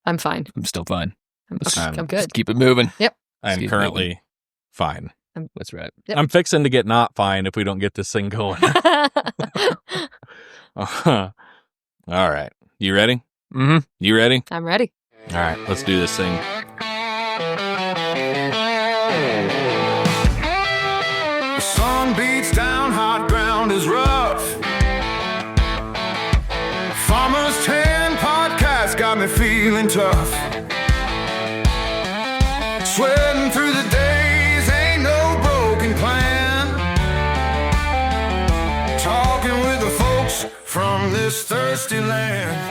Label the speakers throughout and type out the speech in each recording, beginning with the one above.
Speaker 1: I'm fine.
Speaker 2: I'm still fine.
Speaker 1: I'm good.
Speaker 2: Just keep it moving.
Speaker 1: Yep.
Speaker 3: I'm currently fine.
Speaker 2: That's right.
Speaker 1: Yep.
Speaker 3: I'm fixing to get not fine if we don't get this thing going. All right. You ready?
Speaker 2: Mm-hmm.
Speaker 3: You ready?
Speaker 1: I'm ready.
Speaker 3: All right. Let's do this thing.
Speaker 4: The sun beats down, hot ground is rough. Farmer's Tan podcast got me feeling tough. Sweating through the days, ain't no broken plan. Talking with the folks from this thirsty land.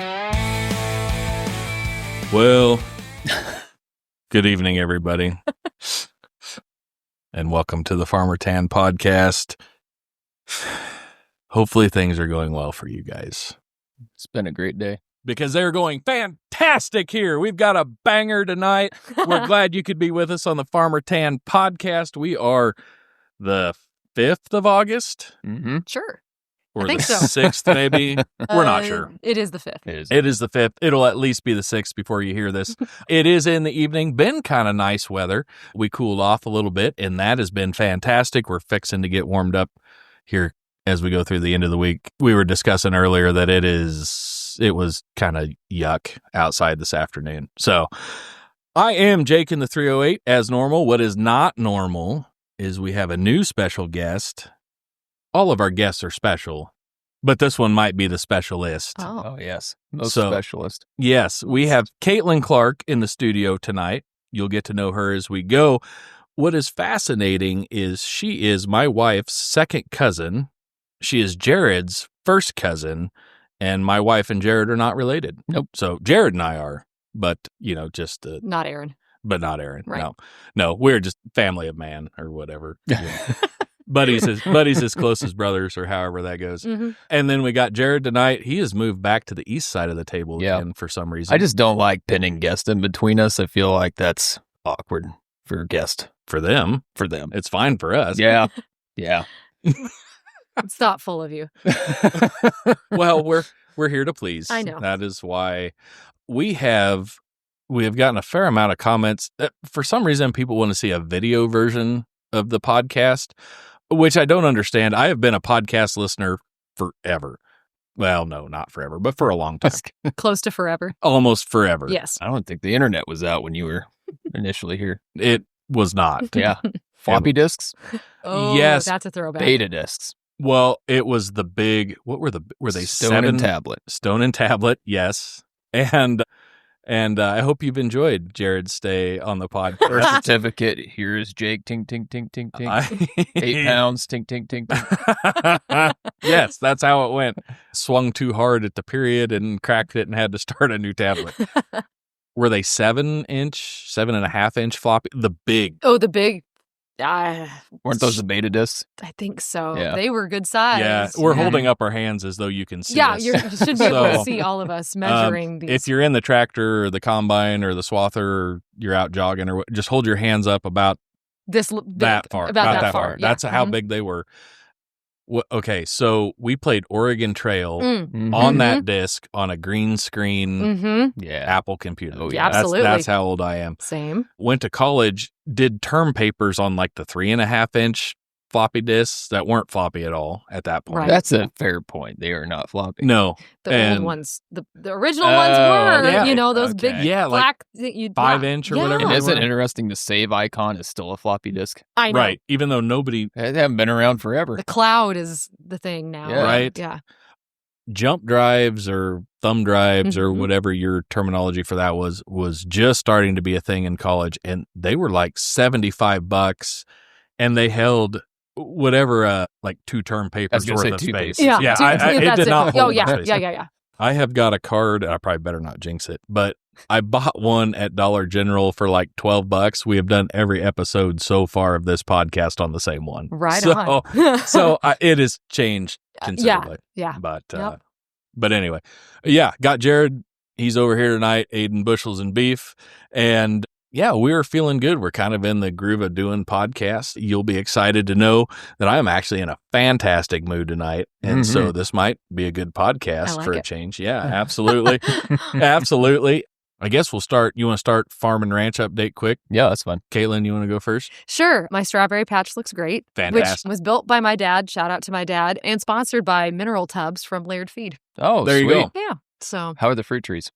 Speaker 3: Well, good evening, everybody. And welcome to the Farmer Tan podcast. Hopefully things are going well for you guys.
Speaker 2: It's been a great day.
Speaker 3: Because they're going fantastic here. We've got a banger tonight. We're glad you could be with us on the Farmer Tan podcast. We are the 5th of August.
Speaker 2: Mm-hmm.
Speaker 1: Sure.
Speaker 3: Or
Speaker 1: I think
Speaker 3: the
Speaker 1: so.
Speaker 3: 6th, maybe. We're not sure.
Speaker 1: It is the 5th.
Speaker 3: It is the 5th. It'll at least be the 6th before you hear this. It is in the evening. Been kind of nice weather. We cooled off a little bit, and that has been fantastic. We're fixing to get warmed up here as we go through the end of the week. We were discussing earlier that it was kind of yuck outside this afternoon. So I am Jake in the 308 as normal. What is not normal is we have a new special guest. All of our guests are special, but this one might be the specialist.
Speaker 1: Oh.
Speaker 2: Oh, yes. Most
Speaker 3: So-
Speaker 2: specialist.
Speaker 3: Yes, we have Kaitlyn Clark in the studio tonight. You'll get to know her as we go. What is fascinating is she is my wife's second cousin. She is Jared's first cousin, and my wife and Jared are not related.
Speaker 2: Nope.
Speaker 3: So Jared and I are, but, just
Speaker 1: Not Aaron.
Speaker 3: but not Aaron.
Speaker 1: Right.
Speaker 3: No, we're just family of man or whatever. Buddies as close as brothers or however that goes.
Speaker 1: Mm-hmm.
Speaker 3: And then we got Jared tonight. He has moved back to the east side of the table
Speaker 2: Yeah.
Speaker 3: again for some reason.
Speaker 2: I just don't like pinning guests in between us. I feel like that's awkward for a guest.
Speaker 3: for them.
Speaker 2: For them.
Speaker 3: It's fine for us.
Speaker 2: Yeah. Yeah.
Speaker 1: It's thoughtful of you.
Speaker 3: Well, we're here to please.
Speaker 1: I know.
Speaker 3: That is why we have gotten a fair amount of comments. For some reason, people want to see a video version of the podcast, which I don't understand. I have been a podcast listener forever. Well, no, not forever, but for a long time.
Speaker 1: Close to forever.
Speaker 3: Almost forever.
Speaker 1: Yes.
Speaker 2: I don't think the internet was out when you were initially here.
Speaker 3: It was not.
Speaker 2: Yeah. Floppy disks?
Speaker 1: Oh,
Speaker 3: Yes.
Speaker 1: that's a throwback.
Speaker 2: Beta disks.
Speaker 3: Well, it was the big, were they
Speaker 2: Stone
Speaker 3: 7?
Speaker 2: and tablet.
Speaker 3: Stone and tablet, yes. And I hope you've enjoyed Jared's stay on the
Speaker 2: Birth
Speaker 3: podcast.
Speaker 2: certificate. Here is Jake. Tink, tink, tink, tink, tink. 8 pounds. Tink, tink, tink, tink.
Speaker 3: Yes, that's how it went. Swung too hard at the period and cracked it and had to start a new tablet. Were they 7.5-inch floppy? The big.
Speaker 1: Oh, the big.
Speaker 2: Weren't those the beta discs?
Speaker 1: I think so.
Speaker 2: Yeah.
Speaker 1: They were good size.
Speaker 3: Yeah, we're
Speaker 1: Yeah.
Speaker 3: holding up our hands as though you can see
Speaker 1: Yeah,
Speaker 3: us.
Speaker 1: you should be able to
Speaker 3: So,
Speaker 1: see all of us measuring these.
Speaker 3: If you're in the tractor or the combine or the swather or you're out jogging or just hold your hands up about that far.
Speaker 1: About that far. Yeah.
Speaker 3: That's how
Speaker 1: Mhm.
Speaker 3: big they were. Okay, so we played Oregon Trail
Speaker 1: Mm.
Speaker 3: on that disc on a green screen
Speaker 1: Mm-hmm.
Speaker 2: Yeah.
Speaker 3: Apple computer.
Speaker 2: Oh,
Speaker 1: yeah. Absolutely.
Speaker 3: That's how old I am.
Speaker 1: Same.
Speaker 3: Went to college, did term papers on like the 3.5-inch floppy disks that weren't floppy at all at that point.
Speaker 1: Right.
Speaker 2: That's a fair point. They are not floppy.
Speaker 3: No,
Speaker 1: The
Speaker 3: And-
Speaker 1: old ones. The original ones were,
Speaker 3: yeah.
Speaker 1: those
Speaker 2: Okay.
Speaker 1: big
Speaker 3: Yeah, like
Speaker 1: black. You'd
Speaker 3: 5-inch or
Speaker 1: yeah.
Speaker 3: whatever.
Speaker 2: And
Speaker 3: they
Speaker 2: isn't
Speaker 3: were.
Speaker 2: it interesting the save icon is still a floppy disk?
Speaker 1: I know.
Speaker 3: Right. Even though nobody
Speaker 2: They haven't been around forever.
Speaker 1: The cloud is the thing now.
Speaker 2: Yeah.
Speaker 3: Right.
Speaker 1: Yeah.
Speaker 3: jump drives or thumb drives or
Speaker 1: Mhm.
Speaker 3: whatever your terminology for that was just starting to be a thing in college, and they were like $75 and they held whatever like 2 term papers
Speaker 2: gonna
Speaker 3: worth
Speaker 2: say
Speaker 3: of
Speaker 2: 2
Speaker 3: space.
Speaker 2: pages.
Speaker 1: Yeah.
Speaker 3: it
Speaker 1: that's
Speaker 3: did not
Speaker 1: Oh,
Speaker 3: hold
Speaker 1: yeah.
Speaker 3: much space.
Speaker 1: Yeah.
Speaker 3: I have got a card. I probably better not jinx it, but I bought one at Dollar General for like $12. We have done every episode so far of this podcast on the same one.
Speaker 1: Right
Speaker 3: so,
Speaker 1: on.
Speaker 3: so it has changed considerably.
Speaker 1: Yeah.
Speaker 3: But
Speaker 1: Yep.
Speaker 3: but anyway, yeah, got Jared. He's over here tonight, aiding bushels and beef, and yeah, we're feeling good. We're kind of in the groove of doing podcasts. You'll be excited to know that I am actually in a fantastic mood tonight. And so this might be a good podcast
Speaker 1: I like
Speaker 3: for a
Speaker 1: it.
Speaker 3: change. Yeah, absolutely. Absolutely. I guess we'll start. You want to start farm and ranch update quick?
Speaker 2: Yeah, that's fine.
Speaker 3: Caitlin, you want to go first?
Speaker 1: Sure. My strawberry patch looks great.
Speaker 3: Fantastic.
Speaker 1: Which was built by my dad. Shout out to my dad. And sponsored by Mineral Tubs from Laird Feed.
Speaker 2: Oh,
Speaker 3: there
Speaker 2: sweet.
Speaker 3: you go.
Speaker 1: Yeah. So
Speaker 2: How are the fruit trees?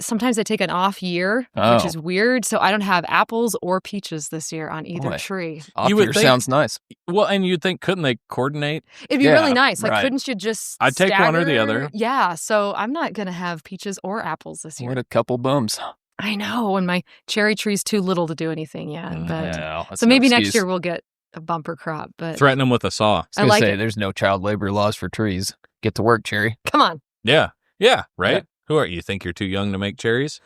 Speaker 1: sometimes they take an off year, which is weird. So I don't have apples or peaches this year on either tree.
Speaker 2: Off
Speaker 3: You would
Speaker 2: year
Speaker 3: think-
Speaker 2: sounds nice.
Speaker 3: Well, and you'd think, couldn't they coordinate?
Speaker 1: It'd be really nice. Like,
Speaker 2: right.
Speaker 1: couldn't you just
Speaker 3: I'd take one or the
Speaker 1: stagger?
Speaker 3: other.
Speaker 1: Yeah. So I'm not going to have peaches or apples this year.
Speaker 2: What a couple bums.
Speaker 1: I know. And my cherry tree's too little to do anything yet. But
Speaker 2: that's
Speaker 1: so
Speaker 2: no
Speaker 1: maybe next
Speaker 2: excuse.
Speaker 1: year we'll get a bumper crop. But
Speaker 3: Threaten them with a saw.
Speaker 2: I was
Speaker 1: I
Speaker 2: gonna
Speaker 1: like
Speaker 2: say,
Speaker 1: it.
Speaker 2: there's no child labor laws for trees. Get to work, Cherry.
Speaker 1: come on.
Speaker 3: Yeah. Yeah. Right.
Speaker 2: Yeah.
Speaker 3: Who are you? Think you're too young to make cherries?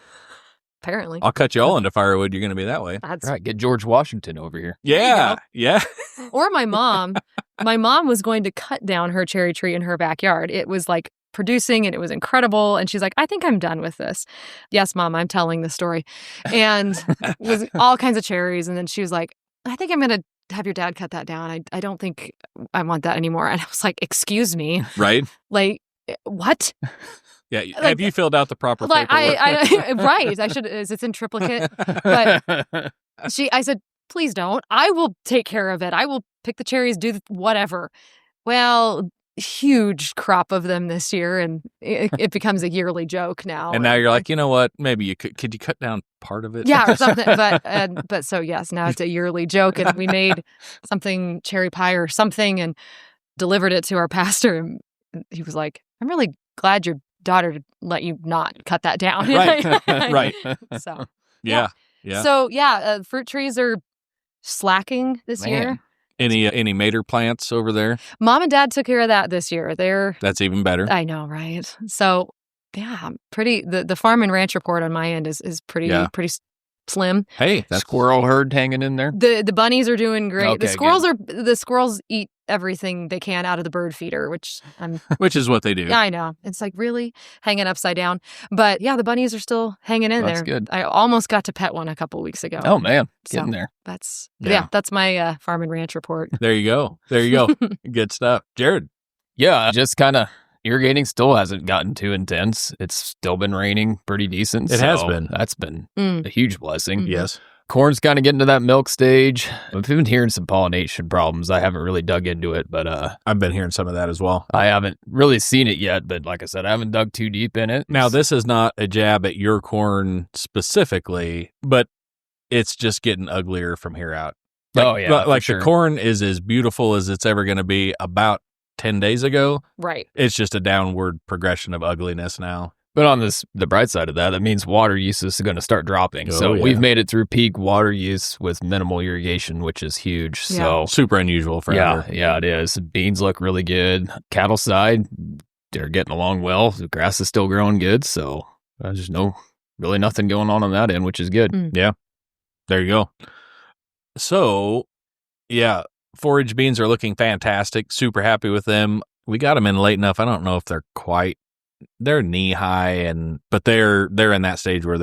Speaker 1: Apparently.
Speaker 3: I'll cut you all into firewood. You're going to be that way.
Speaker 1: That's
Speaker 2: Right, get George Washington over here.
Speaker 3: Yeah. Yeah.
Speaker 1: Or my mom. My mom was going to cut down her cherry tree in her backyard. It was like producing and it was incredible. And she's like, I think I'm done with this. Yes, Mom, I'm telling the story. And it was all kinds of cherries. And then she was like, I think I'm going to have your dad cut that down. I don't think I want that anymore. And I was like, excuse me.
Speaker 3: Right.
Speaker 1: Like, what?
Speaker 3: Yeah.
Speaker 1: Like-
Speaker 3: Have you filled out the proper
Speaker 1: Like,
Speaker 3: paperwork?
Speaker 1: right. I should, it's in triplicate. But I said, please don't. I will take care of it. I will pick the cherries, do whatever. Well, huge crop of them this year, and it becomes a yearly joke now.
Speaker 3: And now you're like, you know what? Maybe you could you cut down part of it?
Speaker 1: yeah, or something. But so yes, now it's a yearly joke, and we made something cherry pie or something, and delivered it to our pastor. And he was like, "I'm really glad your daughter let you not cut that down."
Speaker 3: Right. Right.
Speaker 1: So
Speaker 3: Yeah. Yeah.
Speaker 1: So fruit trees are slacking this year.
Speaker 3: Any mater plants over there?
Speaker 1: Mom and Dad took care of that this year.
Speaker 3: That's even better.
Speaker 1: I know, right? So yeah, pretty. The farm and ranch report on my end is pretty slim.
Speaker 3: Hey, that's
Speaker 2: Squirrel herd hanging in there.
Speaker 1: The bunnies are doing great.
Speaker 2: Okay,
Speaker 1: the squirrels eat everything they can out of the bird feeder, which
Speaker 3: which is what they do.
Speaker 1: I know. It's like really hanging upside down. But yeah, the bunnies are still hanging in
Speaker 2: That's
Speaker 1: there.
Speaker 2: good.
Speaker 1: I almost got to pet one a couple weeks ago.
Speaker 2: Oh man,
Speaker 1: So-
Speaker 2: getting there.
Speaker 1: That's
Speaker 3: Yeah.
Speaker 1: that's my farm and ranch report.
Speaker 3: There you go. There you go. Good stuff. Jared.
Speaker 2: Yeah, just kind of irrigating still hasn't gotten too intense. It's still been raining pretty decent.
Speaker 3: It has
Speaker 2: so
Speaker 3: been.
Speaker 2: That's been
Speaker 1: Mm.
Speaker 2: a huge blessing.
Speaker 1: Mhm.
Speaker 3: Yes.
Speaker 2: Corn's kind of getting to that milk stage. I've been hearing some pollination problems. I haven't really dug into it, but
Speaker 3: I've been hearing some of that as well.
Speaker 2: I haven't really seen it yet. But like I said, I haven't dug too deep in it.
Speaker 3: Now, this is not a jab at your corn specifically, but it's just getting uglier from here out.
Speaker 2: Oh, yeah,
Speaker 3: Like
Speaker 2: for sure.
Speaker 3: the corn is as beautiful as it's ever going to be about 10 days ago.
Speaker 1: Right.
Speaker 3: It's just a downward progression of ugliness now.
Speaker 2: But on the bright side of that, that means water use is going to start dropping.
Speaker 3: Oh,
Speaker 2: So
Speaker 3: yeah.
Speaker 2: we've made it through peak water use with minimal irrigation, which is huge.
Speaker 1: Yeah.
Speaker 2: So
Speaker 3: Super unusual for
Speaker 2: yeah,
Speaker 3: ever.
Speaker 2: yeah, it is. Beans look really good. Cattle side, they're getting along well. The grass is still growing good. So there's really nothing going on that end, which is good.
Speaker 1: Mm.
Speaker 3: There you go. So, yeah, forage beans are looking fantastic. Super happy with them. We got them in late enough. I don't know if they're knee high, but they're in that stage where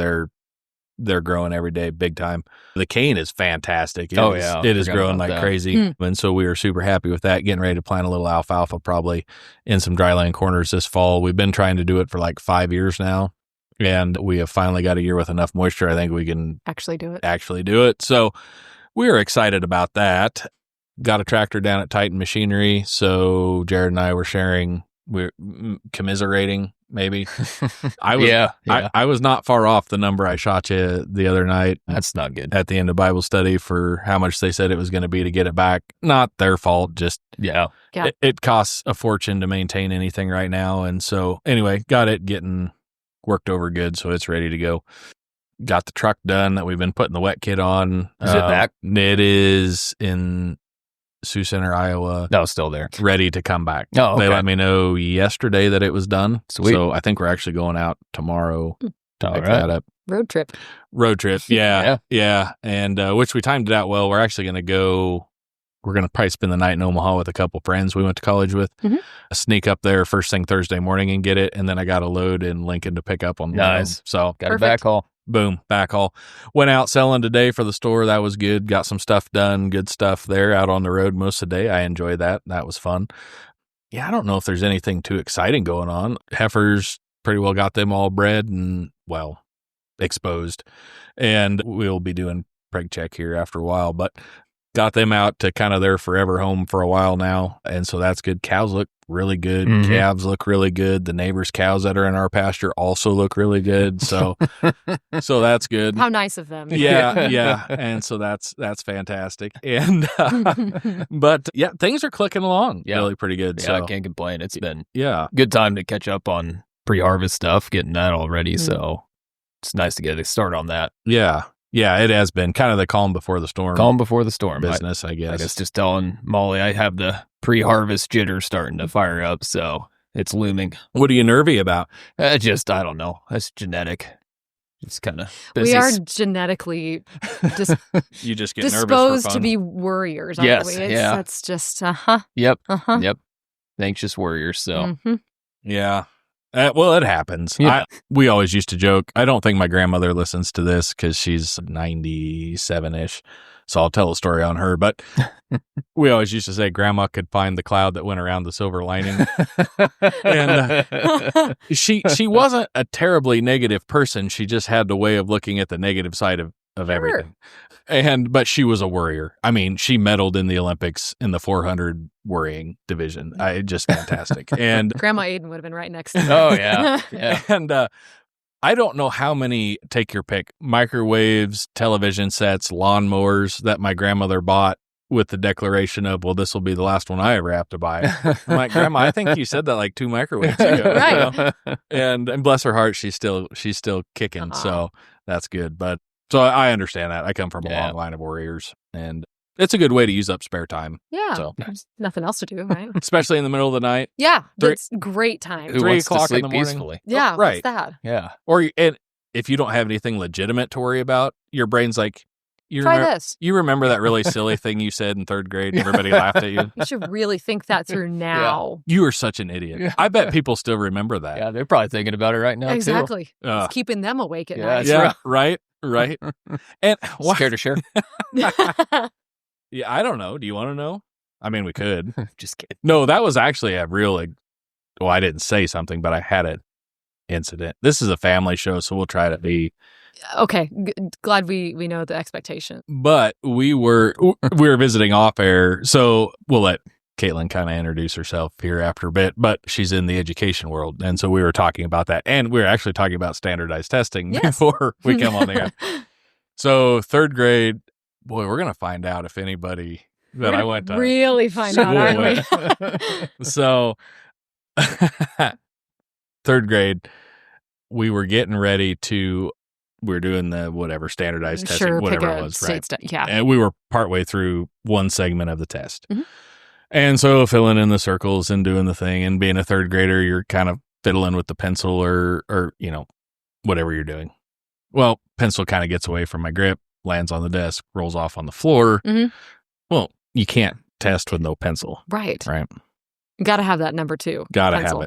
Speaker 3: they're growing every day, big time. The cane is fantastic. It is
Speaker 2: Forgot
Speaker 3: growing
Speaker 2: about
Speaker 3: like
Speaker 2: that.
Speaker 3: crazy, and so we were super happy with that. Getting ready to plant a little alfalfa probably in some dryland corners this fall. We've been trying to do it for like 5 years now, and we have finally got a year with enough moisture. I think we can
Speaker 1: Actually do it.
Speaker 3: actually do it. So we are excited about that. Got a tractor down at Titan Machinery, so Jared and I were sharing. We're commiserating, maybe. I was,
Speaker 2: Yeah.
Speaker 3: I was not far off the number I shot you the other night
Speaker 2: That's not good.
Speaker 3: at the end of Bible study for how much they said it was going to be to get it back. Not their fault, just
Speaker 2: Yeah.
Speaker 1: Yeah.
Speaker 3: it costs a fortune to maintain anything right now. And so anyway, got it getting worked over good, so it's ready to go. Got the truck done that we've been putting the wet kit on.
Speaker 2: Is it back?
Speaker 3: It is in Sioux Center, Iowa.
Speaker 2: No, it's still there.
Speaker 3: Ready to come back.
Speaker 2: Oh, okay.
Speaker 3: They let me know yesterday that it was done.
Speaker 2: Sweet.
Speaker 3: So I think we're actually going out tomorrow.
Speaker 2: All
Speaker 3: Pick
Speaker 2: right.
Speaker 3: that up.
Speaker 1: Road trip.
Speaker 3: Road trip. Yeah. Yeah. And which we timed it out well. We're actually going to we're going to probably spend the night in Omaha with a couple friends we went to college with.
Speaker 1: Mhm.
Speaker 3: Sneak up there first thing Thursday morning and get it. And then I got a load in Lincoln to pick up on the way home.
Speaker 2: Nice.
Speaker 3: So
Speaker 2: Got
Speaker 1: Perfect.
Speaker 2: a back haul.
Speaker 3: boom, backhaul. Went out selling today for the store. That was good. Got some stuff done. Good stuff there out on the road most of the day. I enjoyed that. That was fun. Yeah, I don't know if there's anything too exciting going on. Heifers pretty well got them all bred and, well, exposed. And we'll be doing preg check here after a while, but got them out to kind of their forever home for a while now. And so that's good. Cows look really good.
Speaker 2: Mhm.
Speaker 3: Calves look really good. The neighbors' cows that are in our pasture also look really good. So, so that's good.
Speaker 1: How nice of them.
Speaker 3: Yeah. And so that's fantastic. And, but yeah, things are clicking along really pretty good.
Speaker 2: Yeah,
Speaker 3: So
Speaker 2: I can't complain. It's been
Speaker 3: yeah.
Speaker 2: good time to catch up on pre-harvest stuff, getting that all ready. So it's nice to get a start on that.
Speaker 3: Yeah. Yeah, it has been kind of the calm before the storm.
Speaker 2: Calm before the storm
Speaker 3: business, I guess.
Speaker 2: I guess just telling Molly I have the pre-harvest jitter starting to fire up, so it's looming.
Speaker 3: What are you nervy about?
Speaker 2: I don't know. That's genetic. It's kind of
Speaker 1: We are genetically
Speaker 3: you just get nervous for
Speaker 1: disposed
Speaker 3: fun.
Speaker 1: to be worriers, aren't
Speaker 2: Yes,
Speaker 1: we?
Speaker 2: yeah.
Speaker 1: That's just,
Speaker 2: Yep.
Speaker 1: Uh-huh.
Speaker 2: Yep. Anxious warriors. So
Speaker 1: Mhm.
Speaker 3: Yeah. Well, it happens.
Speaker 2: Yeah.
Speaker 3: We always used to joke. I don't think my grandmother listens to this because she's 97-ish. So I'll tell a story on her. But we always used to say Grandma could find the cloud that went around the silver lining. And she wasn't a terribly negative person. She just had the way of looking at the negative side of everything. But she was a worrier. I mean, she medaled in the Olympics in the 400 worrying division. Just fantastic. And
Speaker 1: Grandma Aiden would have been right next to me.
Speaker 2: Oh yeah. Yeah.
Speaker 3: and I don't know how many, take your pick, microwaves, television sets, lawnmowers that my grandmother bought with the declaration of, well, this will be the last one I ever have to buy. I'm like, Grandma, I think you said that like 2 microwaves ago.
Speaker 1: Right.
Speaker 3: You know? And bless her heart, she's still kicking. So that's good. But so I understand that. I come from a long line of warriors, and it's a good way to use up spare time.
Speaker 1: Yeah.
Speaker 3: So.
Speaker 1: There's nothing else to do, right?
Speaker 3: Especially in the middle of the night.
Speaker 1: Yeah.
Speaker 3: Three-
Speaker 1: It's great time.
Speaker 2: Who
Speaker 3: 3
Speaker 2: wants to
Speaker 3: o'clock in
Speaker 2: sleep
Speaker 3: the morning?
Speaker 2: peacefully?
Speaker 1: Yeah.
Speaker 3: Right.
Speaker 1: What's that?
Speaker 2: Yeah.
Speaker 3: And if you don't have anything legitimate to worry about, your brain's like,
Speaker 1: Try this.
Speaker 3: You remember that really silly thing you said in 3rd grade and everybody laughed at you?
Speaker 1: You should really think that through now.
Speaker 3: You are such an idiot.
Speaker 2: Yeah.
Speaker 3: I bet people still remember that.
Speaker 2: Yeah, they're probably thinking about it right now
Speaker 1: Exactly.
Speaker 3: Uh,
Speaker 1: It's keeping them awake at
Speaker 2: Yeah,
Speaker 1: night.
Speaker 2: that's
Speaker 3: yeah, right. And
Speaker 2: too. Scared to share?
Speaker 3: yeah, I don't know. Do you want to know? I mean, we could.
Speaker 2: Just kidding.
Speaker 3: No, that was actually a real, well, I didn't say something, but I had an incident. This is a family show, so we'll try to be.
Speaker 1: Okay. Glad we know the expectation.
Speaker 3: But we were visiting off air, so we'll let Kaitlyn kind of introduce herself here after a bit, but she's in the education world. And so we were talking about that. And we were actually talking about standardized testing before we come on the air. So 3rd grade, boy, we're going to find out if anybody that I went to
Speaker 1: really find out, aren't we?
Speaker 3: So 3rd grade, we were getting ready to, we were doing the whatever standardized testing,
Speaker 1: Sure,
Speaker 3: whatever
Speaker 1: pick
Speaker 3: it
Speaker 1: a
Speaker 3: was,
Speaker 1: state
Speaker 3: right?
Speaker 1: yeah.
Speaker 3: And we were partway through one segment of the test.
Speaker 1: Mhm.
Speaker 3: And so filling in the circles and doing the thing, and being a 3rd grader, you're kind of fiddling with the pencil or whatever you're doing. Well, pencil kind of gets away from my grip, lands on the desk, rolls off on the floor.
Speaker 1: Mhm.
Speaker 3: Well, you can't test with no pencil.
Speaker 1: Right.
Speaker 3: Right.
Speaker 1: Got to have that number 2.
Speaker 3: Gotta
Speaker 1: pencil.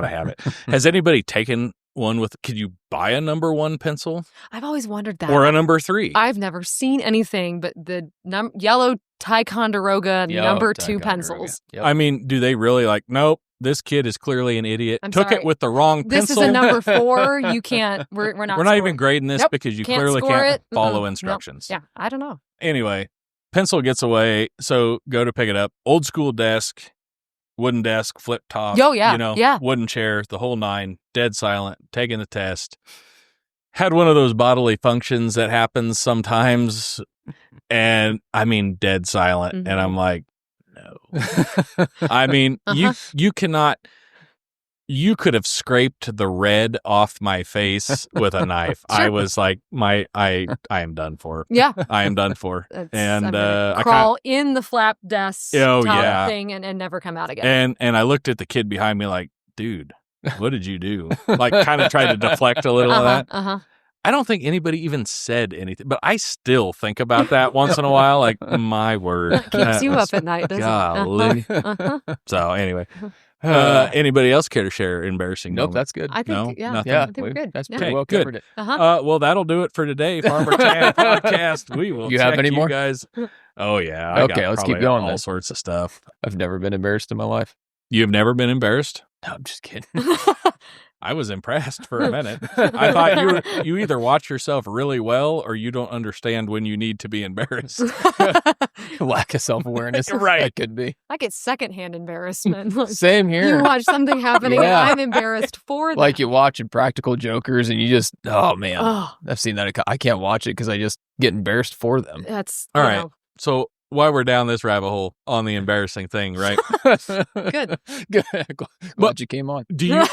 Speaker 3: have it. Has anybody taken one with, could you buy a number 1 pencil
Speaker 1: I've always wondered that.
Speaker 3: or a number 3?
Speaker 1: I've never seen anything but the yellow Ticonderoga number 2 pencils.
Speaker 2: Yep.
Speaker 3: I mean, do they really nope, this kid is clearly an idiot.
Speaker 1: I'm
Speaker 3: Took
Speaker 1: sorry.
Speaker 3: it with the wrong
Speaker 1: This
Speaker 3: pencil.
Speaker 1: is a number 4. You can't. We're not.
Speaker 3: We're not even
Speaker 1: scoring.
Speaker 3: grading this
Speaker 1: Nope,
Speaker 3: because you
Speaker 1: can't
Speaker 3: clearly
Speaker 1: score
Speaker 3: can't
Speaker 1: it.
Speaker 3: follow
Speaker 1: Nope.
Speaker 3: instructions.
Speaker 1: Yeah, I don't know.
Speaker 3: Anyway, pencil gets away, so go to pick it up. Old school desk, wooden desk, flip top.
Speaker 1: Oh, yeah, yeah.
Speaker 3: Wooden chair, the whole 9, dead silent, taking the test. Had one of those bodily functions that happens sometimes, and I mean dead silent,
Speaker 1: Mhm.
Speaker 3: and I'm like, no. I mean, you cannot. You could have scraped the red off my face with a knife.
Speaker 1: Sure.
Speaker 3: I was like, I am done for.
Speaker 1: Yeah.
Speaker 3: I am done for.
Speaker 1: I'm
Speaker 3: And
Speaker 1: gonna
Speaker 3: I
Speaker 1: crawl in the flap desk
Speaker 3: Oh,
Speaker 1: top
Speaker 3: yeah.
Speaker 1: thing and never come out again.
Speaker 3: and I looked at the kid behind me like, dude, what did you do? Like, kind of tried to deflect a little of that. I don't think anybody even said anything, but I still think about that once in a while. Like, my word,
Speaker 1: That keeps you up at night, doesn't
Speaker 3: golly.
Speaker 1: it? Uh-huh.
Speaker 3: So anyway, anybody else care to share embarrassing?
Speaker 2: Nope,
Speaker 3: moment?
Speaker 2: that's good.
Speaker 1: I think,
Speaker 3: No,
Speaker 1: yeah,
Speaker 3: nothing.
Speaker 1: I
Speaker 2: Yeah,
Speaker 1: think we're good.
Speaker 2: That's
Speaker 1: Yeah.
Speaker 2: pretty well
Speaker 3: good.
Speaker 2: covered it.
Speaker 1: Uh-huh.
Speaker 3: Well, that'll do it for today, Farmer Chan Podcast. We will
Speaker 2: You have
Speaker 3: check
Speaker 2: any
Speaker 3: you
Speaker 2: more?
Speaker 3: guys. Oh yeah. I
Speaker 2: Okay,
Speaker 3: got
Speaker 2: let's keep
Speaker 3: probably
Speaker 2: going
Speaker 3: All
Speaker 2: then.
Speaker 3: sorts of stuff.
Speaker 2: I've never been embarrassed in my life.
Speaker 3: You've never been embarrassed?
Speaker 2: No, I'm just kidding.
Speaker 3: I was impressed for a minute. I thought you either watch yourself really well or you don't understand when you need to be embarrassed.
Speaker 2: Lack of self-awareness.
Speaker 3: Right.
Speaker 2: That could be.
Speaker 1: I get secondhand embarrassment. Like,
Speaker 2: Same here.
Speaker 1: you watch something happening
Speaker 2: Yeah.
Speaker 1: and I'm embarrassed for them.
Speaker 2: Like you watch Practical Jokers and you just, oh man,
Speaker 1: Oh,
Speaker 2: I've seen that. I can't watch it because I just get embarrassed for them.
Speaker 1: that's
Speaker 3: All
Speaker 1: you
Speaker 3: right.
Speaker 1: know.
Speaker 3: So while we're down this rabbit hole on the embarrassing thing, right?
Speaker 1: Good.
Speaker 2: Good. Glad you came on.
Speaker 3: Do you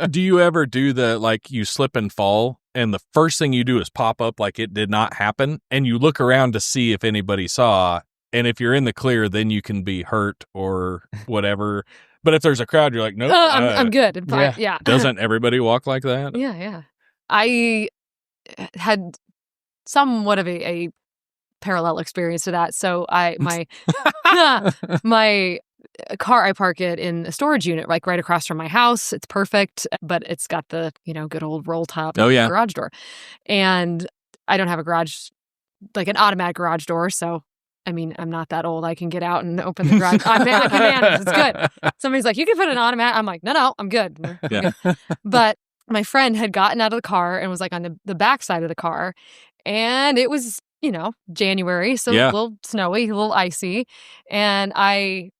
Speaker 3: do you ever do the like you slip and fall and the first thing you do is pop up like it did not happen and you look around to see if anybody saw, and if you're in the clear then you can be hurt or whatever. But if there's a crowd you're like, nope.
Speaker 1: I'm good. I'm fine. Yeah.
Speaker 3: Doesn't everybody walk like that?
Speaker 1: Yeah. I had somewhat of a parallel experience to that. So my car, I park it in a storage unit, like right across from my house. It's perfect, but it's got the, good old roll top garage door. And I don't have a garage, like an automatic garage door. So, I mean, I'm not that old. I can get out and open the garage. I can manage. It's good. Somebody's like, you can put an automatic. I'm like, no, I'm good.
Speaker 3: Yeah.
Speaker 1: But my friend had gotten out of the car and was like on the back side of the car. And it was, January, so a little snowy, a little icy. And I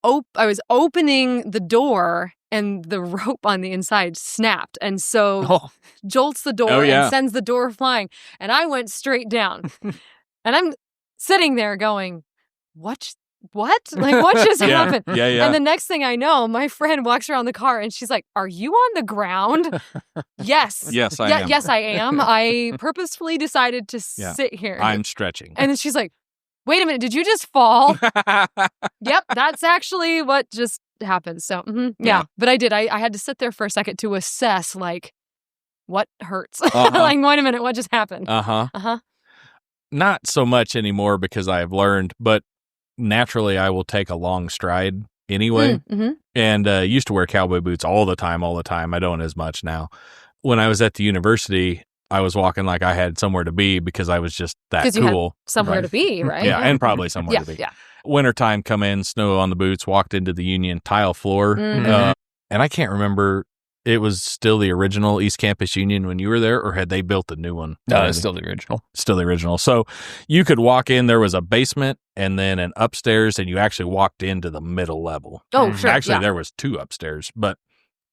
Speaker 1: was opening the door and the rope on the inside snapped. And so jolts the door and sends the door flying. And I went straight down. And I'm sitting there going, what? Like, what just happened?
Speaker 3: Yeah.
Speaker 1: And the next thing I know, my friend walks around the car and she's like, are you on the ground? Yes.
Speaker 3: Yes, I am.
Speaker 1: Yes, I am. I purposefully decided to sit here.
Speaker 3: I'm stretching.
Speaker 1: And then she's like, wait a minute, did you just fall? Yep, that's actually what just happened. So, yeah. But I did. I had to sit there for a second to assess, like, what hurts? Like, wait a minute, what just happened? Not
Speaker 3: so much anymore because I have learned, but naturally I will take a long stride anyway. And used to wear cowboy boots all the time. I don't as much now. When I was at the university, I was walking like I had somewhere to be because I was just that cool.
Speaker 1: You had somewhere to be, right?
Speaker 3: Yeah, and probably somewhere to be.
Speaker 1: Yeah.
Speaker 3: Wintertime come in, snow on the boots, walked into the Union tile floor. And I can't remember, it was still the original East Campus Union when you were there, or had they built the new one?
Speaker 2: No, it's still the original.
Speaker 3: Still the original. So you could walk in, there was a basement and then an upstairs, and you actually walked into the middle level.
Speaker 1: Oh, sure.
Speaker 3: Actually, there was 2 upstairs, but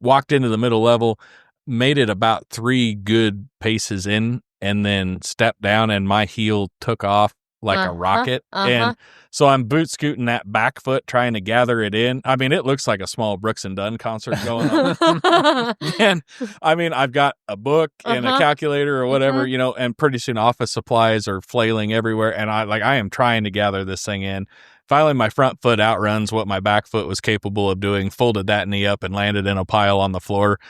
Speaker 3: walked into the middle level, made it about 3 good paces in, and then stepped down, and my heel took off like a rocket. And so I'm boot scooting that back foot, trying to gather it in. I mean, it looks like a small Brooks and Dunn concert going on. And I mean, I've got a book and a calculator or whatever, and pretty soon office supplies are flailing everywhere. And I am trying to gather this thing in. Finally, my front foot outruns what my back foot was capable of doing, folded that knee up and landed in a pile on the floor,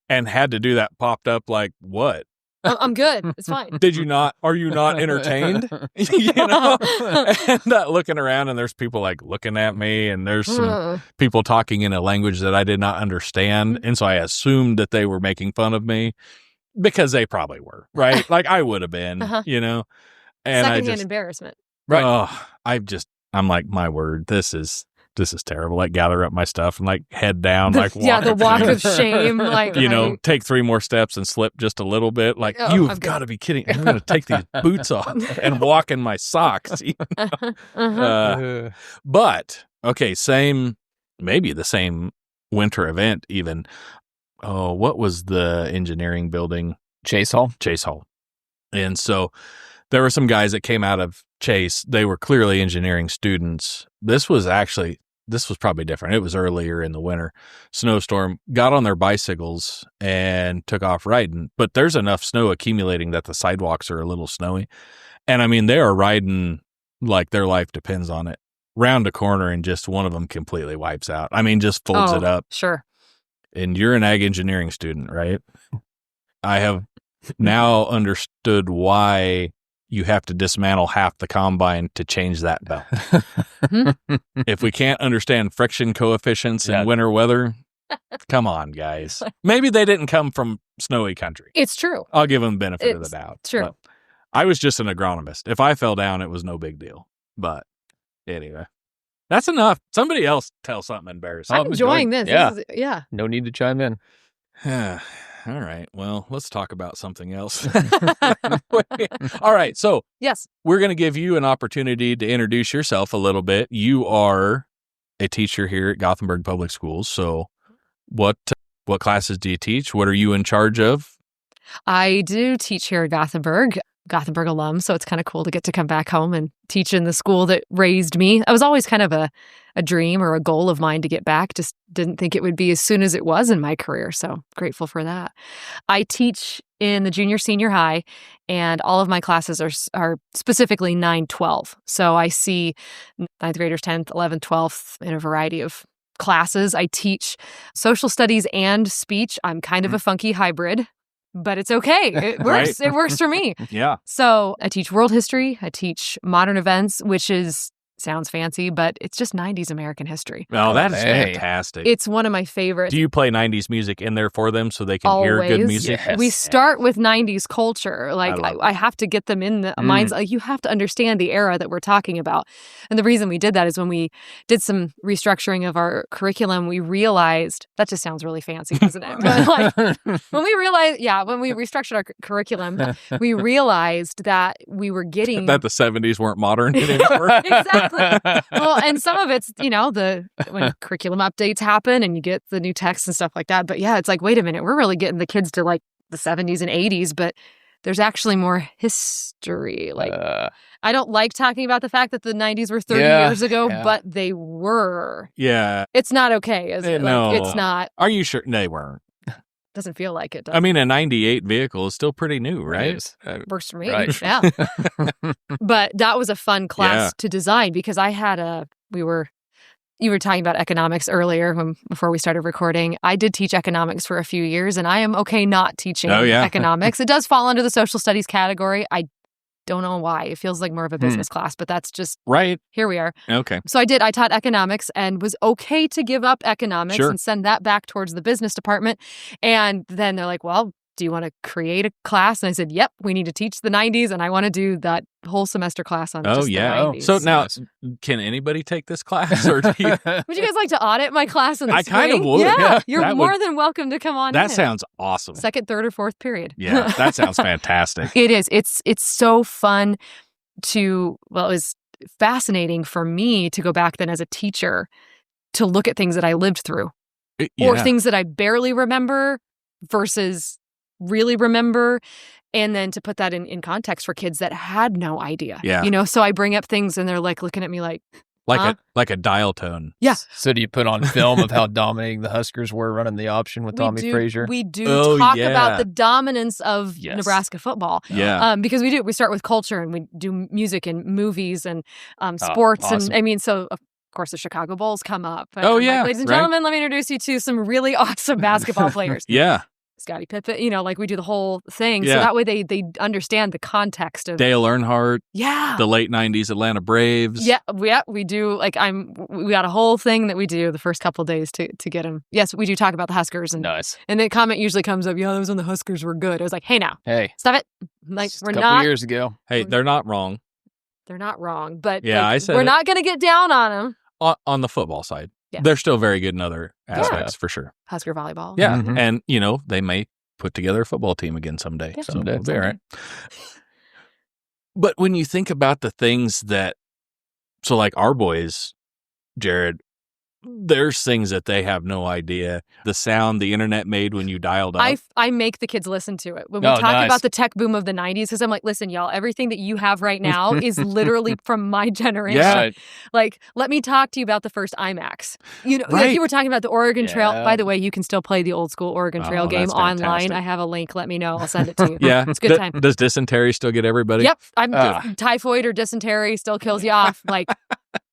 Speaker 3: and had to do that popped up like, what?
Speaker 1: I'm good. It's fine.
Speaker 3: Did you not? Are you not entertained? And looking around, and there's people like looking at me, and there's some people talking in a language that I did not understand, and so I assumed that they were making fun of me because they probably were, right? Like I would have been, And
Speaker 1: secondhand embarrassment,
Speaker 3: right? Oh, I'm like, my word, this is terrible. Like, gather up my stuff and like head down, like walk
Speaker 1: the walk of shame, like
Speaker 3: take 3 more steps and slip just a little bit. Like, you've got to be kidding! I'm going to take these boots off and walk in my socks. But okay, maybe the same winter event even. Oh, what was the engineering building?
Speaker 2: Chase Hall.
Speaker 3: And so there were some guys that came out of Chase. They were clearly engineering students. This was probably different. It was earlier in the winter. Snowstorm, got on their bicycles and took off riding. But there's enough snow accumulating that the sidewalks are a little snowy. And I mean, they are riding like their life depends on it. Round a corner and just one of them completely wipes out. I mean, just folds it up.
Speaker 1: Sure.
Speaker 3: And you're an ag engineering student, right? I have now understood why you have to dismantle half the combine to change that belt. If we can't understand friction coefficients in winter weather, come on, guys. Maybe they didn't come from snowy country.
Speaker 1: It's true.
Speaker 3: I'll give them the benefit of the doubt.
Speaker 1: True.
Speaker 3: But I was just an agronomist. If I fell down, it was no big deal. But anyway, that's enough. Somebody else tell something embarrassing.
Speaker 1: I'm enjoying this.
Speaker 2: Yeah.
Speaker 1: This is,
Speaker 2: No need to chime in.
Speaker 3: All right. Well, let's talk about something else. All right. So
Speaker 1: Yes.
Speaker 3: we're going to give you an opportunity to introduce yourself a little bit. You are a teacher here at Gothenburg Public Schools. So what classes do you teach? What are you in charge of?
Speaker 1: I do teach here at Gothenburg alum, so it's kind of cool to get to come back home and teach in the school that raised me. It was always kind of a dream or a goal of mine to get back. Just didn't think it would be as soon as it was in my career, so grateful for that. I teach in the junior senior high, and all of my classes are specifically 9-12. So I see 9th graders, 10th, 11th, 12th in a variety of classes. I teach social studies and speech. I'm kind of a funky hybrid, but it's okay. It works.
Speaker 3: Right.
Speaker 1: It works for me.
Speaker 3: Yeah.
Speaker 1: So I teach world history. I teach modern events, which sounds fancy, but it's just 90s American history.
Speaker 3: Oh, that is
Speaker 2: Hey.
Speaker 3: fantastic.
Speaker 1: It's one of my favorites.
Speaker 3: Do you play 90s music in there for them so they can hear good
Speaker 1: Always.
Speaker 3: music?
Speaker 2: Yes.
Speaker 1: We start with 90s culture. Like,
Speaker 3: I love
Speaker 1: I have to get them in the minds. Like, you have to understand the era that we're talking about. And the reason we did that is when we did some restructuring of our curriculum, we realized, that just sounds really fancy, doesn't it? But like, when we restructured our curriculum, we realized that we were getting...
Speaker 3: That the 70s weren't modern anymore.
Speaker 1: Exactly. Well, and some of it's, when curriculum updates happen and you get the new texts and stuff like that. But yeah, it's like, wait a minute, we're really getting the kids to like the 70s and 80s, but there's actually more history. Like, I don't like talking about the fact that the 90s were 30 years ago, but they were.
Speaker 3: Yeah.
Speaker 1: It's not okay, is it?
Speaker 3: No.
Speaker 1: Like, it's not.
Speaker 3: Are you sure? They weren't.
Speaker 1: Doesn't feel like it does.
Speaker 3: I mean, a 98 vehicle is still pretty new, right?
Speaker 1: Works for me.
Speaker 2: Right.
Speaker 1: Yeah. But that was a fun class to design because you were talking about economics earlier before we started recording. I did teach economics for a few years, and I am okay not teaching economics. It does fall under the social studies category. I don't know why. It feels like more of a business class, but that's just
Speaker 3: right.
Speaker 1: Here we are.
Speaker 3: Okay.
Speaker 1: So I taught economics and was okay to give up economics and send that back towards the business department. And then they're like, well, do you want to create a class? And I said, yep, we need to teach the 90s, and I want to do that whole semester class on just the 90s.
Speaker 3: So now, can anybody take this class? Or do you...
Speaker 1: Would you guys like to audit my class in the spring?
Speaker 3: kind of would.
Speaker 1: Yeah, you're more than welcome to come on
Speaker 3: That
Speaker 1: in.
Speaker 3: sounds awesome.
Speaker 1: Second, third, or fourth period.
Speaker 3: Yeah, that sounds fantastic.
Speaker 1: It is. It's so fun it was fascinating for me to go back then as a teacher to look at things that I lived through or things that I barely remember versus really remember, and then to put that in context for kids that had no idea.
Speaker 3: Yeah.
Speaker 1: So I bring up things and they're like looking at me like
Speaker 3: a dial tone.
Speaker 1: Yeah.
Speaker 2: So do you put on film of how dominating the Huskers were running the option with Tommy Frazier?
Speaker 1: We do talk about the dominance of Nebraska football.
Speaker 3: Yeah.
Speaker 1: Because we start with culture and we do music and movies and sports.
Speaker 2: Awesome.
Speaker 1: And I mean, so of course the Chicago Bulls come up. And ladies and
Speaker 3: right.
Speaker 1: gentlemen, let me introduce you to some really awesome basketball players.
Speaker 3: Yeah.
Speaker 1: Scottie Pippen, we do the whole thing. So that way they understand the context of
Speaker 3: Dale Earnhardt.
Speaker 1: Yeah.
Speaker 3: The late 90s Atlanta Braves.
Speaker 1: Yeah, we do. We got a whole thing that we do the first couple of days to get them. Yes, we do talk about the Huskers. And,
Speaker 2: nice.
Speaker 1: And the comment usually comes up, those when the Huskers were good. I was like, hey, now.
Speaker 2: Hey.
Speaker 1: Stop it. Like,
Speaker 2: Just
Speaker 1: we're
Speaker 2: a couple
Speaker 1: not.
Speaker 2: years ago.
Speaker 3: Hey, they're not wrong.
Speaker 1: They're not wrong. But
Speaker 3: I said
Speaker 1: we're not going to get down on them.
Speaker 3: On the football side.
Speaker 1: Yeah.
Speaker 3: They're still very good in other aspects, for sure.
Speaker 1: Husker volleyball.
Speaker 3: Yeah.
Speaker 2: Mm-hmm.
Speaker 3: And, they may put together a football team again someday.
Speaker 1: Yeah.
Speaker 3: Someday. All right. But when you think about the things so like our boys, Jared, there's things that they have no idea. The sound the internet made when you dialed up.
Speaker 1: I make the kids listen to it. When we talk about the tech boom of the 90s, because I'm like, listen, y'all, everything that you have right now is literally from my generation.
Speaker 3: Yeah.
Speaker 1: Like, let me talk to you about the first IMAX. Like you were talking about the Oregon Trail. By the way, you can still play the old school Oregon Trail game online.
Speaker 3: Fantastic.
Speaker 1: I have a link. Let me know. I'll send it to you.
Speaker 3: Yeah.
Speaker 1: It's a good time.
Speaker 3: Does dysentery still get everybody?
Speaker 1: Yep. Typhoid or dysentery still kills you off like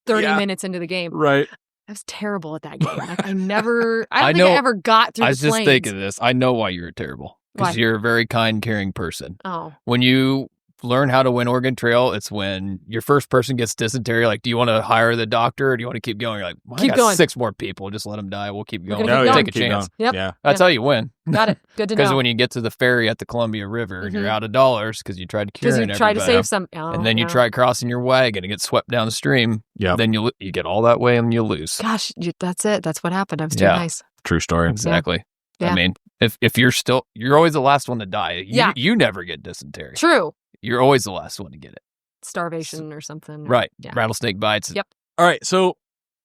Speaker 1: 30 minutes into the game.
Speaker 3: Right.
Speaker 1: I was terrible at that game. Like, I don't think I ever got through
Speaker 2: I
Speaker 1: the
Speaker 2: was just
Speaker 1: planes.
Speaker 2: thinking this. I know why you're terrible.
Speaker 1: Why?
Speaker 2: Because you're a very kind, caring person.
Speaker 1: Oh.
Speaker 2: When you learn how to win Oregon Trail, it's when your first person gets dysentery. Like, do you want to hire the doctor or do you want to keep going? You're like, well,
Speaker 1: keep
Speaker 2: I got
Speaker 1: going.
Speaker 2: 6 more people. Just let them die. We'll keep going.
Speaker 1: gonna keep
Speaker 2: Take a
Speaker 1: going.
Speaker 2: chance.
Speaker 1: Yep.
Speaker 3: Yeah.
Speaker 2: That's how you win.
Speaker 1: Got it. Good to know.
Speaker 2: Because when you get to the ferry at the Columbia River and you're out of dollars because you tried to cure
Speaker 1: Because you tried to
Speaker 2: everybody,
Speaker 1: save some. Oh,
Speaker 2: and then you try crossing your wagon and get swept downstream.
Speaker 3: Yeah.
Speaker 2: Then you get all that way and you lose.
Speaker 1: Gosh, that's it. That's what happened. I was too nice.
Speaker 3: True story.
Speaker 2: Exactly.
Speaker 1: Yeah.
Speaker 2: I mean, if you're always the last one to die. You never get dysentery.
Speaker 1: True.
Speaker 2: You're always the last one to get it.
Speaker 1: Starvation or something.
Speaker 2: Right.
Speaker 1: Yeah.
Speaker 2: Rattlesnake bites.
Speaker 1: Yep.
Speaker 3: All right, so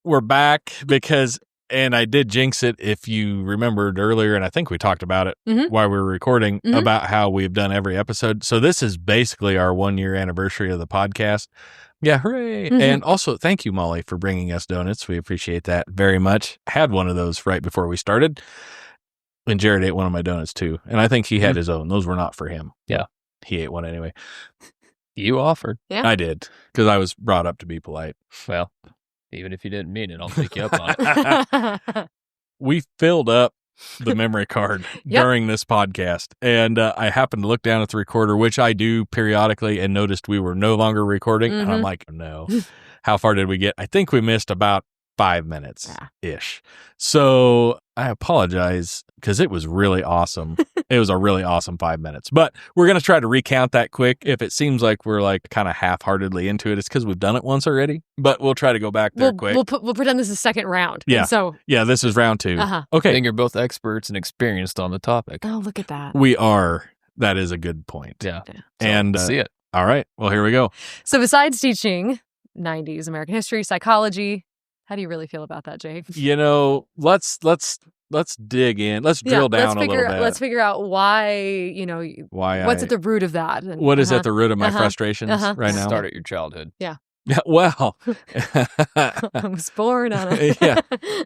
Speaker 3: we're back because, and I did jinx it if you remembered earlier, and I think we talked about it while we were recording about how we've done every episode. So this is basically our 1-year anniversary of the podcast. Yeah, hooray. And also, thank you, Molly, for bringing us donuts. We appreciate that very much. Had one of those right before we started. And Jared ate one of my donuts, too. And I think he had his own. Those were not for him.
Speaker 2: Yeah.
Speaker 3: He ate one anyway.
Speaker 2: You offered.
Speaker 1: Yeah.
Speaker 3: I did, because I was brought up to be polite.
Speaker 2: Well, even if you didn't mean it, I'll take you up on it.
Speaker 3: We filled up the memory card during this podcast, and I happened to look down at the recorder, which I do periodically, and noticed we were no longer recording. And I'm like, no. How far did we get? I think we missed about 5 minutes-ish. So I apologize, because it was really awesome. It was a really awesome 5 minutes. But we're going to try to recount that quick. If it seems like we're like kind of half-heartedly into it, it's because we've done it once already. But we'll try to go back there quick.
Speaker 1: We'll pretend this is second round.
Speaker 3: Yeah.
Speaker 1: And so
Speaker 3: this is round 2.
Speaker 1: Uh-huh.
Speaker 2: I
Speaker 3: Okay.
Speaker 2: think you're both experts and experienced on the topic.
Speaker 1: Oh, look at that.
Speaker 3: We are. That is a good point.
Speaker 2: Yeah.
Speaker 1: Yeah.
Speaker 3: And
Speaker 2: See it.
Speaker 3: all right. Well, here we go.
Speaker 1: So besides teaching 90s American history, psychology, how do you really feel about that, Jake?
Speaker 3: You know, let's dig in. Let's drill down a little bit.
Speaker 1: Let's figure out why, what's at the root of that. And,
Speaker 3: what is at the root of my frustrations right now?
Speaker 2: Start at your childhood.
Speaker 3: Yeah, well.
Speaker 1: I was born on it.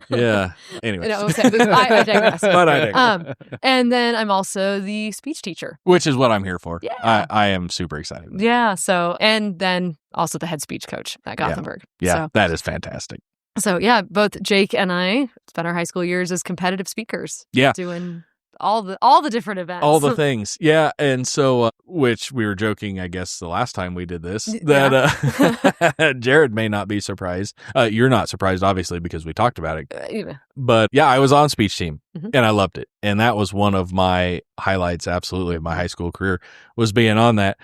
Speaker 3: Yeah. Anyway.
Speaker 1: No, okay, I digress.
Speaker 3: But I digress.
Speaker 1: And then I'm also the speech teacher.
Speaker 3: Which is what I'm here for.
Speaker 1: Yeah.
Speaker 3: I am super excited.
Speaker 1: Yeah. So, and then also the head speech coach at Gothenburg.
Speaker 3: Yeah, that is fantastic.
Speaker 1: So yeah, both Jake and I spent our high school years as competitive speakers.
Speaker 3: Yeah.
Speaker 1: Doing all the different events.
Speaker 3: All the things. Yeah. And so, which we were joking, I guess, the last time we did this, that Jared may not be surprised. You're not surprised, obviously, because we talked about it. But yeah, I was on speech team and I loved it. And that was one of my highlights, absolutely, of my high school career, was being on that.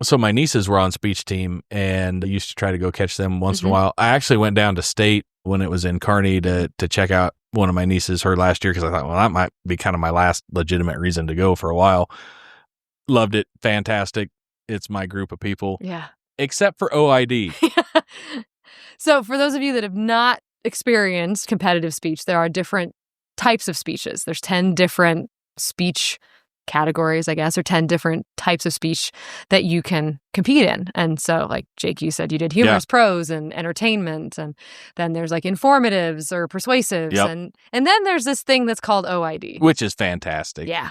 Speaker 3: So my nieces were on speech team, and I used to try to go catch them once in a while. I actually went down to state when it was in Kearney to check out one of my nieces, her last year, because I thought, well, that might be kind of my last legitimate reason to go for a while. Loved it. Fantastic. It's my group of people.
Speaker 1: Yeah.
Speaker 3: Except for OID.
Speaker 1: So for those of you that have not experienced competitive speech, there are different types of speeches. There's 10 different speech categories, I guess, or 10 different types of speech that you can compete in. And so, like Jake, you said you did humorous prose and entertainment, and then there's like informatives or persuasives, and then there's this thing that's called OID,
Speaker 3: which is fantastic.
Speaker 1: Yeah.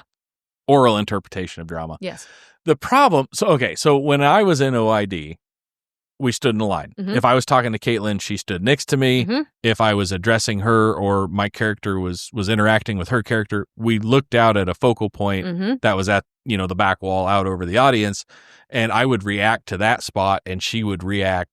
Speaker 3: Oral interpretation of drama.
Speaker 1: Yes.
Speaker 3: The problem, so when I was in OID, we stood in a line. If I was talking to Kaitlyn, she stood next to me. If I was addressing her or my character was interacting with her character, we looked out at a focal point that was at, the back wall out over the audience, and I would react to that spot and she would react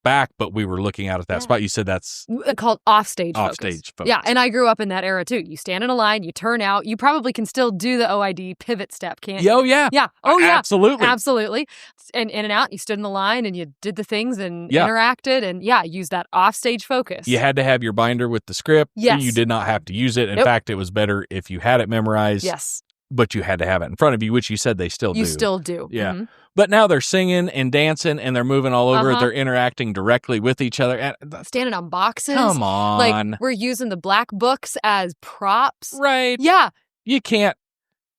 Speaker 3: back, but we were looking out at that spot. You said that's
Speaker 1: called offstage focus.
Speaker 3: Offstage focus.
Speaker 1: Yeah, and I grew up in that era too. You stand in a line, you turn out. You probably can still do the OID pivot step, can't you?
Speaker 3: Oh, yeah.
Speaker 1: Yeah. Oh, yeah.
Speaker 3: Absolutely.
Speaker 1: And in and out, you stood in the line and you did the things and interacted and used that offstage focus.
Speaker 3: You had to have your binder with the script.
Speaker 1: Yes.
Speaker 3: You did not have to use it. In fact, it was better if you had it memorized.
Speaker 1: Yes.
Speaker 3: But you had to have it in front of you, which you said they still do.
Speaker 1: You still do.
Speaker 3: Yeah. But now they're singing and dancing and they're moving all over. They're interacting directly with each other. And
Speaker 1: standing on boxes.
Speaker 3: Come on.
Speaker 1: Like, we're using the black books as props.
Speaker 3: Right.
Speaker 1: Yeah.
Speaker 3: You can't.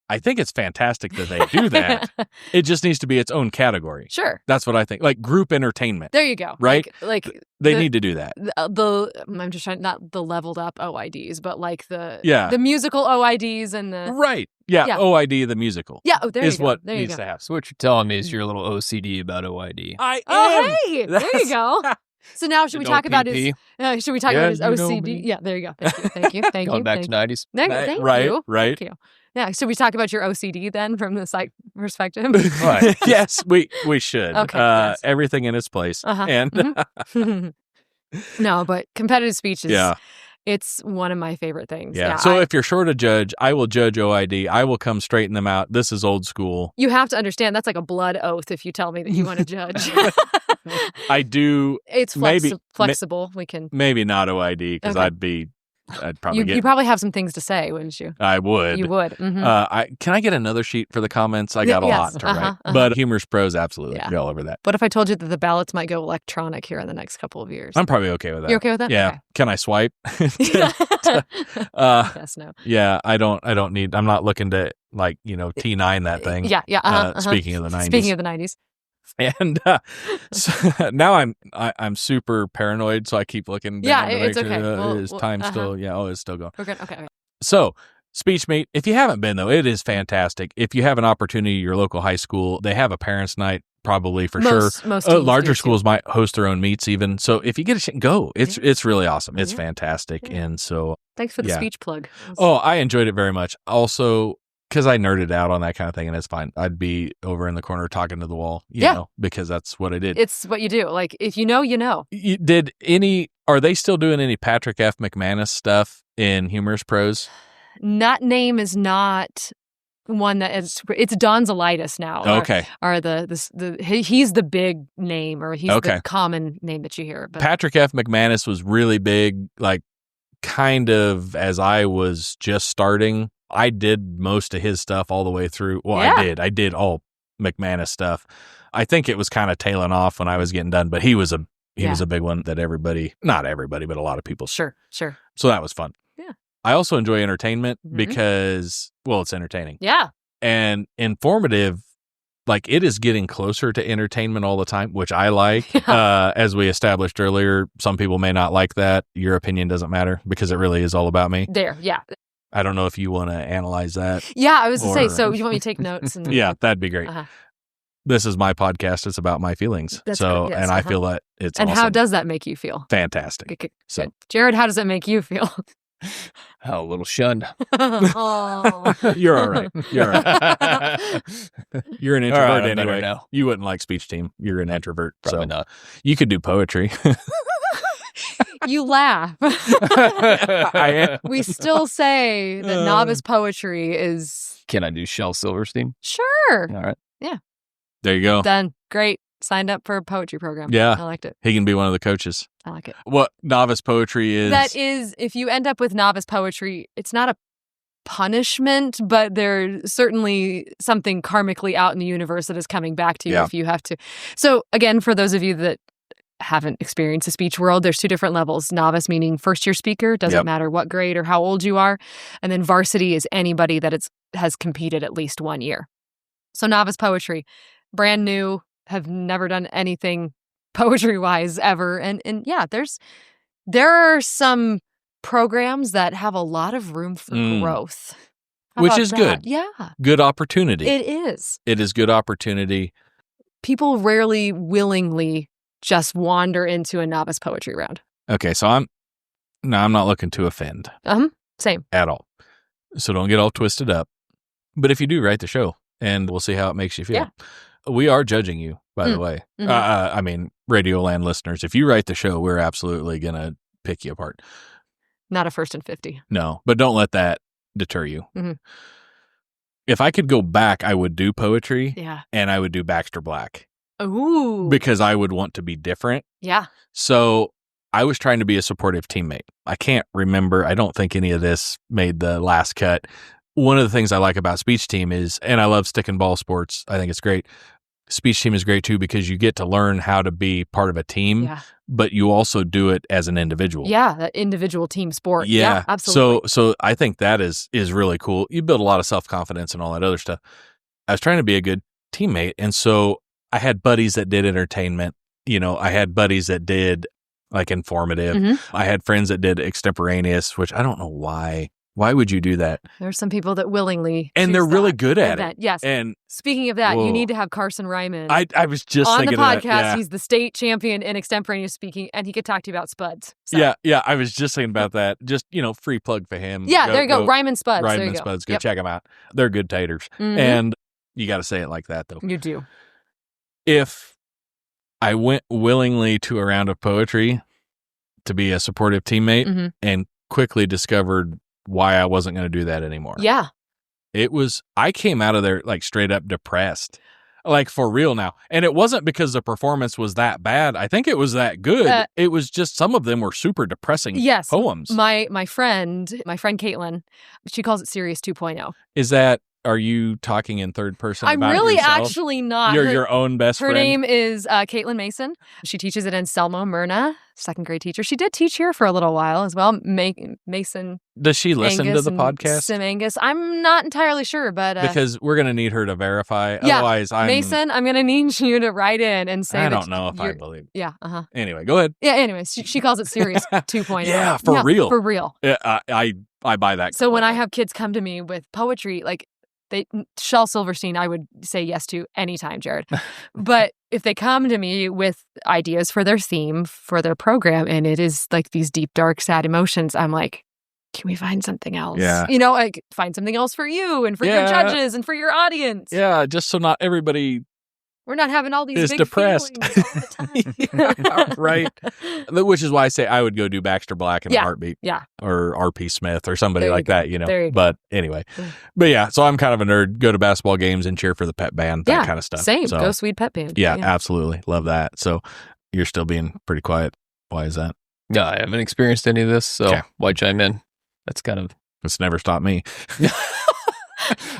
Speaker 3: I think it's fantastic that they do that. It just needs to be its own category.
Speaker 1: Sure.
Speaker 3: That's what I think. Like group entertainment.
Speaker 1: There you go.
Speaker 3: Right?
Speaker 1: Like
Speaker 3: they need to do that.
Speaker 1: I'm just trying, not the leveled up OIDs, but like the musical OIDs and the.
Speaker 3: Right. Yeah. OID, the musical.
Speaker 1: Yeah. Oh, there you go.
Speaker 3: Is what
Speaker 1: there
Speaker 3: needs to happen.
Speaker 2: So what you're telling me is you're a little OCD about OID.
Speaker 3: I am.
Speaker 1: Oh, hey. There you go. So now should we talk about his OCD?
Speaker 2: Me.
Speaker 1: Yeah, there you go. Thank you. Thank you.
Speaker 2: Going back to 90s.
Speaker 1: Thank you.
Speaker 3: Right.
Speaker 1: Thank you. Yeah, should we talk about your OCD then from the psych perspective?
Speaker 3: Right. Yes, we should.
Speaker 1: Okay. Yes.
Speaker 3: Everything in its place. And
Speaker 1: No, but competitive speech is it's one of my favorite things.
Speaker 3: Yeah. So if you're short a judge, I will judge OID. I will come straighten them out. This is old school.
Speaker 1: You have to understand that's like a blood oath if you tell me that you want to judge.
Speaker 3: I do.
Speaker 1: It's flexible. We can
Speaker 3: maybe not OID because I'd be I'd probably
Speaker 1: You probably have some things to say, wouldn't you?
Speaker 3: I would.
Speaker 1: You would. Mhm.
Speaker 3: Can I get another sheet for the comments? I got a lot to write. But humorous prose, absolutely.
Speaker 1: Yeah.
Speaker 3: Be all over that.
Speaker 1: What if I told you that the ballots might go electronic here in the next couple of years?
Speaker 3: I'm probably okay with that.
Speaker 1: You okay with that?
Speaker 3: Yeah.
Speaker 1: Okay.
Speaker 3: Can I swipe?
Speaker 1: Yes, no.
Speaker 3: Yeah, I don't need, I'm not looking to T9 that thing.
Speaker 1: Yeah.
Speaker 3: Speaking of the 90s.
Speaker 1: Speaking of the 90s.
Speaker 3: And so now I'm super paranoid, so I keep looking down to make
Speaker 1: it's
Speaker 3: sure
Speaker 1: okay.
Speaker 3: is time still, it's still going.
Speaker 1: We're good. Okay.
Speaker 3: So Speech Meet, if you haven't been though, it is fantastic. If you have an opportunity, your local high school, they have a parents' night probably for sure.
Speaker 1: Most
Speaker 3: larger schools might host their own meets even. So if you get a chance, go. It's really awesome. It's
Speaker 1: Yeah.
Speaker 3: fantastic.
Speaker 1: Yeah.
Speaker 3: And so
Speaker 1: Thanks for the speech plug.
Speaker 3: Oh, I enjoyed it very much. Also, because I nerded out on that kind of thing, and it's fine. I'd be over in the corner talking to the wall, you know, because that's what I did.
Speaker 1: It's what you do. Like, if you know, you know.
Speaker 3: Are they still doing any Patrick F. McManus stuff in humorous prose?
Speaker 1: That name is not one that it's Don Zolitis now.
Speaker 3: Okay.
Speaker 1: He's the big name, or he's the common name that you hear. But
Speaker 3: Patrick F. McManus was really big, like kind of as I was just starting. I did most of his stuff all the way through. Well,
Speaker 1: Yeah.
Speaker 3: I did all McManus stuff. I think it was kind of tailing off when I was getting done, but he was a big one that not everybody, but a lot of people.
Speaker 1: Sure.
Speaker 3: So that was fun.
Speaker 1: Yeah.
Speaker 3: I also enjoy entertainment
Speaker 1: Mhm.
Speaker 3: because, well, it's entertaining.
Speaker 1: Yeah.
Speaker 3: And informative, like it is getting closer to entertainment all the time, which I like.
Speaker 1: Yeah.
Speaker 3: As we established earlier, some people may not like that. Your opinion doesn't matter because it really is all about me.
Speaker 1: There. Yeah.
Speaker 3: I don't know if you want to analyze that.
Speaker 1: Yeah. I was to say,
Speaker 3: Or-
Speaker 1: so you want me to take notes? And
Speaker 3: Yeah, that'd be great.
Speaker 1: Uh-huh.
Speaker 3: This is my podcast. It's about my feelings.
Speaker 1: That's
Speaker 3: so,
Speaker 1: great, yes,
Speaker 3: and I feel that it's
Speaker 1: And
Speaker 3: awesome.
Speaker 1: how does that make you feel?
Speaker 3: Fantastic.
Speaker 1: Good.
Speaker 3: So-
Speaker 1: Jared, how does that make you feel?
Speaker 2: Oh, a little shunned.
Speaker 1: Oh.
Speaker 3: You're all right. You're all right. You're an
Speaker 2: All
Speaker 3: introvert
Speaker 2: right, I'm better
Speaker 3: anyway.
Speaker 2: now.
Speaker 3: You wouldn't like speech team. You're an introvert.
Speaker 2: Probably
Speaker 3: so
Speaker 2: not.
Speaker 3: you could do poetry.
Speaker 1: You laugh.
Speaker 3: I am.
Speaker 1: We still say that novice poetry is
Speaker 2: Can I do Shel Silverstein?
Speaker 1: sure.
Speaker 2: All right.
Speaker 3: There you go.
Speaker 1: Done. Great. Signed up for a poetry program.
Speaker 3: Yeah.
Speaker 1: I liked it.
Speaker 3: He can be one of the coaches.
Speaker 1: I like it.
Speaker 3: What novice poetry is?
Speaker 1: That is, if you end up with novice poetry, it's not a punishment, but there's certainly something karmically out in the universe that is coming back to you if you have to. So again, for those of you that haven't experienced the speech world, there's two different levels. Novice meaning first year speaker, doesn't matter what grade or how old you are. And then varsity is anybody that has competed at least 1 year. So novice poetry, brand new, have never done anything poetry wise ever. And yeah, there are some programs that have a lot of room for growth. How
Speaker 3: Which
Speaker 1: about
Speaker 3: is
Speaker 1: that?
Speaker 3: good.
Speaker 1: Yeah.
Speaker 3: Good opportunity.
Speaker 1: It is.
Speaker 3: It is good opportunity.
Speaker 1: People rarely willingly just wander into a novice poetry round.
Speaker 3: Okay, so I'm not looking to offend
Speaker 1: Same.
Speaker 3: at all. So don't get all twisted up. But if you do, write the show and we'll see how it makes you feel.
Speaker 1: Yeah.
Speaker 3: We are judging you, by the way.
Speaker 1: Mhm.
Speaker 3: I mean, Radioland listeners, if you write the show, we're absolutely going to pick you apart.
Speaker 1: Not a first and 50.
Speaker 3: No, but don't let that deter you.
Speaker 1: Mhm.
Speaker 3: If I could go back, I would do poetry
Speaker 1: Yeah.
Speaker 3: and I would do Baxter Black
Speaker 1: Ooh.
Speaker 3: because I would want to be different.
Speaker 1: Yeah.
Speaker 3: So I was trying to be a supportive teammate. I can't remember. I don't think any of this made the last cut. One of the things I like about speech team is, and I love stick and ball sports. I think it's great. Speech team is great too because you get to learn how to be part of a team, but you also do it as an individual.
Speaker 1: Yeah, that individual team sport. Yeah, absolutely.
Speaker 3: So I think that is really cool. You build a lot of self-confidence and all that other stuff. I was trying to be a good teammate. And so I had buddies that did entertainment. You know, I had buddies that did like informative.
Speaker 1: Mm-hmm.
Speaker 3: I had friends that did extemporaneous, which I don't know why. Why would you do that?
Speaker 1: There's some people that willingly
Speaker 3: And they're really good at
Speaker 1: event.
Speaker 3: it.
Speaker 1: Yes.
Speaker 3: And
Speaker 1: speaking of that,
Speaker 3: whoa.
Speaker 1: you need to have Carson Ryman
Speaker 3: I was just
Speaker 1: on the
Speaker 3: thinking
Speaker 1: podcast.
Speaker 3: of that. Yeah.
Speaker 1: He's the state champion in extemporaneous speaking, and he could talk to you about spuds. So.
Speaker 3: Yeah. I was just thinking about that. Just, free plug for him.
Speaker 1: Yeah, there you go. Ryman Spuds. There
Speaker 3: Ryman
Speaker 1: you go.
Speaker 3: Spuds. Go
Speaker 1: Yep.
Speaker 3: check them out. They're good taters.
Speaker 1: Mhm.
Speaker 3: And you got to say it like that, though.
Speaker 1: You do.
Speaker 3: If I went willingly to a round of poetry to be a supportive teammate
Speaker 1: Mhm.
Speaker 3: and quickly discovered why I wasn't going to do that anymore.
Speaker 1: Yeah.
Speaker 3: I came out of there like straight up depressed. Like, for real now. And it wasn't because the performance was that bad. I think it was that good. It was just some of them were super depressing poems.
Speaker 1: My friend Kaitlyn, she calls it Serious 2.0.
Speaker 3: Are you talking in third person
Speaker 1: I'm
Speaker 3: about
Speaker 1: really
Speaker 3: yourself?
Speaker 1: Actually not.
Speaker 3: You're your own best friend?
Speaker 1: Her name is Kaitlyn Mason. She teaches at Anselmo Myrna, second grade teacher. She did teach here for a little while as well. Mason.
Speaker 3: Does she listen
Speaker 1: Angus
Speaker 3: to the podcast?
Speaker 1: Sim Angus. I'm not entirely sure, but
Speaker 3: because we're going to need her to verify.
Speaker 1: Yeah,
Speaker 3: Otherwise,
Speaker 1: Mason, I'm going to need you to write in and say
Speaker 3: I don't know if I believe.
Speaker 1: Yeah.
Speaker 3: Anyway, go ahead.
Speaker 1: Yeah. Anyways, she calls it Serious 2.0.
Speaker 3: Yeah, for real.
Speaker 1: For real.
Speaker 3: Yeah, I buy that.
Speaker 1: So when I have kids come to me with poetry, like Shel Silverstein, I would say yes to anytime, Jared. But if they come to me with ideas for their theme, for their program, and it is like these deep, dark, sad emotions, I'm like, can we find something else?
Speaker 3: Yeah.
Speaker 1: Like find something else for you and for your judges and for your audience.
Speaker 3: Yeah, just so not everybody
Speaker 1: we're not having all these
Speaker 3: is
Speaker 1: big
Speaker 3: depressed
Speaker 1: feelings all the time.
Speaker 3: Right. Which is why I say I would go do Baxter Black in a heartbeat.
Speaker 1: Yeah.
Speaker 3: Or R.P. Smith or somebody like that,
Speaker 1: There you go.
Speaker 3: But anyway. But yeah, so I'm kind of a nerd. Go to basketball games and cheer for the pet band, that kind of stuff.
Speaker 1: Same.
Speaker 3: So,
Speaker 1: go Swede Pet Band.
Speaker 3: Yeah, absolutely. Love that. So you're still being pretty quiet. Why is that?
Speaker 2: No, I haven't experienced any of this, so why chime in? That's kind of...
Speaker 3: It's never stopped me.
Speaker 2: I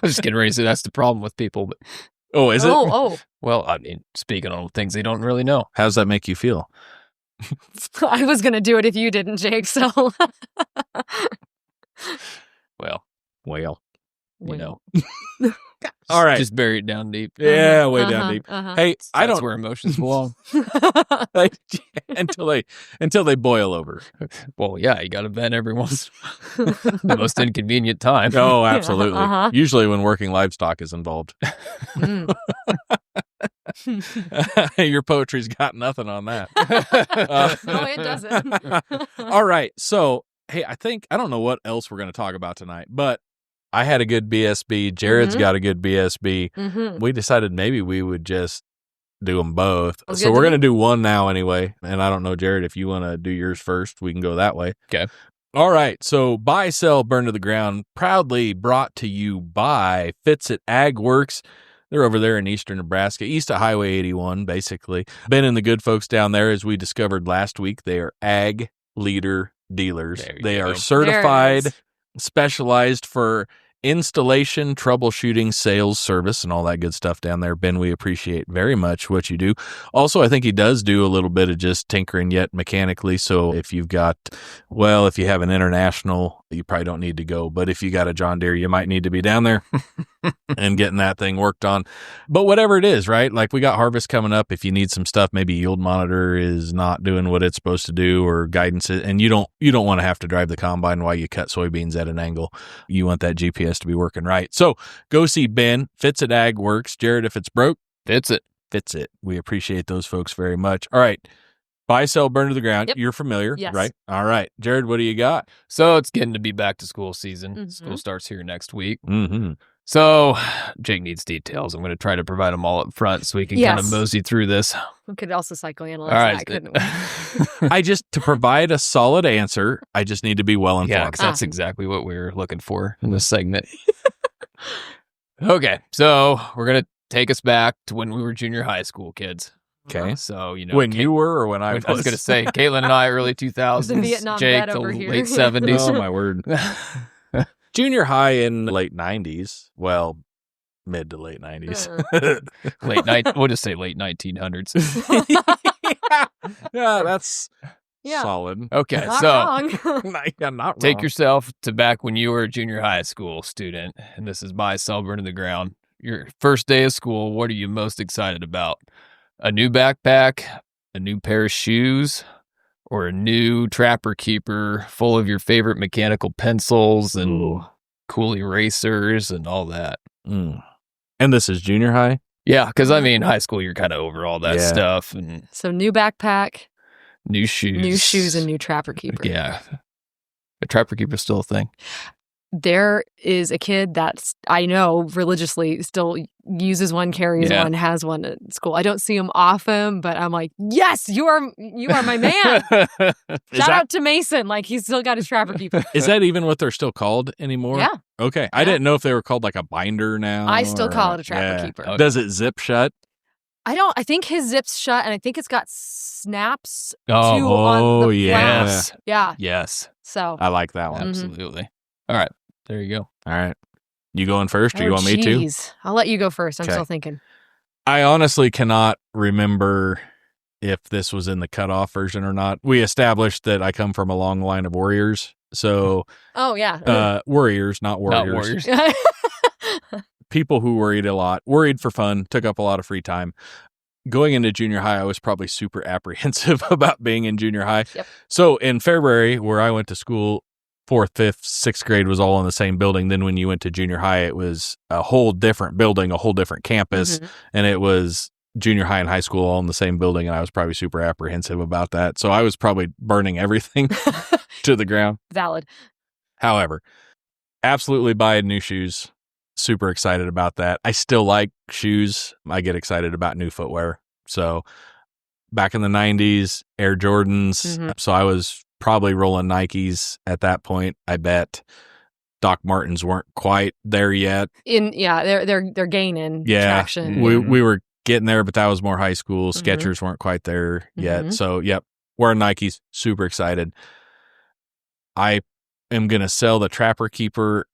Speaker 2: was just getting ready to say that's the problem with people, but...
Speaker 3: Oh, is it?
Speaker 1: Oh.
Speaker 2: Well, I mean, speaking on things they don't really know.
Speaker 3: How does that make you feel?
Speaker 1: I was going to do it if you didn't, Jake, so...
Speaker 2: Well, you know.
Speaker 3: All right.
Speaker 2: Just bury it down deep.
Speaker 3: Yeah, way down deep. Hey,
Speaker 2: That's where emotions belong.
Speaker 3: until they boil over.
Speaker 2: Well, yeah, you got to vent every once. The most inconvenient time.
Speaker 3: Oh, absolutely. Usually when working livestock is involved. Your poetry's got nothing on that.
Speaker 1: No, it doesn't.
Speaker 3: All right. So, hey, I don't know what else we're going to talk about tonight, but I had a good BSB. Jared's got a good BSB. We decided maybe we would just do them both. So we're going to do one now anyway. And I don't know, Jared, if you want to do yours first, we can go that way.
Speaker 2: Okay.
Speaker 3: All right. So Buy, Sell, Burn to the Ground, proudly brought to you by Fits It Ag Works. They're over there in eastern Nebraska, east of Highway 81, basically. Ben and the good folks down there, as we discovered last week, they are ag leader dealers. They are certified, specialized for installation, troubleshooting, sales, service, and all that good stuff down there. Ben, we appreciate very much what you do. Also, I think he does do a little bit of just tinkering yet mechanically. So if you have an International, you probably don't need to go. But if you got a John Deere, you might need to be down there and getting that thing worked on. But whatever it is, right? Like we got harvest coming up. If you need some stuff, maybe yield monitor is not doing what it's supposed to do, or guidance, and you don't want to have to drive the combine while you cut soybeans at an angle. You want that GPS to be working right. So go see Ben. Fits It Ag Works. Jared, if it's broke,
Speaker 2: fits it.
Speaker 3: We appreciate those folks very much. All right. Buy, Sell, Burn to the Ground.
Speaker 1: Yep.
Speaker 3: You're familiar,
Speaker 1: yes.
Speaker 3: right? All right. Jared, what do you got?
Speaker 2: So it's getting to be back to school season. School starts here next week.
Speaker 3: Mm-hmm.
Speaker 2: So Jake needs details. I'm going to try to provide them all up front so we can kind of mosey through this.
Speaker 1: We could also psychoanalyze that, couldn't
Speaker 2: we?
Speaker 3: To provide a solid answer, I just need to be well informed.
Speaker 2: Yeah, 'cause that's exactly what we were looking for in this segment. Okay, so we're going to take us back to when we were junior high school kids.
Speaker 3: Okay.
Speaker 2: So,
Speaker 3: when you were or when I was?
Speaker 2: I was going to say, Kaitlyn and I, early 2000s.
Speaker 1: The Vietnam
Speaker 2: Jake,
Speaker 1: vet
Speaker 2: the
Speaker 1: over here.
Speaker 2: late 70s.
Speaker 3: Oh, my word. Junior high in late 90s. Well, mid to late 90s.
Speaker 2: We'll just say late 1900s.
Speaker 3: Yeah, that's solid.
Speaker 2: Okay,
Speaker 1: not
Speaker 2: so
Speaker 1: wrong.
Speaker 3: Not wrong.
Speaker 2: Take yourself to back when you were a junior high school student, and this is Buy, Sell, Burn to the Ground. Your first day of school, what are you most excited about? A new backpack, a new pair of shoes, or a new Trapper Keeper full of your favorite mechanical pencils and cool erasers and all that?
Speaker 3: And this is junior high?
Speaker 2: Yeah, because I mean, high school, you're kind of over all that stuff. And
Speaker 1: So new backpack,
Speaker 2: new shoes,
Speaker 1: and new Trapper Keeper.
Speaker 2: Yeah. A Trapper Keeper's still a thing.
Speaker 1: there is a kid that I know religiously still uses one, carries one, has one at school. I don't see him often, but I'm like, yes, you are my man. Shout out to Mason. Like, he's still got his trapper keeper.
Speaker 3: Is that even what they're still called anymore?
Speaker 1: Yeah.
Speaker 3: Okay. I didn't know if they were called like a binder now.
Speaker 1: I still call it a trapper keeper.
Speaker 2: Okay.
Speaker 3: Does it zip shut?
Speaker 1: I think his zips shut, and I think it's got snaps too
Speaker 3: Oh,
Speaker 1: on the
Speaker 3: yes.
Speaker 1: flap. Yeah.
Speaker 2: Yes.
Speaker 1: So
Speaker 3: I like that one.
Speaker 2: Absolutely. All right. There you go.
Speaker 3: All right. You going first, or you want me to?
Speaker 1: I'll let you go first. I'm
Speaker 3: Okay.
Speaker 1: still thinking.
Speaker 3: I honestly cannot remember if this was in the cutoff version or not. We established that I come from a long line of warriors. So,
Speaker 1: Oh, yeah.
Speaker 3: warriors, not warriors.
Speaker 2: Not warriors.
Speaker 3: People who worried a lot, worried for fun, took up a lot of free time. Going into junior high, I was probably super apprehensive about being in junior high.
Speaker 1: Yep.
Speaker 3: So in Fairbury, where I went to school, 4th, 5th, 6th grade was all in the same building. Then when you went to junior high, it was a whole different building, a whole different campus.
Speaker 1: Mhm.
Speaker 3: And it was junior high and high school all in the same building. And I was probably super apprehensive about that. So I was probably burning everything to the ground.
Speaker 1: Valid.
Speaker 3: However, absolutely buying new shoes. Super excited about that. I still like shoes. I get excited about new footwear. So back in the 90s, Air Jordans.
Speaker 1: Mhm.
Speaker 3: So I was probably rolling Nikes at that point, I bet. Doc Martens weren't quite there yet.
Speaker 1: They're gaining traction.
Speaker 3: We were getting there, but that was more high school.
Speaker 1: Mhm.
Speaker 3: Skechers weren't quite there yet.
Speaker 1: Mhm.
Speaker 3: So, yep, wearing Nikes, super excited. I am going to sell the Trapper Keeper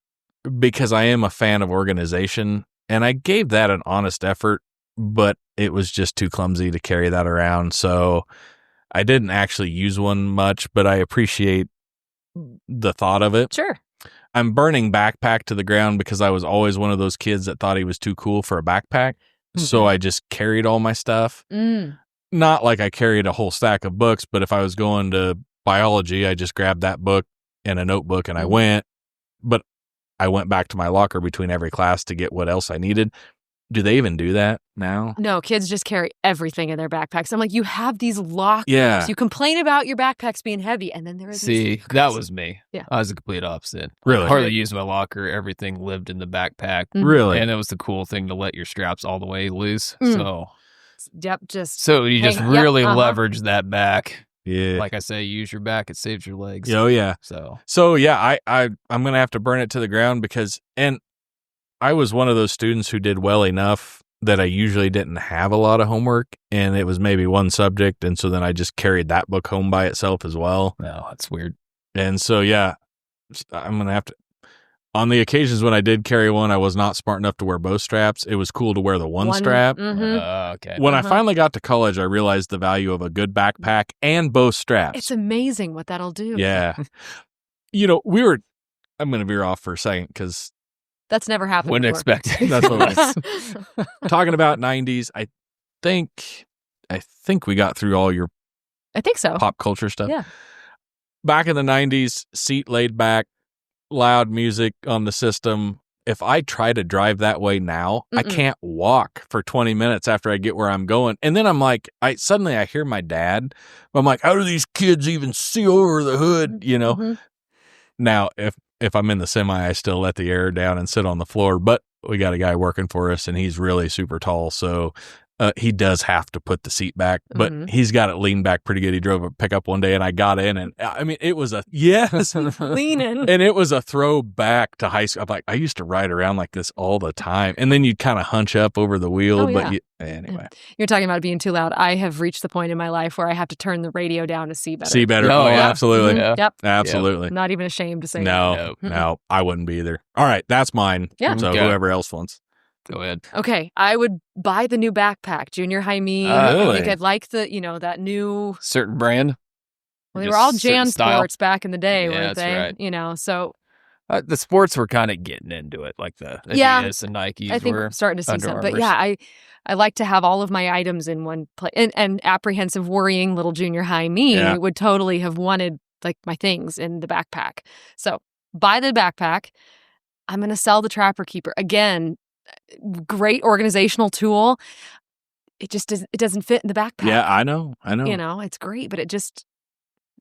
Speaker 3: because I am a fan of organization, and I gave that an honest effort, but it was just too clumsy to carry that around. So I didn't actually use one much, but I appreciate the thought of it.
Speaker 1: Sure.
Speaker 3: I'm burning backpack to the ground because I was always one of those kids that thought he was too cool for a backpack. So I just carried all my stuff. Not like I carried a whole stack of books, but if I was going to biology, I just grabbed that book and a notebook and I went. But I went back to my locker between every class to get what else I needed. Do they even do that now?
Speaker 1: No, kids just carry everything in their backpacks. I'm like, you have these lockers.
Speaker 3: Yeah.
Speaker 1: You complain about your backpacks being heavy, and then there is
Speaker 2: See, that was me.
Speaker 1: Yeah.
Speaker 2: I was the complete opposite.
Speaker 3: Really?
Speaker 2: I hardly used my locker. Everything lived in the backpack.
Speaker 3: Really?
Speaker 2: And it was the cool thing to let your straps all the way loose.
Speaker 1: Mm. So
Speaker 2: You just
Speaker 1: hang- yep,
Speaker 2: really
Speaker 1: uh-huh.
Speaker 2: leverage that back.
Speaker 3: Yeah.
Speaker 2: Like I say, use your back. It saves your legs.
Speaker 3: Oh, yeah.
Speaker 2: So
Speaker 3: yeah, I'm going to have to burn it to the ground and I was one of those students who did well enough that I usually didn't have a lot of homework, and it was maybe one subject. And so then I just carried that book home by itself as well.
Speaker 2: no, that's weird.
Speaker 3: And so, yeah, I'm going to have to, on the occasions when I did carry one, I was not smart enough to wear both straps. It was cool to wear the one strap.
Speaker 2: Okay.
Speaker 3: When I finally got to college, I realized the value of a good backpack and both straps.
Speaker 1: It's amazing what that'll do.
Speaker 3: Yeah. I'm going to veer off for a second because
Speaker 1: That's never happened
Speaker 2: Wouldn't
Speaker 1: before.
Speaker 2: expect it.
Speaker 3: that's what talking about 90s. I think we got through all your
Speaker 1: I think so.
Speaker 3: pop culture stuff.
Speaker 1: Yeah.
Speaker 3: Back in the 90s, seat laid back, loud music on the system. If I try to drive that way now, I can't walk for 20 minutes after I get where I'm going. And then I'm like, I hear my dad. I'm like, how do these kids even see over the hood? You know?
Speaker 1: Mm-hmm.
Speaker 3: Now, if I'm in the semi, I still let the air down and sit on the floor. But we got a guy working for us, and he's really super tall. So he does have to put the seat back, but he's got it leaned back pretty good. He drove a pickup one day, and I got in, and I mean, it was
Speaker 1: leaning.
Speaker 3: And it was a throwback to high school. I'm like, I used to ride around like this all the time. And then you'd kind of hunch up over the wheel. Anyway.
Speaker 1: You're talking about it being too loud. I have reached the point in my life where I have to turn the radio down to see better.
Speaker 3: See better.
Speaker 2: Oh, yeah.
Speaker 3: Absolutely.
Speaker 2: Yeah.
Speaker 1: Yep.
Speaker 3: Absolutely.
Speaker 1: Not even ashamed to say
Speaker 3: No, I wouldn't be either. All right. That's mine.
Speaker 1: Yeah.
Speaker 3: So
Speaker 2: Okay.
Speaker 3: whoever else wants.
Speaker 2: Go ahead.
Speaker 1: that. Okay. I would buy the new backpack, junior high me.
Speaker 3: Really?
Speaker 1: I think I'd like that new.
Speaker 2: Certain brand.
Speaker 1: Well, they
Speaker 2: Just
Speaker 1: were all
Speaker 2: certain
Speaker 1: Jan
Speaker 2: style.
Speaker 1: Sports back in the day,
Speaker 2: Yeah,
Speaker 1: weren't
Speaker 2: that's
Speaker 1: they?
Speaker 2: right.
Speaker 1: So
Speaker 2: The sports were kind of getting into it, like the Adidas
Speaker 1: Yeah.
Speaker 2: and Nikes
Speaker 1: I think
Speaker 2: were.
Speaker 1: I'm starting to see
Speaker 2: Under
Speaker 1: some. But
Speaker 2: Armours.
Speaker 1: yeah, I like to have all of my items in one place. And apprehensive, worrying little junior high me would totally have wanted like my things in the backpack. So buy the backpack. I'm going to sell the Trapper Keeper. Again, great organizational tool. It just doesn't fit in the backpack.
Speaker 3: Yeah, I know.
Speaker 1: It's great, but it just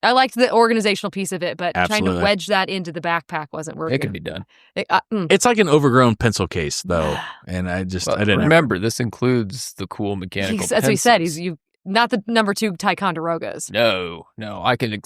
Speaker 1: I liked the organizational piece of it, but trying
Speaker 3: Absolutely.
Speaker 1: to wedge that into the backpack wasn't working.
Speaker 2: It can be done.
Speaker 3: It's like an overgrown pencil case, though. And I didn't
Speaker 2: remember, this includes the cool mechanical
Speaker 1: That's what he said.
Speaker 2: pencils.
Speaker 1: Not the number 2 Ticonderogas.
Speaker 2: No. I can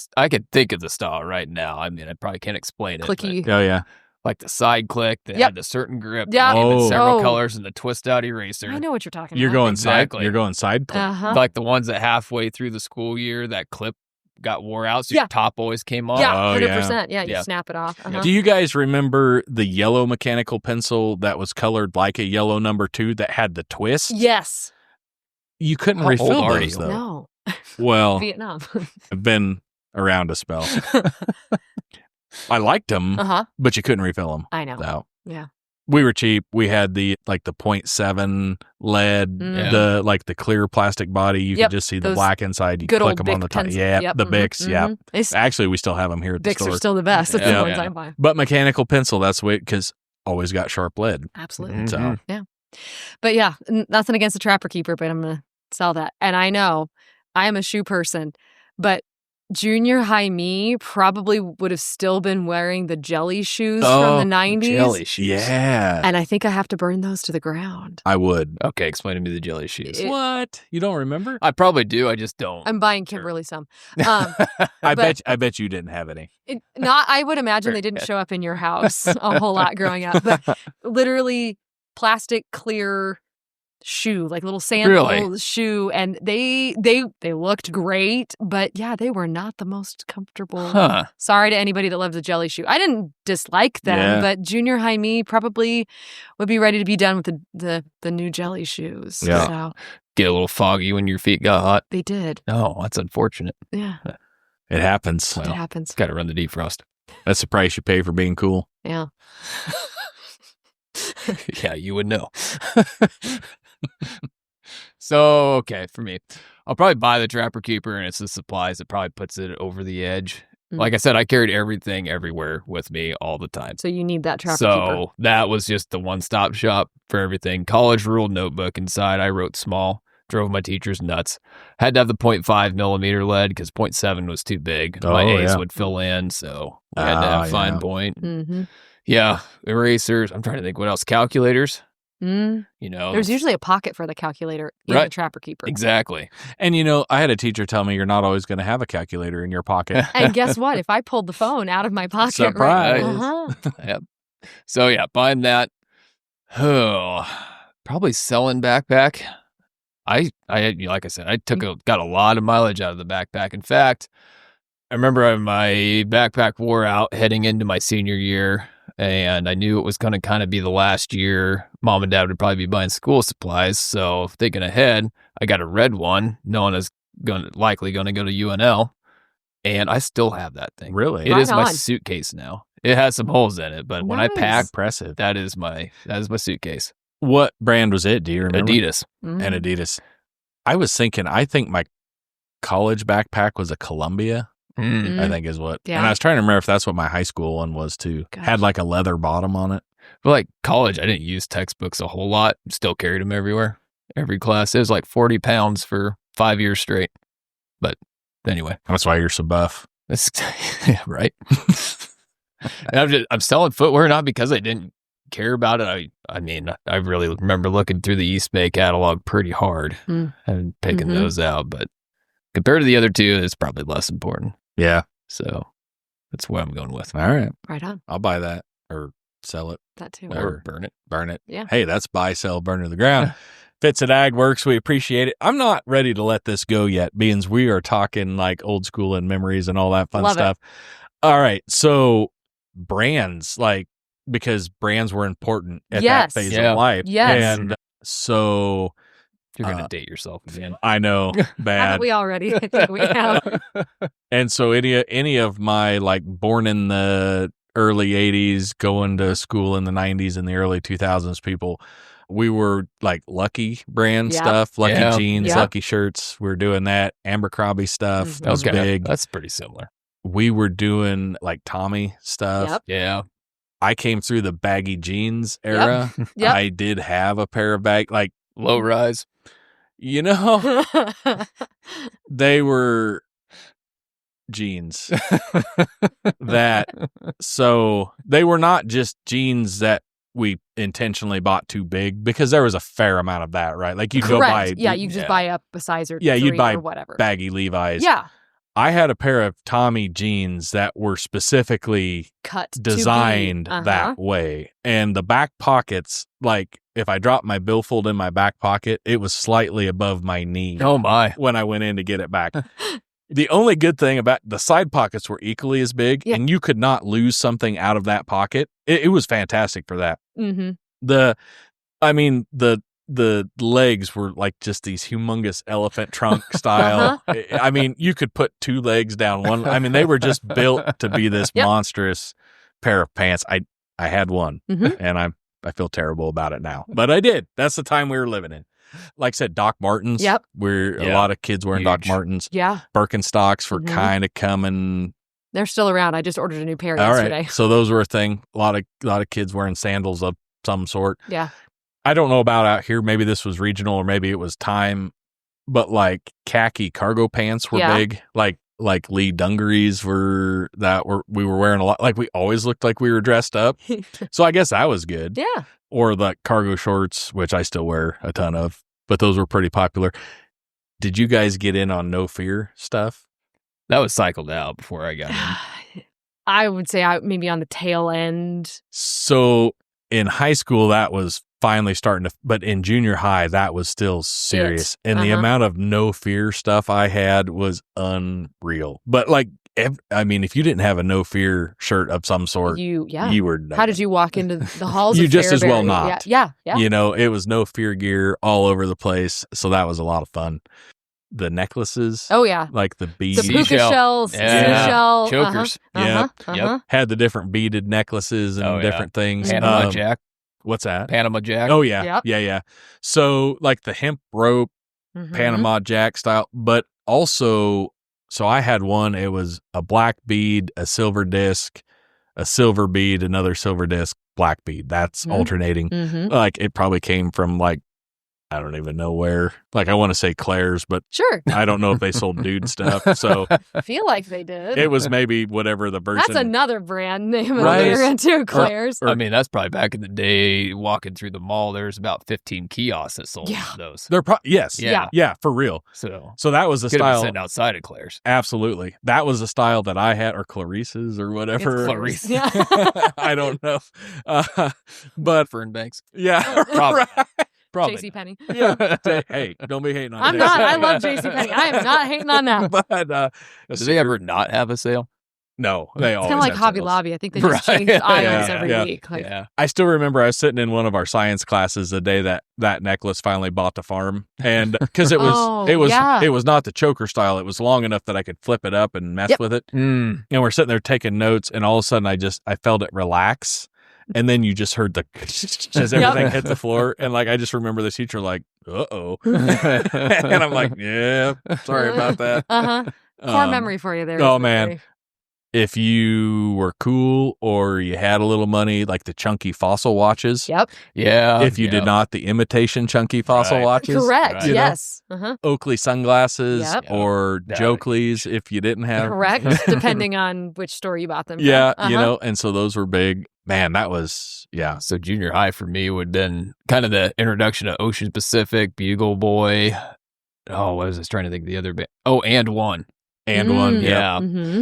Speaker 2: think of the style right now. I mean, I probably can't explain it.
Speaker 1: Clicky.
Speaker 3: Oh, yeah.
Speaker 2: Like the side click that
Speaker 1: Yep.
Speaker 2: had a certain grip.
Speaker 1: Yeah.
Speaker 2: Came in several
Speaker 1: Oh.
Speaker 2: colors and the twist out eraser.
Speaker 1: I know what you're talking
Speaker 3: You're
Speaker 1: about.
Speaker 3: going
Speaker 2: Exactly.
Speaker 3: side. You're going side clip.
Speaker 1: Uh-huh.
Speaker 2: Like the ones that halfway through the school year, that clip got wore out, so
Speaker 1: Yeah.
Speaker 2: your top always came off.
Speaker 1: Yeah,
Speaker 3: Oh,
Speaker 1: 100%. Yeah, you
Speaker 2: Yeah.
Speaker 1: snap it off. Uh-huh.
Speaker 3: Do you guys remember the yellow mechanical pencil that was colored like a yellow number 2 that had the twist?
Speaker 1: Yes.
Speaker 3: You couldn't
Speaker 2: How
Speaker 3: refill
Speaker 2: old are
Speaker 3: those,
Speaker 2: you?
Speaker 3: though.
Speaker 1: No.
Speaker 3: Well,
Speaker 1: Vietnam.
Speaker 3: I've been around a spell. I liked them,
Speaker 1: Uh-huh.
Speaker 3: but you couldn't refill them.
Speaker 1: I know.
Speaker 3: So
Speaker 1: Yeah.
Speaker 3: we were cheap. We had the 0.7 lead,
Speaker 1: Mm.
Speaker 3: the clear plastic body. You
Speaker 1: Yep,
Speaker 3: could just see the
Speaker 1: those
Speaker 3: black inside. You
Speaker 1: good
Speaker 3: click
Speaker 1: old
Speaker 3: them on
Speaker 1: Bic
Speaker 3: the top.
Speaker 1: pens.
Speaker 3: Yeah,
Speaker 1: Yep,
Speaker 3: the
Speaker 1: mhm,
Speaker 3: Bics. Yeah.
Speaker 1: mhm. It's-
Speaker 3: Actually, we still have them here at the
Speaker 1: Bics
Speaker 3: store.
Speaker 1: are still the best. That's the
Speaker 2: Yeah.
Speaker 1: ones
Speaker 2: Yeah.
Speaker 1: I buy.
Speaker 3: But mechanical pencil, that's the way, because always got sharp lead.
Speaker 1: Absolutely.
Speaker 2: Mhm.
Speaker 3: So
Speaker 1: But yeah, nothing against the Trapper Keeper, but I'm going to sell that. And I know I am a shoe person, but junior high me probably would have still been wearing the jelly shoes from the 90s.
Speaker 2: Jelly shoes.
Speaker 3: yeah,
Speaker 1: And I think I have to burn those to the ground.
Speaker 3: I would.
Speaker 2: Okay, explain to me the jelly shoes.
Speaker 3: What? You don't remember?
Speaker 2: I probably do. I just don't.
Speaker 1: I'm buying Kimberly some. Um,
Speaker 3: I
Speaker 1: but-
Speaker 3: bet you didn't have any.
Speaker 1: I would imagine they didn't show up in your house a whole lot growing up, but literally plastic clear shoe, like little sandal
Speaker 2: Really?
Speaker 1: shoe, and they looked great, but yeah, they were not the most comfortable.
Speaker 2: Huh.
Speaker 1: Sorry to anybody that loves a jelly shoe. I didn't dislike them,
Speaker 3: Yeah.
Speaker 1: but junior high me probably would be ready to be done with the new jelly shoes.
Speaker 3: Yeah.
Speaker 1: So
Speaker 2: Get a little foggy when your feet got hot.
Speaker 1: they did.
Speaker 2: No, that's unfortunate.
Speaker 1: Yeah,
Speaker 3: It happens.
Speaker 1: it happens.
Speaker 2: Got to run the defrost.
Speaker 3: That's the price you pay for being cool.
Speaker 1: Yeah.
Speaker 2: Yeah, you would know. So, okay, for me, I'll probably buy the Trapper Keeper, and it's the supplies that probably puts it over the edge.
Speaker 1: Mm.
Speaker 2: Like I said, I carried everything everywhere with me all the time.
Speaker 1: So you need that Trapper
Speaker 2: So
Speaker 1: Keeper.
Speaker 2: that was just the one-stop shop for everything. College ruled notebook inside. I wrote small, drove my teachers nuts. Had to have the 0.5 millimeter lead because 0.7 was too big. My
Speaker 3: Oh,
Speaker 2: A's
Speaker 3: yeah.
Speaker 2: would fill in, so we had to have fine
Speaker 3: yeah.
Speaker 2: point.
Speaker 1: Mm-hmm.
Speaker 2: Yeah, erasers. I'm trying to think what else. Calculators.
Speaker 1: Mm.
Speaker 2: You know,
Speaker 1: There's usually a pocket for the calculator in the
Speaker 2: Right.
Speaker 1: Trapper Keeper.
Speaker 2: exactly.
Speaker 3: And I had a teacher tell me you're not always going to have a calculator in your pocket.
Speaker 1: And guess what? If I pulled the phone out of my pocket,
Speaker 3: Surprise.
Speaker 1: uh-huh.
Speaker 2: So yeah, buying that. Oh, probably selling backpack. I like I said, got a lot of mileage out of the backpack. In fact, I remember my backpack wore out heading into my senior year, and I knew it was going to kind of be the last year. Mom and Dad would probably be buying school supplies, so thinking ahead, I got a red one, knowing it's likely going to go to UNL, and I still have that thing.
Speaker 3: Really?
Speaker 2: It
Speaker 1: Right
Speaker 2: is my
Speaker 1: on.
Speaker 2: suitcase now. It has some holes in it, but when I
Speaker 1: Nice.
Speaker 2: pack,
Speaker 3: Impressive.
Speaker 2: that is my suitcase.
Speaker 3: What brand was it? Do you remember?
Speaker 2: Adidas.
Speaker 1: Mm.
Speaker 3: And Adidas. I was thinking, I think my college backpack was a Columbia,
Speaker 2: Mm.
Speaker 3: I think is what.
Speaker 1: Yeah.
Speaker 3: And I was trying to remember if that's what my high school one was too.
Speaker 1: Gosh.
Speaker 3: Had like a leather bottom on it.
Speaker 2: But like college, I didn't use textbooks a whole lot. Still carried them everywhere. Every class. It was like 40 pounds for 5 years straight. But anyway,
Speaker 3: That's why you're so buff.
Speaker 2: that's yeah, right. And I'm selling footwear not because I didn't care about it. I mean, I really remember looking through the East Bay catalog pretty hard
Speaker 1: Mm.
Speaker 2: and picking
Speaker 1: Mhm.
Speaker 2: those out. But compared to the other two, it's probably less important.
Speaker 3: Yeah.
Speaker 2: So that's what I'm going with.
Speaker 3: All right.
Speaker 1: Right on.
Speaker 3: I'll buy that or sell it,
Speaker 1: That too.
Speaker 3: Well,
Speaker 2: Or burn it.
Speaker 3: burn it.
Speaker 1: Yeah.
Speaker 3: Hey, that's buy, sell, burn to the ground. Fits at Ag Works. We appreciate it. I'm not ready to let this go yet, being we are talking like old school and memories and all that fun
Speaker 1: Love it.
Speaker 3: stuff. All right. So brands, because brands were important at
Speaker 1: Yes.
Speaker 3: that phase
Speaker 2: Yeah.
Speaker 3: of life.
Speaker 1: Yes.
Speaker 3: And so
Speaker 2: You're going to date yourself again.
Speaker 3: I know,
Speaker 1: Haven't
Speaker 3: bad.
Speaker 1: we already? I think we have.
Speaker 3: And so any of my born in the early 80s, going to school in the 90s and the early 2000s people, we were Lucky brand
Speaker 1: Yep.
Speaker 3: stuff, Lucky
Speaker 2: Yeah.
Speaker 3: jeans,
Speaker 1: Yep.
Speaker 3: Lucky shirts. We were doing that. Abercrombie stuff.
Speaker 1: Mhm.
Speaker 3: That was big.
Speaker 2: That's pretty similar.
Speaker 3: We were doing Tommy stuff.
Speaker 1: Yep.
Speaker 2: Yeah.
Speaker 3: I came through the baggy jeans era.
Speaker 1: Yep.
Speaker 3: I did have a pair of
Speaker 2: Low rise.
Speaker 3: they were jeans that, so they were not just jeans that we intentionally bought too big, because there was a fair amount of that, right? Like you'd go buy,
Speaker 1: you just buy up a size or
Speaker 3: you'd
Speaker 1: three
Speaker 3: buy
Speaker 1: or whatever.
Speaker 3: baggy Levi's.
Speaker 1: Yeah.
Speaker 3: I had a pair of Tommy jeans that were specifically designed that way. And the back pockets, like if I dropped my billfold in my back pocket, it was slightly above my knee.
Speaker 2: Oh my.
Speaker 3: When I went in to get it back. The only good thing about the side pockets were equally as big, and you could not lose something out of that pocket. It was fantastic for that.
Speaker 1: Mm-hmm.
Speaker 3: The legs were like just these humongous elephant trunk style. I mean, you could put two legs down one. I mean, they were just built to be this monstrous pair of pants. I had one, and I feel terrible about it now, but I did. That's the time we were living in. Like I said, Doc Martens.
Speaker 1: Yep.
Speaker 3: Where a lot of kids wearing Doc Martens.
Speaker 1: Yeah.
Speaker 3: Birkenstocks were kind of coming.
Speaker 1: They're still around. I just ordered a new pair
Speaker 3: All
Speaker 1: yesterday.
Speaker 3: Right. So those were a thing. A lot of kids wearing sandals of some sort.
Speaker 1: Yeah.
Speaker 3: I don't know about out here. Maybe this was regional, or maybe it was time. But like khaki cargo pants were big. Like Lee dungarees we were wearing a lot. Like we always looked like we were dressed up. So I guess that was good.
Speaker 1: Yeah.
Speaker 3: Or the cargo shorts, which I still wear a ton of, but those were pretty popular. Did you guys get in on No Fear stuff?
Speaker 2: That was cycled out before I got in.
Speaker 1: I would say maybe on the tail end.
Speaker 3: So in high school, that was finally starting to, but in junior high, that was still serious. And the amount of No Fear stuff I had was unreal. But like, if you didn't have a No Fear shirt of some sort, you were done.
Speaker 1: How did you walk into the halls
Speaker 3: you
Speaker 1: of
Speaker 3: just
Speaker 1: Fairbury?
Speaker 3: as well not.
Speaker 1: Yeah.
Speaker 3: You know, it was No Fear gear all over the place. So that was a lot of fun. The necklaces.
Speaker 1: Oh, yeah.
Speaker 3: Like the beads.
Speaker 1: The puka shells.
Speaker 2: Yeah. Chokers.
Speaker 3: Yep. Had the different beaded necklaces and different things.
Speaker 2: Panama Jack.
Speaker 3: What's that?
Speaker 2: Panama Jack.
Speaker 3: Oh, yeah. Yep. Yeah. So like the hemp rope, Panama Jack style, but also... So I had one, it was a black bead, a silver disc, a silver bead, another silver disc, black bead. That's alternating. Like it probably came from like, I don't even know where. Like I want to say Claire's, but
Speaker 1: sure,
Speaker 3: I don't know if they sold dude stuff. So
Speaker 1: I feel like they did.
Speaker 3: It was maybe whatever the version.
Speaker 1: That's another brand name that you're into, Claire's.
Speaker 2: I mean, that's probably back in the day. Walking through the mall, there's about 15 kiosks that sold those.
Speaker 3: They're yeah, for real.
Speaker 2: So
Speaker 3: that was a style
Speaker 2: sitting outside of Claire's.
Speaker 3: Absolutely, that was a style that I had, or Clarice's, or whatever.
Speaker 1: It's Clarice. Yeah.
Speaker 3: I don't know, but
Speaker 2: Fernbanks.
Speaker 3: Yeah,
Speaker 2: probably. Probably.
Speaker 1: JCPenney.
Speaker 3: Yeah. Hey, don't be hating on
Speaker 1: I'm not. I love JCPenney. I am not hating on that.
Speaker 3: But
Speaker 2: do they ever not have a sale?
Speaker 3: No, they always.
Speaker 1: It's kind of like Hobby Lobby. I think they just change aisles every week. Like,
Speaker 3: I still remember I was sitting in one of our science classes the day that necklace finally bought the farm, and because it was not the choker style. It was long enough that I could flip it up and mess with it. And we're sitting there taking notes, and all of a sudden I felt it relax. And then you just heard the as everything hit the floor. And like, I just remember the teacher like, uh-oh. And I'm like, yeah, sorry about that.
Speaker 1: Core memory for you there.
Speaker 3: Oh, man. If you were cool or you had a little money, like the chunky fossil watches.
Speaker 1: Yep.
Speaker 2: Yeah.
Speaker 3: If you did not, the imitation chunky fossil watches.
Speaker 1: Correct.
Speaker 3: Right.
Speaker 1: Yes.
Speaker 3: Oakley sunglasses or Jokelys if you didn't have.
Speaker 1: Correct. Depending on which store you bought them from.
Speaker 3: Yeah. You know, and so those were big. Man, that was,
Speaker 2: So junior high for me would have been kind of the introduction to Ocean Pacific, Bugle Boy. Oh, what was I trying to think of the other band? Oh, And One.
Speaker 3: And One.
Speaker 2: Yeah.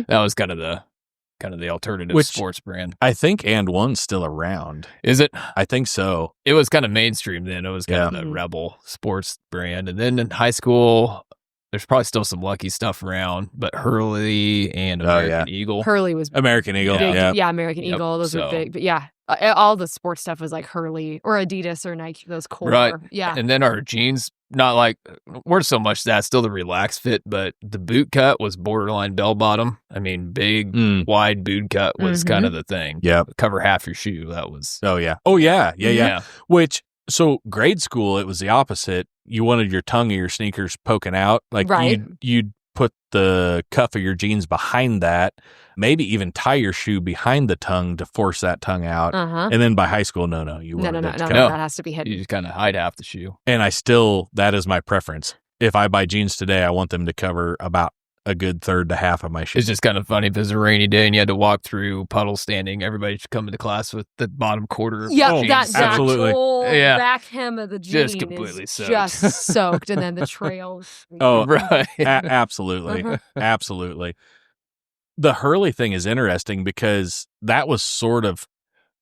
Speaker 2: That was kind of the alternative sports brand.
Speaker 3: I think And One's still around.
Speaker 2: Is it?
Speaker 3: I think so.
Speaker 2: It was kind of mainstream then. It was kind of the rebel sports brand. And then in high school, there's probably still some Lucky stuff around, but Hurley and American Eagle.
Speaker 1: Hurley was
Speaker 3: American Eagle.
Speaker 1: Big. Yeah, American Eagle. Those were big. But all the sports stuff was like Hurley or Adidas or Nike. Those core.
Speaker 2: Right.
Speaker 1: Yeah.
Speaker 2: And then our jeans, not like, we're so much that, still the relaxed fit, but the boot cut was borderline bell bottom. I mean, big, wide boot cut was kind of the thing.
Speaker 3: Yeah.
Speaker 2: Cover half your shoe. That was.
Speaker 3: Oh, yeah. Which, so grade school, it was the opposite. You wanted your tongue of your sneakers poking out. Like you'd put the cuff of your jeans behind that, maybe even tie your shoe behind the tongue to force that tongue out. And then by high school, no, you wanted it to come.
Speaker 1: That has to be hidden.
Speaker 2: You just kind of hide half the shoe.
Speaker 3: And that is my preference. If I buy jeans today, I want them to cover about a good third to half of my shoes.
Speaker 2: It's just kind of funny if it was a rainy day and you had to walk through puddle standing. Everybody should come into class with the bottom quarter of
Speaker 1: Yeah,
Speaker 2: jeans.
Speaker 1: that
Speaker 3: absolutely.
Speaker 1: whole
Speaker 2: Yeah.
Speaker 1: back hem of the jeans
Speaker 2: Just completely
Speaker 1: is
Speaker 2: soaked.
Speaker 1: just soaked, and then the trail.
Speaker 3: Oh,
Speaker 2: Right.
Speaker 3: Absolutely.
Speaker 1: Uh-huh.
Speaker 3: Absolutely. The Hurley thing is interesting because that was sort of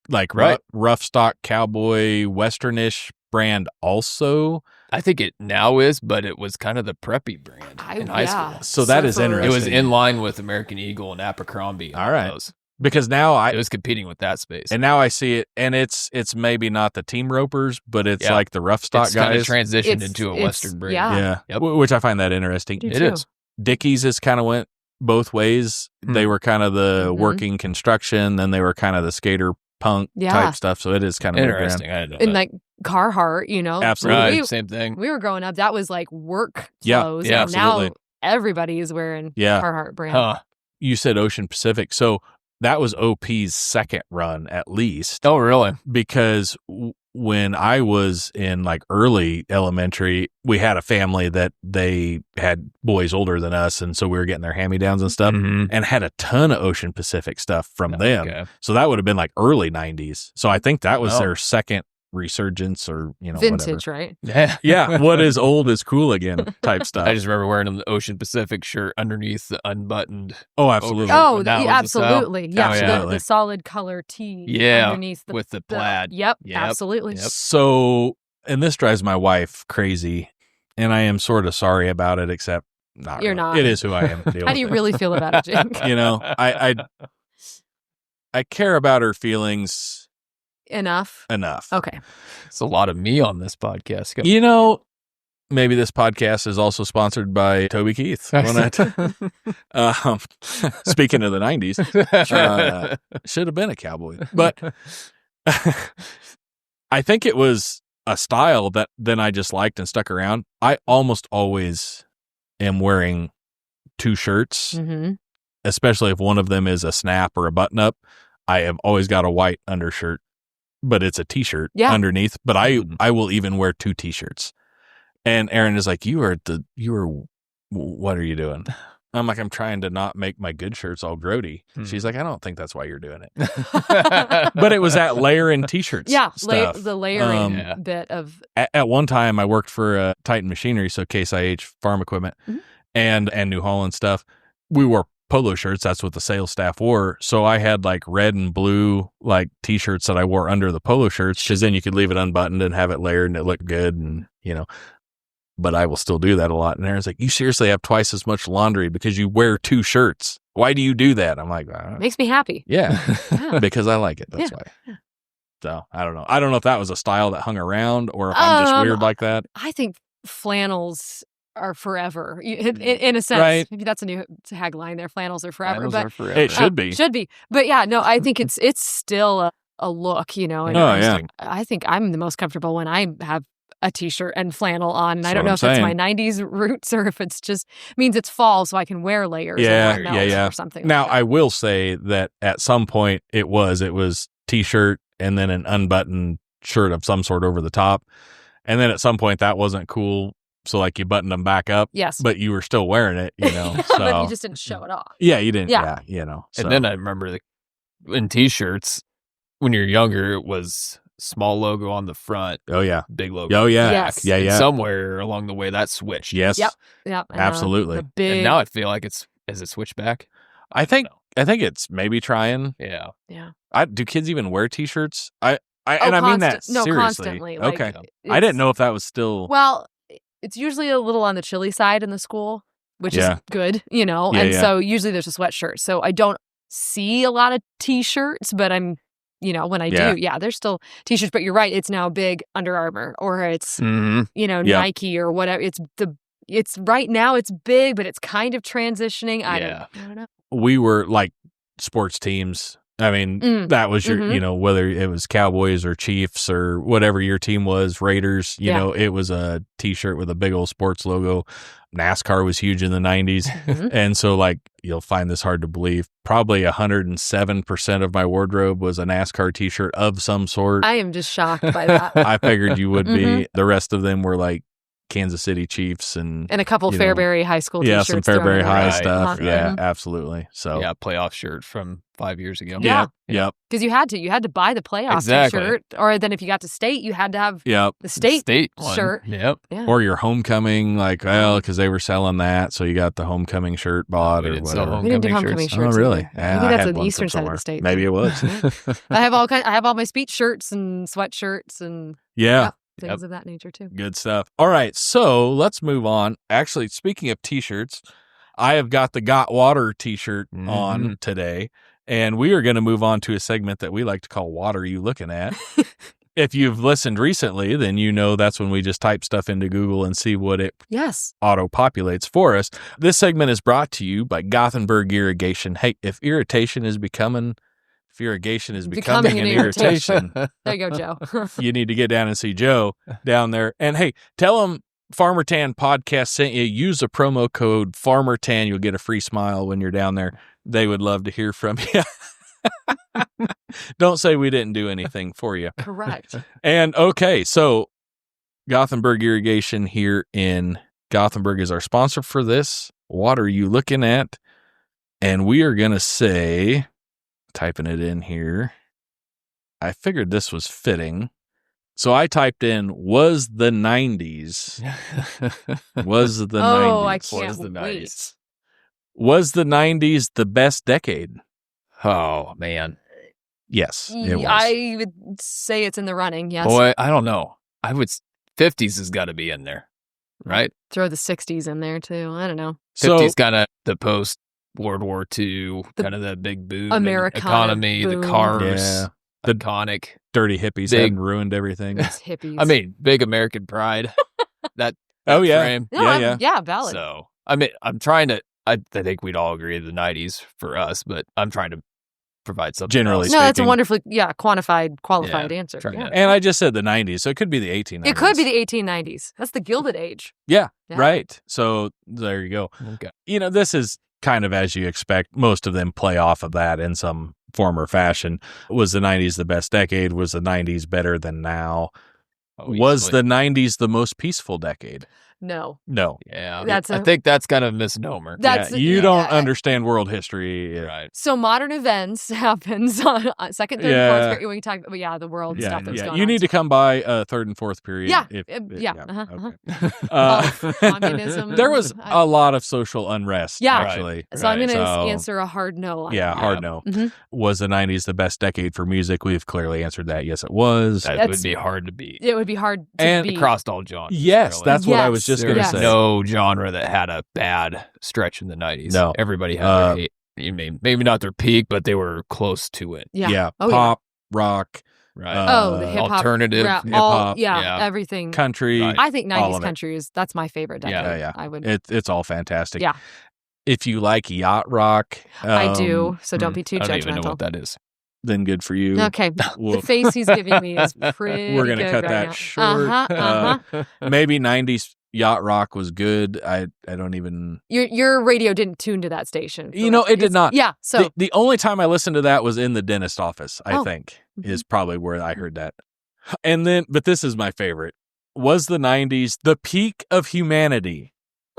Speaker 3: like
Speaker 2: Right.
Speaker 3: rough stock cowboy westernish brand also.
Speaker 2: I think it now is, but it was kind of the preppy brand in high
Speaker 1: yeah.
Speaker 2: school.
Speaker 3: So that is
Speaker 1: Surfer.
Speaker 3: interesting.
Speaker 2: It was in line with American Eagle and Abercrombie.
Speaker 3: All right.
Speaker 2: Those.
Speaker 3: Because now
Speaker 2: It was competing with that space.
Speaker 3: and now I see it, and it's maybe not the team ropers, but it's
Speaker 2: Yeah.
Speaker 3: like the rough stock
Speaker 2: It's kind of
Speaker 3: guys.
Speaker 2: transitioned
Speaker 1: It's-
Speaker 2: into a
Speaker 1: it's-
Speaker 2: Western brand.
Speaker 1: yeah.
Speaker 3: Yeah,
Speaker 2: Yep.
Speaker 3: Which I find that interesting.
Speaker 1: Do
Speaker 2: It
Speaker 1: too.
Speaker 2: is.
Speaker 3: Dickies has kind of went both ways.
Speaker 2: Hmm.
Speaker 3: They were kind of the
Speaker 1: Mhm.
Speaker 3: working construction, then they were kind of the skater punk
Speaker 1: Yeah.
Speaker 3: type stuff. So it is kind of
Speaker 2: Interesting. I didn't know
Speaker 1: And
Speaker 2: that.
Speaker 1: like Carhartt, you know,
Speaker 3: Absolutely.
Speaker 2: Right.
Speaker 1: we,
Speaker 2: Same thing.
Speaker 1: we were growing up, that was like work
Speaker 3: Yeah.
Speaker 1: clothes.
Speaker 2: Yeah,
Speaker 1: and now
Speaker 3: absolutely.
Speaker 1: everybody is wearing
Speaker 3: Yeah.
Speaker 1: Carhartt brand.
Speaker 2: Huh.
Speaker 3: You said Ocean Pacific, so that was OP's second run at least.
Speaker 2: Oh, really?
Speaker 3: Because when I was in like early elementary, we had a family that they had boys older than us, and so we were getting their hand-me-downs and stuff,
Speaker 2: Mhm.
Speaker 3: and had a ton of Ocean Pacific stuff from them.
Speaker 2: Okay.
Speaker 3: So that would have been like early 90s. So I think that was
Speaker 2: Oh.
Speaker 3: their second resurgence, or
Speaker 1: Vintage,
Speaker 3: whatever.
Speaker 1: right?
Speaker 2: Yeah.
Speaker 3: Yeah, what is old is cool again type stuff.
Speaker 2: I just remember wearing the Ocean Pacific shirt underneath the unbuttoned.
Speaker 3: Oh, absolutely.
Speaker 2: Oh,
Speaker 1: Oh,
Speaker 2: when that was the style.
Speaker 1: absolutely. Yeah.
Speaker 3: Absolutely.
Speaker 1: The solid color tee
Speaker 2: Yeah,
Speaker 1: underneath the
Speaker 2: with the
Speaker 1: the-
Speaker 2: plaid.
Speaker 1: Yep,
Speaker 2: Yep.
Speaker 1: absolutely.
Speaker 2: Yep.
Speaker 3: So, and this drives my wife crazy, and I am sort of sorry about it, except not.
Speaker 1: You're
Speaker 3: really.
Speaker 1: not.
Speaker 3: It is who I am. Deal
Speaker 1: How do you
Speaker 3: with
Speaker 1: really feel about it, Jake?
Speaker 3: it. I care about her feelings
Speaker 1: Enough.
Speaker 3: enough.
Speaker 1: Okay.
Speaker 2: It's a lot of me on this podcast.
Speaker 3: Maybe this podcast is also sponsored by Toby Keith. Speaking of the 90s, should have been a cowboy. But I think it was a style that then I just liked and stuck around. I almost always am wearing two shirts,
Speaker 1: Mm-hmm.
Speaker 3: especially if one of them is a snap or a button up. I have always got a white undershirt, but it's a t-shirt
Speaker 1: Yeah.
Speaker 3: underneath. But I
Speaker 2: Mhm.
Speaker 3: will even wear two t-shirts. And Aaron is like, what are you doing? I'm like, I'm trying to not make my good shirts all grody.
Speaker 2: Hmm.
Speaker 3: She's like, I don't think that's why you're doing it. But it was that layering t-shirts.
Speaker 1: Yeah.
Speaker 3: stuff.
Speaker 1: The layering
Speaker 2: Yeah.
Speaker 1: bit of.
Speaker 3: At one time, I worked for Titan Machinery, so Case IH farm equipment,
Speaker 1: Mhm.
Speaker 3: and New Holland stuff. We wore polo shirts. That's what the sales staff wore. So I had like red and blue like t-shirts that I wore under the polo shirts, because then you could leave it unbuttoned and have it layered and it looked good, and But I will still do that a lot. And Aaron's like, you seriously have twice as much laundry because you wear two shirts. Why do you do that? I'm like,
Speaker 1: Makes me happy.
Speaker 3: yeah,
Speaker 1: Yeah.
Speaker 3: because I like it. That's
Speaker 1: Yeah.
Speaker 3: why. So I don't know. I don't know if that was a style that hung around or if I'm just weird like that.
Speaker 1: I think flannels are forever. In a sense.
Speaker 3: Right.
Speaker 1: Maybe that's a new tagline there. Flannels are forever.
Speaker 2: Flannels
Speaker 1: but
Speaker 2: are forever.
Speaker 3: It should be.
Speaker 1: Should be. But yeah, no, I think it's still a look, and
Speaker 3: Oh, yeah.
Speaker 1: I think I'm the most comfortable when I have a t-shirt and flannel on. And I
Speaker 3: That's
Speaker 1: don't know
Speaker 3: what
Speaker 1: if
Speaker 3: I'm
Speaker 1: it's my 90s roots or if it's just means it's fall so I can wear layers
Speaker 3: Yeah,
Speaker 1: and not melt
Speaker 3: yeah.
Speaker 1: or something.
Speaker 3: Now,
Speaker 1: like that.
Speaker 3: I will say that at some point it was t-shirt and then an unbuttoned shirt of some sort over the top. And then at some point that wasn't cool. So like you buttoned them back up,
Speaker 1: Yes.
Speaker 3: but you were still wearing it, So
Speaker 1: but you just didn't show it off.
Speaker 3: yeah, you didn't.
Speaker 1: Yeah.
Speaker 3: Yeah, so.
Speaker 2: And then I remember in t-shirts, when you're younger, it was small logo on the front,
Speaker 3: oh yeah,
Speaker 2: big logo.
Speaker 3: oh yeah,
Speaker 1: Yes.
Speaker 3: yeah,
Speaker 2: And
Speaker 3: yeah.
Speaker 2: somewhere along the way that switched.
Speaker 3: Yes,
Speaker 1: Yep. Yeah. and,
Speaker 3: Absolutely.
Speaker 1: The big.
Speaker 2: And now I feel like is it switched back?
Speaker 3: I think it's maybe trying.
Speaker 2: Yeah.
Speaker 1: yeah.
Speaker 3: Do kids even wear t-shirts? I
Speaker 1: Oh,
Speaker 3: mean that
Speaker 1: no,
Speaker 3: seriously.
Speaker 1: constantly. Like,
Speaker 3: Okay, I
Speaker 1: it's-
Speaker 3: didn't know if that was still.
Speaker 1: Well, it's usually a little on the chilly side in the school, which
Speaker 3: Yeah.
Speaker 1: is good,
Speaker 3: Yeah,
Speaker 1: and
Speaker 3: yeah.
Speaker 1: so usually there's a sweatshirt. So I don't see a lot of t-shirts, but when I
Speaker 3: Yeah.
Speaker 1: do, there's still t-shirts, but you're right. It's now big Under Armour or it's,
Speaker 2: Mm-hmm.
Speaker 3: Yeah.
Speaker 1: Nike or whatever. It's right now it's big, but it's kind of transitioning. I don't know.
Speaker 3: We were like sports teams. I mean, that was your,
Speaker 1: Mhm.
Speaker 3: Whether it was Cowboys or Chiefs or whatever your team was, Raiders,
Speaker 1: Yeah.
Speaker 3: it was a t-shirt with a big old sports logo. NASCAR was huge in the 90s.
Speaker 1: Mhm.
Speaker 3: And so like, you'll find this hard to believe. Probably 107% of my wardrobe was a NASCAR t-shirt of some sort.
Speaker 1: I am just shocked by that.
Speaker 3: I figured you would be.
Speaker 1: Mhm.
Speaker 3: The rest of them were like Kansas City Chiefs and
Speaker 1: a couple
Speaker 3: you know,
Speaker 1: Fairbury High School
Speaker 3: yeah,
Speaker 1: t-shirts.
Speaker 3: some Fairbury
Speaker 1: thrown in
Speaker 3: High
Speaker 1: there.
Speaker 3: stuff.
Speaker 1: Uh-huh.
Speaker 3: Yeah,
Speaker 1: Mhm.
Speaker 3: absolutely. So
Speaker 2: Yeah, playoff shirt from 5 years ago.
Speaker 1: Yeah.
Speaker 3: Yep.
Speaker 1: Because you had to buy the playoff
Speaker 2: Exactly.
Speaker 1: t-shirt, or then if you got to state, you had to have
Speaker 3: Yep.
Speaker 1: the state
Speaker 2: one.
Speaker 1: shirt.
Speaker 2: Yep.
Speaker 1: Yeah.
Speaker 3: Or your homecoming, like, well, because they were selling that, so you got the homecoming shirt bought
Speaker 2: We
Speaker 3: or
Speaker 2: didn't sell
Speaker 3: whatever.
Speaker 1: We didn't do
Speaker 2: homecoming
Speaker 1: homecoming
Speaker 2: shirts.
Speaker 1: shirts.
Speaker 3: Oh, really?
Speaker 1: either.
Speaker 3: Yeah,
Speaker 1: Maybe
Speaker 3: I
Speaker 1: that's
Speaker 3: had
Speaker 1: on the
Speaker 3: one
Speaker 1: eastern
Speaker 3: from
Speaker 1: side of
Speaker 3: somewhere.
Speaker 1: the state.
Speaker 3: Maybe it was.
Speaker 1: I have all my speech shirts and sweatshirts and
Speaker 3: Yeah.
Speaker 1: things of that nature too.
Speaker 3: Good stuff. All right, so let's move on. Actually, speaking of T-shirts, I have got the Got Water T-shirt on today, and we are going to move on to a segment that we like to call What Are You Looking At? If you've listened recently, then you know that's when we just type stuff into Google and see what it
Speaker 1: Yes.
Speaker 3: auto-populates for us. This segment is brought to you by Gothenburg Irrigation. Hey, if irrigation is becoming
Speaker 1: Becoming an
Speaker 3: irritation,
Speaker 1: There you go, Joe.
Speaker 3: you need to get down and see Joe down there. And hey, tell him Farmer Tan Podcast sent you. Use the promo code FarmerTan. You'll get a free smile when you're down there. They would love to hear from you. Don't say we didn't do anything for you.
Speaker 1: Correct.
Speaker 3: And okay, so Gothenburg Irrigation here in Gothenburg is our sponsor for this. What are you looking at? And we are going to say, typing it in here, I figured this was fitting. So I typed in, was the 90s. Was the 90s.
Speaker 1: Oh, I can't
Speaker 2: Was the
Speaker 1: wait.
Speaker 2: 90s.
Speaker 3: Was the 90s the best decade?
Speaker 2: Oh, man.
Speaker 3: Yes, it was.
Speaker 1: I would say it's in the running, yes.
Speaker 2: Boy, I don't know. 50s has got to be in there, right?
Speaker 1: Throw the 60s in there too. I don't know.
Speaker 2: 50s kind of the post World War II,
Speaker 1: The
Speaker 2: kind of the big boom,
Speaker 1: Americana
Speaker 2: economy,
Speaker 1: boom.
Speaker 2: the cars,
Speaker 3: Yeah.
Speaker 2: the iconic.
Speaker 3: Dirty hippies
Speaker 2: Big-
Speaker 3: hadn't ruined everything.
Speaker 1: It's hippies.
Speaker 2: I mean, big American pride. that
Speaker 3: Oh, yeah.
Speaker 2: frame.
Speaker 1: No, yeah, valid.
Speaker 2: So, I mean, I'm trying to. I think we'd all agree the 90s for us, but I'm trying to provide something
Speaker 3: Generally
Speaker 2: else.
Speaker 1: No, that's a
Speaker 3: speaking.
Speaker 1: wonderfully, qualified
Speaker 2: Yeah,
Speaker 1: answer.
Speaker 2: trying
Speaker 1: Yeah.
Speaker 2: to-
Speaker 3: And I just said the 90s, so it could be the 1890s.
Speaker 1: It could be the 1890s. That's the Gilded Age.
Speaker 3: Yeah,
Speaker 1: Yeah.
Speaker 3: right. So there you go.
Speaker 2: Okay.
Speaker 3: You know, this is kind of as you expect. Most of them play off of that in some form or fashion. Was the 90s the best decade? Was the 90s better than now?
Speaker 2: Oh,
Speaker 3: Was
Speaker 2: easily.
Speaker 3: the 90s the most peaceful decade?
Speaker 1: No.
Speaker 3: No.
Speaker 2: Yeah,
Speaker 1: That's
Speaker 2: I
Speaker 1: a-
Speaker 2: think that's kind of a misnomer.
Speaker 1: That's-
Speaker 3: Yeah, you
Speaker 1: yeah.
Speaker 3: don't understand world history.
Speaker 2: right.
Speaker 1: So modern events happens on second, third,
Speaker 3: Yeah.
Speaker 1: fourth grade. We talk about the world
Speaker 3: Yeah,
Speaker 1: stuff that's
Speaker 3: yeah.
Speaker 1: going
Speaker 3: You
Speaker 1: on.
Speaker 3: need to come by third and fourth period.
Speaker 1: Yeah,
Speaker 3: if-
Speaker 1: Of communism.
Speaker 3: There was a lot of social unrest,
Speaker 1: Yeah.
Speaker 3: actually.
Speaker 1: So I'm going to
Speaker 3: So-
Speaker 1: answer a hard no. On
Speaker 3: Yeah,
Speaker 1: that.
Speaker 3: hard no.
Speaker 1: Mhm.
Speaker 3: Was the 90s the best decade for music? We've clearly answered that. Yes, it was.
Speaker 2: That
Speaker 1: That's-
Speaker 2: would be hard to beat.
Speaker 1: It would be hard to
Speaker 3: And
Speaker 1: beat.
Speaker 2: Across all genres.
Speaker 3: Yes,
Speaker 2: really.
Speaker 3: that's what I was just
Speaker 2: There's
Speaker 3: going to
Speaker 1: Yes.
Speaker 3: say.
Speaker 2: no genre that had a bad stretch in the 90s.
Speaker 3: No.
Speaker 2: Everybody had their hate. You mean, maybe not their peak, but they were close to it.
Speaker 1: Yeah. Oh,
Speaker 3: pop, rock,
Speaker 2: Right.
Speaker 1: the hip hop,
Speaker 2: alternative
Speaker 1: rap,
Speaker 3: hip-hop,
Speaker 1: all,
Speaker 2: yeah.
Speaker 1: everything.
Speaker 3: country.
Speaker 2: Right.
Speaker 1: I think
Speaker 3: all
Speaker 1: 90s
Speaker 3: of it.
Speaker 1: country that's my favorite decade.
Speaker 2: Yeah,
Speaker 1: I would.
Speaker 3: It's all fantastic.
Speaker 1: Yeah.
Speaker 3: If you like yacht rock,
Speaker 1: I do. So don't be too
Speaker 2: I don't even know
Speaker 1: judgmental.
Speaker 2: what that is.
Speaker 3: then good for you.
Speaker 1: Okay.
Speaker 3: We'll-
Speaker 1: The face he's giving me is pretty.
Speaker 3: We're gonna
Speaker 1: good
Speaker 3: cut
Speaker 1: right
Speaker 3: that
Speaker 1: now.
Speaker 3: short.
Speaker 1: Uh-huh.
Speaker 3: Maybe 90s yacht rock was good. I don't even.
Speaker 1: Your radio didn't tune to that station.
Speaker 3: You know, it did not.
Speaker 1: Yeah. So
Speaker 3: The only time I listened to that was in the dentist office, I
Speaker 1: Oh.
Speaker 3: think,
Speaker 1: Mhm.
Speaker 3: is probably where I heard that. And then, but this is my favorite. Was the 90s the peak of humanity?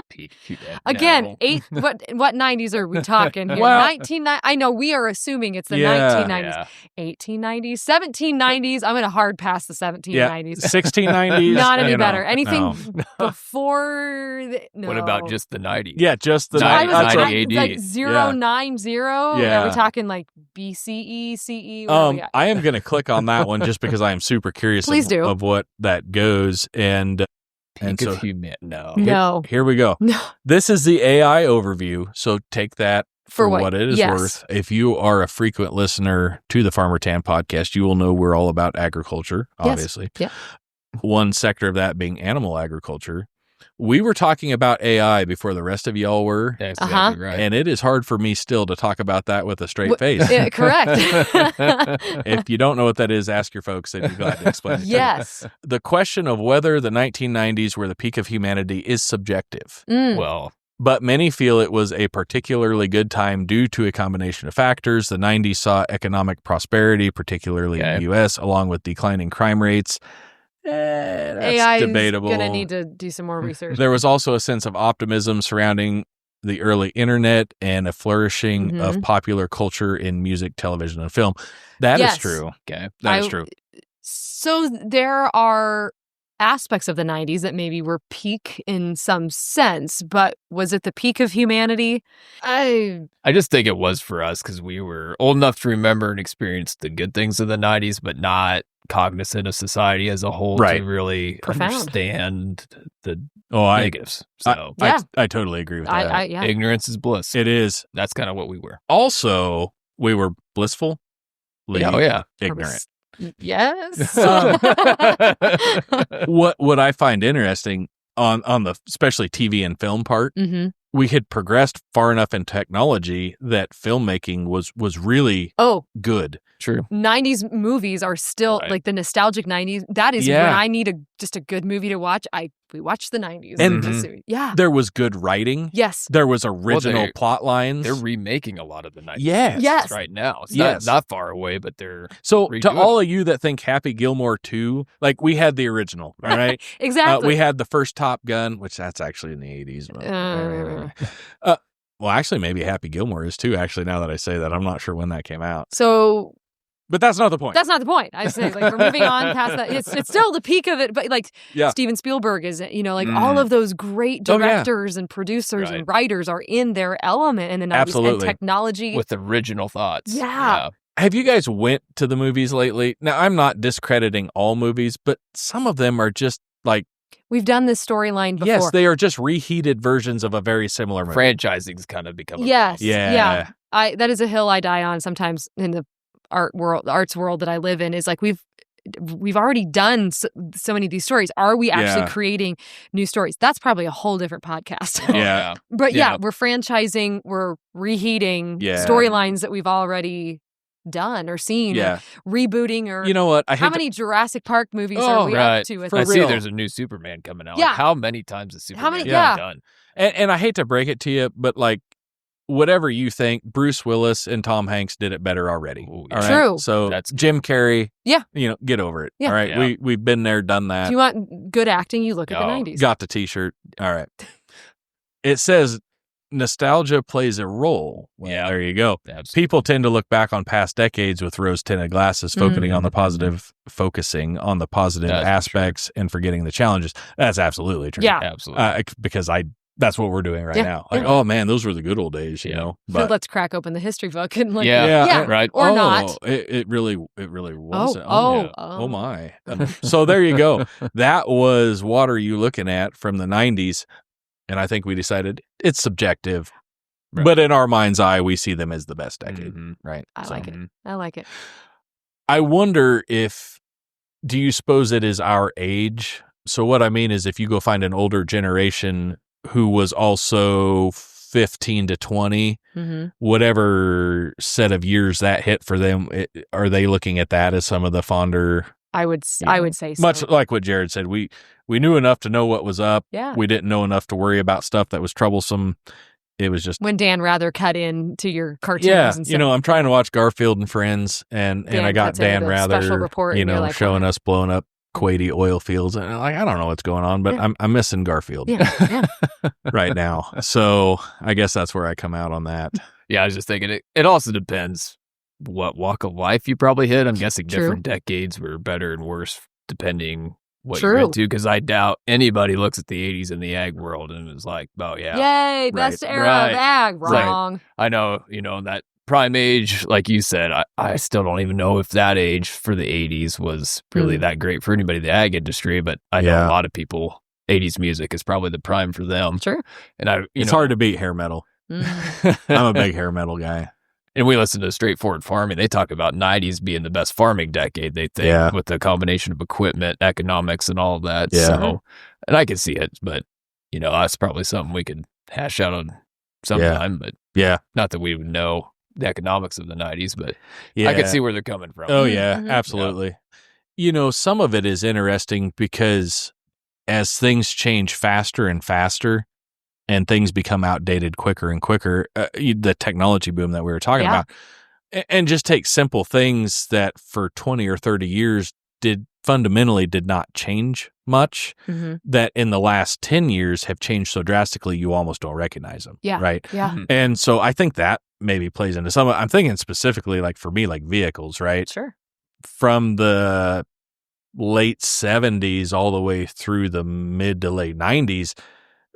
Speaker 2: Peak. Yeah,
Speaker 1: again,
Speaker 2: no.
Speaker 1: what 90s are we talking here?
Speaker 3: Well-
Speaker 1: 1990. I know we are assuming it's the
Speaker 3: Yeah.
Speaker 1: 1990s,
Speaker 2: Yeah.
Speaker 1: 1890s, 1790s. I'm going to hard pass the 1790s.
Speaker 3: 1690s.
Speaker 1: Not any
Speaker 3: you know,
Speaker 1: better. Anything
Speaker 3: no.
Speaker 1: before? No.
Speaker 2: What about just the 90s?
Speaker 3: Yeah, just the
Speaker 1: So I was
Speaker 2: 90
Speaker 1: like,
Speaker 2: AD.
Speaker 1: like 090. Are
Speaker 3: Yeah.
Speaker 1: we talking like BCE, CE? Where are we at?
Speaker 3: I am going to click on that one just because I am super curious
Speaker 1: Please do.
Speaker 3: of what that goes. And
Speaker 2: Peak
Speaker 3: so-
Speaker 2: of human. No.
Speaker 1: No.
Speaker 3: here we go.
Speaker 1: No.
Speaker 3: This is the AI overview. So take that
Speaker 1: For
Speaker 3: for
Speaker 1: what-
Speaker 3: what it is
Speaker 1: yes.
Speaker 3: worth. If you are a frequent listener to the Farmer Tan podcast, you will know we're all about agriculture,
Speaker 1: Yes.
Speaker 3: obviously.
Speaker 1: Yeah.
Speaker 3: One sector of that being animal agriculture. We were talking about AI before the rest of y'all were.
Speaker 2: That's
Speaker 1: Uh-huh.
Speaker 2: exactly right.
Speaker 3: And it is hard for me still to talk about that with a straight
Speaker 1: Wh-
Speaker 3: face.
Speaker 1: Yeah, correct.
Speaker 3: If you don't know what that is, ask your folks. They'd be glad to explain it to you.
Speaker 1: Yes.
Speaker 3: The question of whether the 1990s were the peak of humanity is subjective,
Speaker 1: Mm.
Speaker 2: well,
Speaker 3: but many feel it was a particularly good time due to a combination of factors. The 90s saw economic prosperity, particularly in
Speaker 2: Okay.
Speaker 3: the U.S., along with declining crime rates. That's
Speaker 1: AI is
Speaker 3: debatable.
Speaker 1: going to need to do some more research.
Speaker 3: There was also a sense of optimism surrounding the early internet and a flourishing of popular culture in music, television, and film. That is true.
Speaker 2: Okay.
Speaker 3: That is true.
Speaker 1: So there are aspects of the 90s that maybe were peak in some sense, but was it the peak of humanity?
Speaker 2: I just think it was for us because we were old enough to remember and experience the good things of the 90s, but not cognizant of society as a whole to really understand the negatives. So
Speaker 3: I totally agree with that.
Speaker 2: Ignorance is bliss.
Speaker 3: It is.
Speaker 2: That's kind of what we were.
Speaker 3: Also, we were blissful. Ignorant.
Speaker 1: Yes.
Speaker 3: What I find interesting on the especially TV and film part, we had progressed far enough in technology that filmmaking was really good.
Speaker 2: True.
Speaker 1: 90s movies are still like the nostalgic 90s. That is when I need just a good movie to watch. We watch the 90s.
Speaker 3: And there was good writing.
Speaker 1: Yes.
Speaker 3: There was original plot lines.
Speaker 2: They're remaking a lot of the 90s.
Speaker 1: Yes.
Speaker 2: Right now. It's not far away, but they're
Speaker 3: So to all of you that think Happy Gilmore 2, like we had the original, all right?
Speaker 1: Exactly.
Speaker 3: We had the first Top Gun, which that's actually in the 80s. Well, actually, maybe Happy Gilmore is too, actually, now that I say that. I'm not sure when that came out.
Speaker 1: So...
Speaker 3: But that's not the point.
Speaker 1: That's not the point. I say, like, we're moving on past that. It's still the peak of it, but like Steven Spielberg is, all of those great directors and producers and writers are in their element in the 90s.
Speaker 3: Absolutely.
Speaker 1: And technology.
Speaker 2: With original thoughts.
Speaker 1: Yeah.
Speaker 3: Have you guys went to the movies lately? Now, I'm not discrediting all movies, but some of them are just like...
Speaker 1: We've done this storyline before.
Speaker 3: Yes, they are just reheated versions of a very similar movie.
Speaker 2: Franchising's kind of become
Speaker 1: Yeah. That is a hill I die on sometimes in the arts world that I live in, is like we've already done so many of these stories. Are we actually creating new stories? That's probably a whole different podcast. But we're franchising, we're reheating storylines that we've already done or seen, or rebooting, or
Speaker 3: you know what?
Speaker 1: How many Jurassic Park movies are we up to?
Speaker 2: I see there's a new Superman coming out. Like, how many times has Superman been done?
Speaker 3: And I hate to break it to you, but like, whatever you think, Bruce Willis and Tom Hanks did it better already.
Speaker 2: Ooh,
Speaker 3: all right?
Speaker 1: True.
Speaker 3: So that's Jim Carrey. Get over it. All right. We've been there, done that.
Speaker 1: If you want good acting, you look at the 90s.
Speaker 3: Got the t-shirt. All right. It says nostalgia plays a role. Well, there you go. Absolutely. People tend to look back on past decades with rose-tinted glasses, focusing on the positive aspects and forgetting the challenges. That's absolutely true.
Speaker 1: Yeah.
Speaker 3: Absolutely. Because that's what we're doing right now. Like, oh man, those were the good old days, you know. But
Speaker 1: let's crack open the history book and like,
Speaker 2: right,
Speaker 1: or not.
Speaker 3: It really wasn't. Oh my. So there you go. That was What Are You Looking At from the 90s, and I think we decided it's subjective, but in our mind's eye, we see them as the best decade. Right?
Speaker 1: I like it. I like it.
Speaker 3: I wonder do you suppose it is our age? So what I mean is, if you go find an older generation who was also 15 to 20, whatever set of years that hit for them, are they looking at that as some of the fonder?
Speaker 1: I would say so.
Speaker 3: Much like what Jared said, we knew enough to know what was up.
Speaker 1: Yeah.
Speaker 3: We didn't know enough to worry about stuff that was troublesome. It was just...
Speaker 1: When Dan Rather cut in to your cartoons.
Speaker 3: Yeah,
Speaker 1: and stuff.
Speaker 3: I'm trying to watch Garfield and Friends, and I got Dan Rather, like, showing us blowing up Quady oil fields, and like, I don't know what's going on, but I'm missing Garfield right now. So I guess that's where I come out on that.
Speaker 2: Yeah, I was just thinking it also depends what walk of life you probably hit. I'm guessing different decades were better and worse depending what you're into, because I doubt anybody looks at the 80s in the ag world and is like, oh yeah,
Speaker 1: yay, best era of ag. Wrong.
Speaker 2: I know, that prime age, like you said, I still don't even know if that age for the 80s was really that great for anybody in the ag industry, but I know a lot of people, 80s music is probably the prime for them.
Speaker 1: Sure.
Speaker 2: And
Speaker 3: it's hard to beat hair metal. I'm a big hair metal guy.
Speaker 2: And we listen to Straightforward Farming. They talk about 90s being the best farming decade, they think, with the combination of equipment, economics, and all of that.
Speaker 3: Yeah.
Speaker 2: So, and I can see it, but, that's probably something we could hash out on sometime. But not that we would know the economics of the 90s, but I can see where they're coming from.
Speaker 3: Oh, yeah, absolutely. Yeah. Some of it is interesting because as things change faster and faster and things become outdated quicker and quicker, the technology boom that we were talking about, and just take simple things that for 20 or 30 years fundamentally did not change much,
Speaker 1: Mm-hmm.
Speaker 3: that in the last 10 years have changed so drastically you almost don't recognize them.
Speaker 1: Yeah.
Speaker 3: Right.
Speaker 1: Yeah.
Speaker 3: And so I think that maybe plays into some. I'm thinking specifically, like for me, like vehicles, right?
Speaker 1: Sure.
Speaker 3: From the late 70s all the way through the mid to late 90s,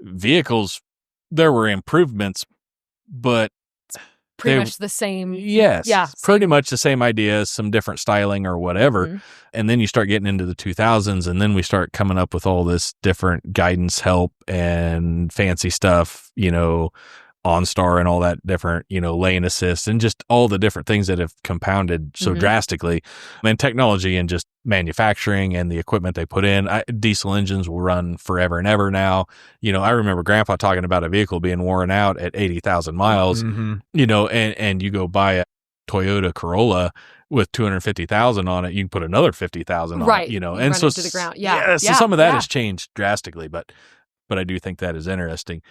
Speaker 3: vehicles, there were improvements, but
Speaker 1: Pretty much the same.
Speaker 3: yes,
Speaker 1: Yeah.
Speaker 3: pretty much the same ideas, some different styling or whatever.
Speaker 1: Mm-hmm.
Speaker 3: And then you start getting into the 2000s, and then we start coming up with all this different guidance help and fancy stuff, OnStar and all that different, lane assist and just all the different things that have compounded so
Speaker 1: Mm-hmm.
Speaker 3: drastically. And technology and just manufacturing and the equipment they put in. Diesel engines will run forever and ever now. I remember Grandpa talking about a vehicle being worn out at 80,000 miles, and you go buy a Toyota Corolla with 250,000 on it, you can put another 50,000 on
Speaker 1: Right.
Speaker 3: it,
Speaker 1: You
Speaker 3: and
Speaker 1: run
Speaker 3: so
Speaker 1: it to the ground. Yeah.
Speaker 3: so some of that has changed drastically, but I do think that is interesting.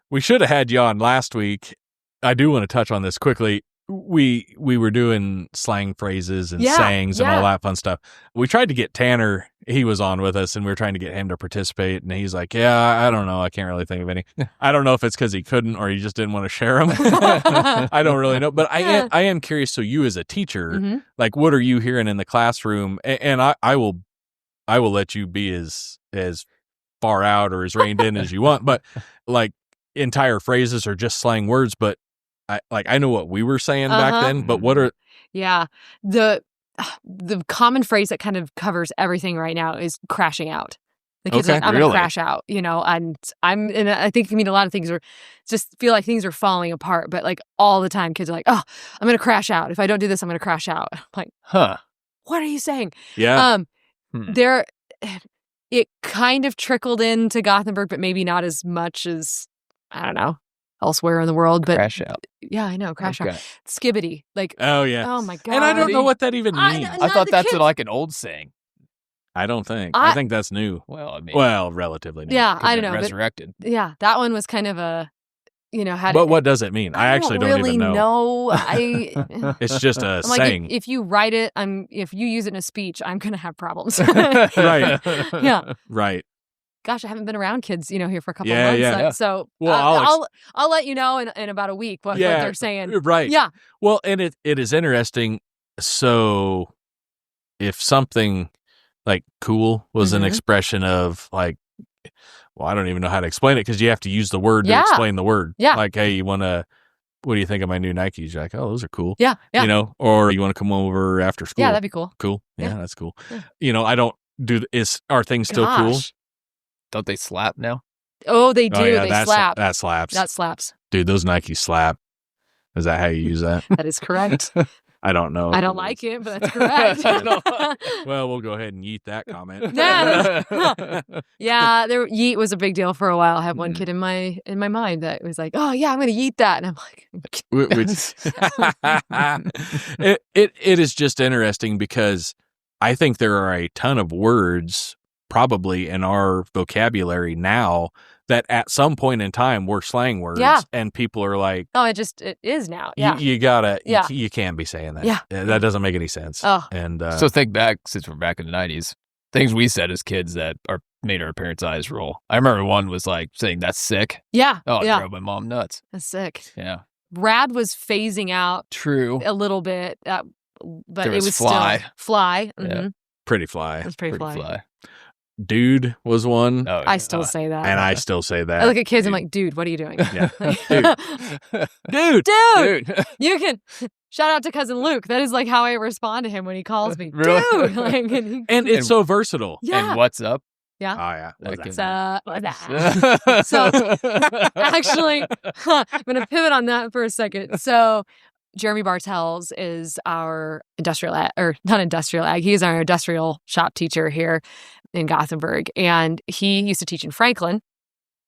Speaker 3: We should have had you on last week. I do want to touch on this quickly. We were doing slang phrases and sayings and all that fun stuff. We tried to get Tanner. He was on with us, and we were trying to get him to participate. And he's like, "Yeah, I don't know. I can't really think of any. I don't know if it's because he couldn't or he just didn't want to share them. I don't really know. But I am curious. So you, as a teacher,
Speaker 1: Mm-hmm.
Speaker 3: like, what are you hearing in the classroom? And I will let you be as far out or as reined in as you want. But like, entire phrases or just slang words, but I know what we were saying back then, but what are
Speaker 1: the common phrase that kind of covers everything right now is crashing out. The kids are like, I'm gonna crash out, and I think it can mean a lot of things, or just feel like things are falling apart, but like all the time kids are like, oh, I'm gonna crash out. If I don't do this, I'm gonna crash out. I'm like, what are you saying? It kind of trickled into Gothenburg, but maybe not as much as, I don't know, elsewhere in the world. But
Speaker 2: Crash out.
Speaker 1: Yeah, I know. Crash out. Skibbity. Like,
Speaker 3: oh, yeah.
Speaker 1: Oh, my God.
Speaker 3: And I don't know what that even means.
Speaker 2: I thought that's like an old saying.
Speaker 3: I don't think. I think that's new.
Speaker 2: Well,
Speaker 3: relatively new.
Speaker 1: Yeah, I don't know.
Speaker 2: Resurrected.
Speaker 1: But, yeah, that one was kind of a,
Speaker 3: But what does it mean? I actually don't
Speaker 1: really
Speaker 3: even know. It's just a saying.
Speaker 1: Like, if you write it, if you use it in a speech, I'm going to have problems.
Speaker 3: Right.
Speaker 1: Yeah.
Speaker 3: Right.
Speaker 1: Gosh, I haven't been around kids, here for a couple months.
Speaker 3: Yeah.
Speaker 1: So
Speaker 3: Well,
Speaker 1: I'll let you know in about a week what they're saying.
Speaker 3: Right.
Speaker 1: Yeah.
Speaker 3: Well, and it is interesting. So if something like cool was an expression of like, well, I don't even know how to explain it because you have to use the word to explain the word.
Speaker 1: Yeah.
Speaker 3: Like, hey, what do you think of my new Nikes? You're like, oh, those are cool.
Speaker 1: Yeah. Yeah.
Speaker 3: Or you want to come over after school?
Speaker 1: Yeah, that'd be cool.
Speaker 3: Cool. Yeah, that's cool.
Speaker 1: Yeah.
Speaker 3: I don't are things still cool?
Speaker 2: Don't they slap now?
Speaker 1: Oh, they do.
Speaker 3: Oh, yeah,
Speaker 1: they slap.
Speaker 3: That slaps.
Speaker 1: That slaps.
Speaker 3: Dude, those Nikes slap. Is that how you use that?
Speaker 1: That is correct.
Speaker 3: I don't know.
Speaker 1: I don't like it, but that's correct.
Speaker 3: Well, we'll go ahead and yeet that comment.
Speaker 1: Yeah, yeet was a big deal for a while. I have one kid in my mind that was like, "Oh yeah, I'm going to yeet that," and I'm like,
Speaker 3: it is just interesting because I think there are a ton of words probably in our vocabulary now that at some point in time were slang words, and people are like,
Speaker 1: "Oh, it is now." Yeah,
Speaker 3: you gotta, you can't be saying that.
Speaker 1: Yeah,
Speaker 3: that doesn't make any sense.
Speaker 1: Oh,
Speaker 3: and
Speaker 2: so think back, since we're back in the 90s, things we said as kids that made our parents' eyes roll. I remember one was like saying, "That's sick."
Speaker 1: Yeah,
Speaker 2: oh, it drove my mom nuts.
Speaker 1: That's sick.
Speaker 2: Yeah,
Speaker 1: rad was phasing out.
Speaker 2: True,
Speaker 1: a little bit, but
Speaker 2: there
Speaker 1: it was
Speaker 2: fly.
Speaker 1: Still fly.
Speaker 2: Yeah.
Speaker 1: Mm-hmm.
Speaker 3: Pretty fly.
Speaker 1: It was pretty fly.
Speaker 3: Dude was one.
Speaker 2: Oh,
Speaker 1: I still say that.
Speaker 3: And I still say that.
Speaker 1: I look at kids, I'm like, dude, what are you doing?
Speaker 3: Yeah.
Speaker 1: Dude. You can shout out to cousin Luke. That is like how I respond to him when he calls me.
Speaker 2: Really?
Speaker 1: Dude.
Speaker 3: And it's so versatile.
Speaker 1: Yeah.
Speaker 2: And what's up?
Speaker 1: Yeah.
Speaker 3: Oh, yeah.
Speaker 1: What's up? So actually, I'm going to pivot on that for a second. So Jeremy Bartels is our he is our industrial shop teacher here in Gothenburg. And he used to teach in Franklin.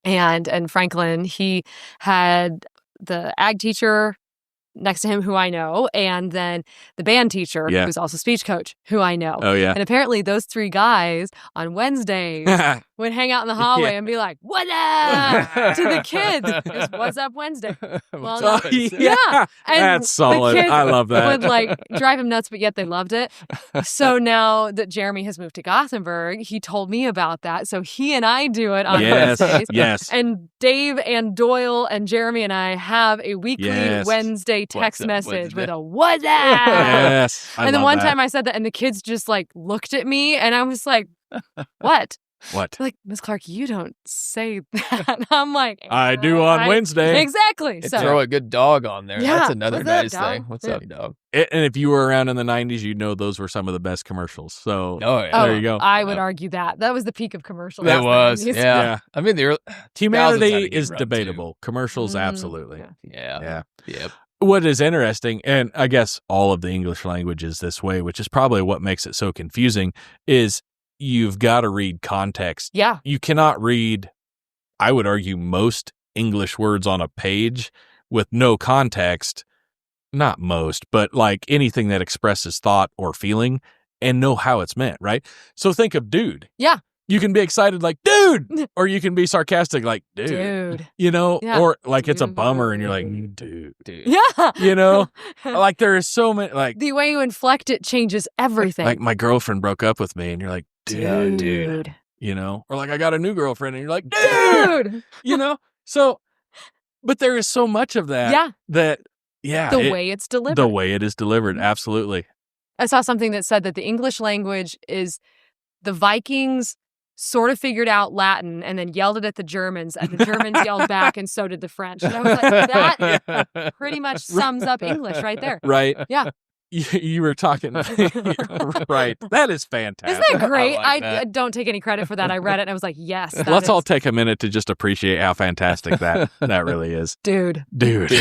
Speaker 1: And in Franklin, he had the ag teacher next to him who I know, and then the band teacher who's also speech coach who I know.
Speaker 3: Oh, yeah.
Speaker 1: And apparently those three guys on Wednesdays would hang out in the hallway and be like, "What up?" to the kids. It's, "What's up Wednesday?" Well, no. Yeah. And
Speaker 3: that's solid.
Speaker 1: the kids
Speaker 3: I love that.
Speaker 1: would like drive him nuts, but yet they loved it. So now that Jeremy has moved to Gothenburg, he told me about that. So he and I do it on Wednesdays.
Speaker 3: Yes.
Speaker 1: And Dave and Doyle and Jeremy and I have a weekly Wednesday text message with a "What's up?"
Speaker 3: Yes.
Speaker 1: And then one time I said that, and the kids just like looked at me, and I was like, "What?"
Speaker 3: What?
Speaker 1: They're like, "Miss Clark, you don't say that." And I'm like,
Speaker 3: I do on Wednesday.
Speaker 1: Exactly.
Speaker 2: Hey,
Speaker 1: So
Speaker 2: throw a good dog on there.
Speaker 1: Yeah.
Speaker 2: That's another
Speaker 1: What's up,
Speaker 2: nice
Speaker 1: dog?
Speaker 2: thing. What's up, dog?
Speaker 3: And if you were around in the 90s, you know those were some of the best commercials. So there you go.
Speaker 1: I would argue that. That was the peak of commercials.
Speaker 2: That was.
Speaker 1: the 90s.
Speaker 2: Yeah. I mean, the
Speaker 3: Humanity
Speaker 2: 2000s had a good
Speaker 3: is
Speaker 2: run,
Speaker 3: debatable. Commercials, absolutely.
Speaker 2: Yeah. Yep.
Speaker 3: What is interesting, and I guess all of the English language is this way, which is probably what makes it so confusing, is you've got to read context.
Speaker 1: Yeah.
Speaker 3: You cannot read, I would argue, most English words on a page with no context. Not most, but like anything that expresses thought or feeling and know how it's meant, right? So think of dude.
Speaker 1: Yeah.
Speaker 3: You can be excited like, dude, or you can be sarcastic like, dude. You know, or like it's a bummer and you're like, dude.
Speaker 1: Yeah.
Speaker 3: You know, like there is so many, like
Speaker 1: the way you inflect it changes everything.
Speaker 3: Like my girlfriend broke up with me and you're like,
Speaker 1: dude.
Speaker 3: You know, or like I got a new girlfriend and you're like, dude. You know, so, but there is so much of that.
Speaker 1: Yeah.
Speaker 3: The
Speaker 1: way it's delivered.
Speaker 3: The way it is delivered. Absolutely.
Speaker 1: I saw something that said that the English language is the Vikings sort of figured out Latin and then yelled it at the Germans, and the Germans yelled back, and so did the French. And I was like, that pretty much sums up English right there.
Speaker 3: Right.
Speaker 1: Yeah.
Speaker 3: You were talking. Right. That is fantastic.
Speaker 1: Isn't that great?
Speaker 2: I
Speaker 1: don't take any credit for that. I read it and I was like, yes.
Speaker 3: Let's all take a minute to just appreciate how fantastic that really is.
Speaker 1: Dude.
Speaker 3: Dude.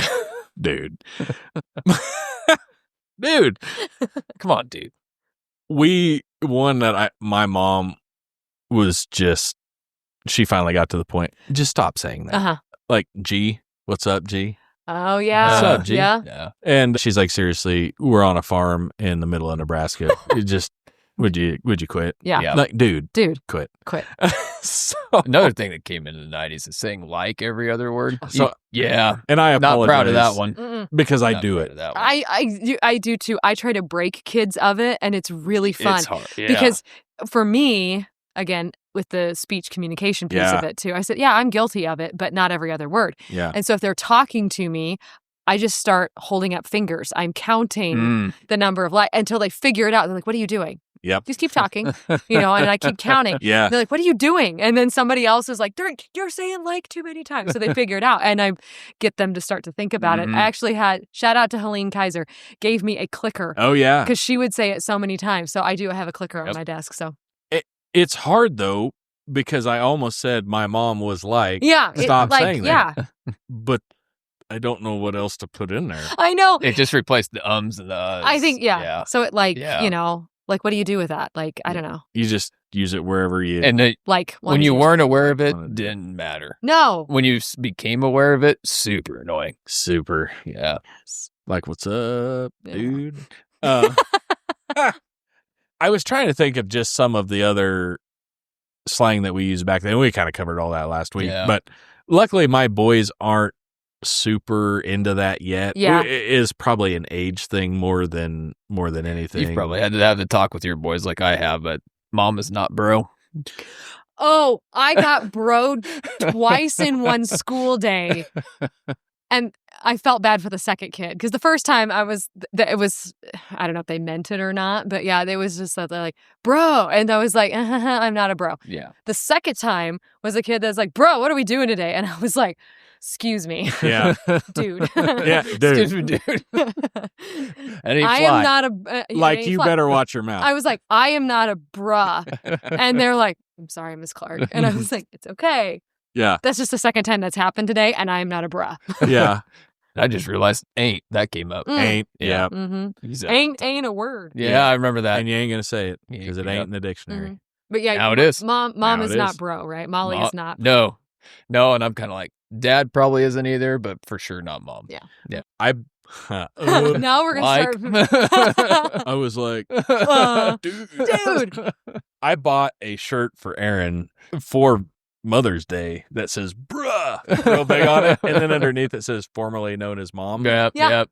Speaker 3: Dude.
Speaker 2: Come on, dude.
Speaker 3: One that my mom was just, she finally got to the point, just stop saying that.
Speaker 1: Uh-huh.
Speaker 3: Like, G, what's up, G?
Speaker 1: Oh, yeah.
Speaker 3: What's up, G?
Speaker 1: Yeah.
Speaker 3: And she's like, seriously, we're on a farm in the middle of Nebraska. You just, would you quit?
Speaker 1: Yeah.
Speaker 3: Like, dude,
Speaker 1: quit.
Speaker 3: So,
Speaker 2: another thing that came into the 90s is saying like every other word.
Speaker 3: So,
Speaker 2: yeah.
Speaker 3: And I apologize.
Speaker 2: Not proud of that one.
Speaker 3: Because I do it.
Speaker 1: I do too. I try to break kids of it, and it's really fun.
Speaker 2: It's hard. Yeah.
Speaker 1: Because for me, again, with the speech communication piece of it too, I said, yeah, I'm guilty of it, but not every other word.
Speaker 3: Yeah.
Speaker 1: And so if they're talking to me, I just start holding up fingers. I'm counting the number of until they figure it out. They're like, what are you doing?
Speaker 3: Yep.
Speaker 1: Just keep talking, and I keep counting.
Speaker 3: Yeah.
Speaker 1: They're like, what are you doing? And then somebody else is like, you're saying like too many times. So they figure it out. And I get them to start to think about it. I actually had, shout out to Helene Kaiser, gave me a clicker.
Speaker 3: Oh, yeah.
Speaker 1: Because she would say it so many times. So I do have a clicker on my desk. So
Speaker 3: it's hard, though, because I almost said my mom was like, stop saying that.
Speaker 1: Yeah.
Speaker 3: But I don't know what else to put in there.
Speaker 1: I know.
Speaker 2: It just replaced the ums and the uhs.
Speaker 1: I think, So it like, what do you do with that? Like, I don't know.
Speaker 3: You just use it wherever you...
Speaker 2: And when you weren't aware of it, didn't matter.
Speaker 1: No.
Speaker 2: When you became aware of it, super annoying.
Speaker 3: Super.
Speaker 2: Yeah.
Speaker 3: Like, what's up, dude? I was trying to think of just some of the other slang that we used back then. We kind of covered all that last week.
Speaker 2: Yeah.
Speaker 3: But luckily, my boys aren't super into that yet.
Speaker 1: Yeah.
Speaker 3: It is probably an age thing more than anything.
Speaker 2: You've probably had to have the talk with your boys like I have, but mom is not bro.
Speaker 1: Oh, I got broed twice in one school day. And I felt bad for the second kid because the first time it was, I don't know if they meant it or not, but yeah, they was just they're like, bro. And I was like, I'm not a bro.
Speaker 2: Yeah.
Speaker 1: The second time was a kid that's like, bro, what are we doing today? And I was like, excuse me.
Speaker 3: Yeah.
Speaker 1: Dude.
Speaker 3: Yeah, dude.
Speaker 2: Excuse me, dude.
Speaker 1: I am not a...
Speaker 3: like, you better watch your mouth.
Speaker 1: I was like, I am not a bruh. And they're like, I'm sorry, Miss Clark. And I was like, it's okay.
Speaker 3: Yeah.
Speaker 1: That's just the second time that's happened today, and I am not a bruh.
Speaker 3: Yeah.
Speaker 2: I just realized ain't. That came up.
Speaker 3: Ain't. Yeah.
Speaker 1: Mm-hmm. Ain't a word.
Speaker 2: Yeah, I remember that.
Speaker 3: And you ain't going to say it because it ain't in the dictionary.
Speaker 1: Mm-hmm. But yeah.
Speaker 2: Now it is.
Speaker 1: Mom is not bro, right? Molly is not.
Speaker 2: No. And I'm kind of like, dad probably isn't either, but for sure not mom.
Speaker 1: Yeah.
Speaker 2: Yeah.
Speaker 1: Now we're
Speaker 2: Like.
Speaker 1: going to start.
Speaker 3: I was like,
Speaker 1: Dude.
Speaker 3: I bought a shirt for Aaron for Mother's Day that says bruh real big on it, and then underneath it says formerly known as mom.
Speaker 2: Yep,
Speaker 1: Yeah.
Speaker 2: yep.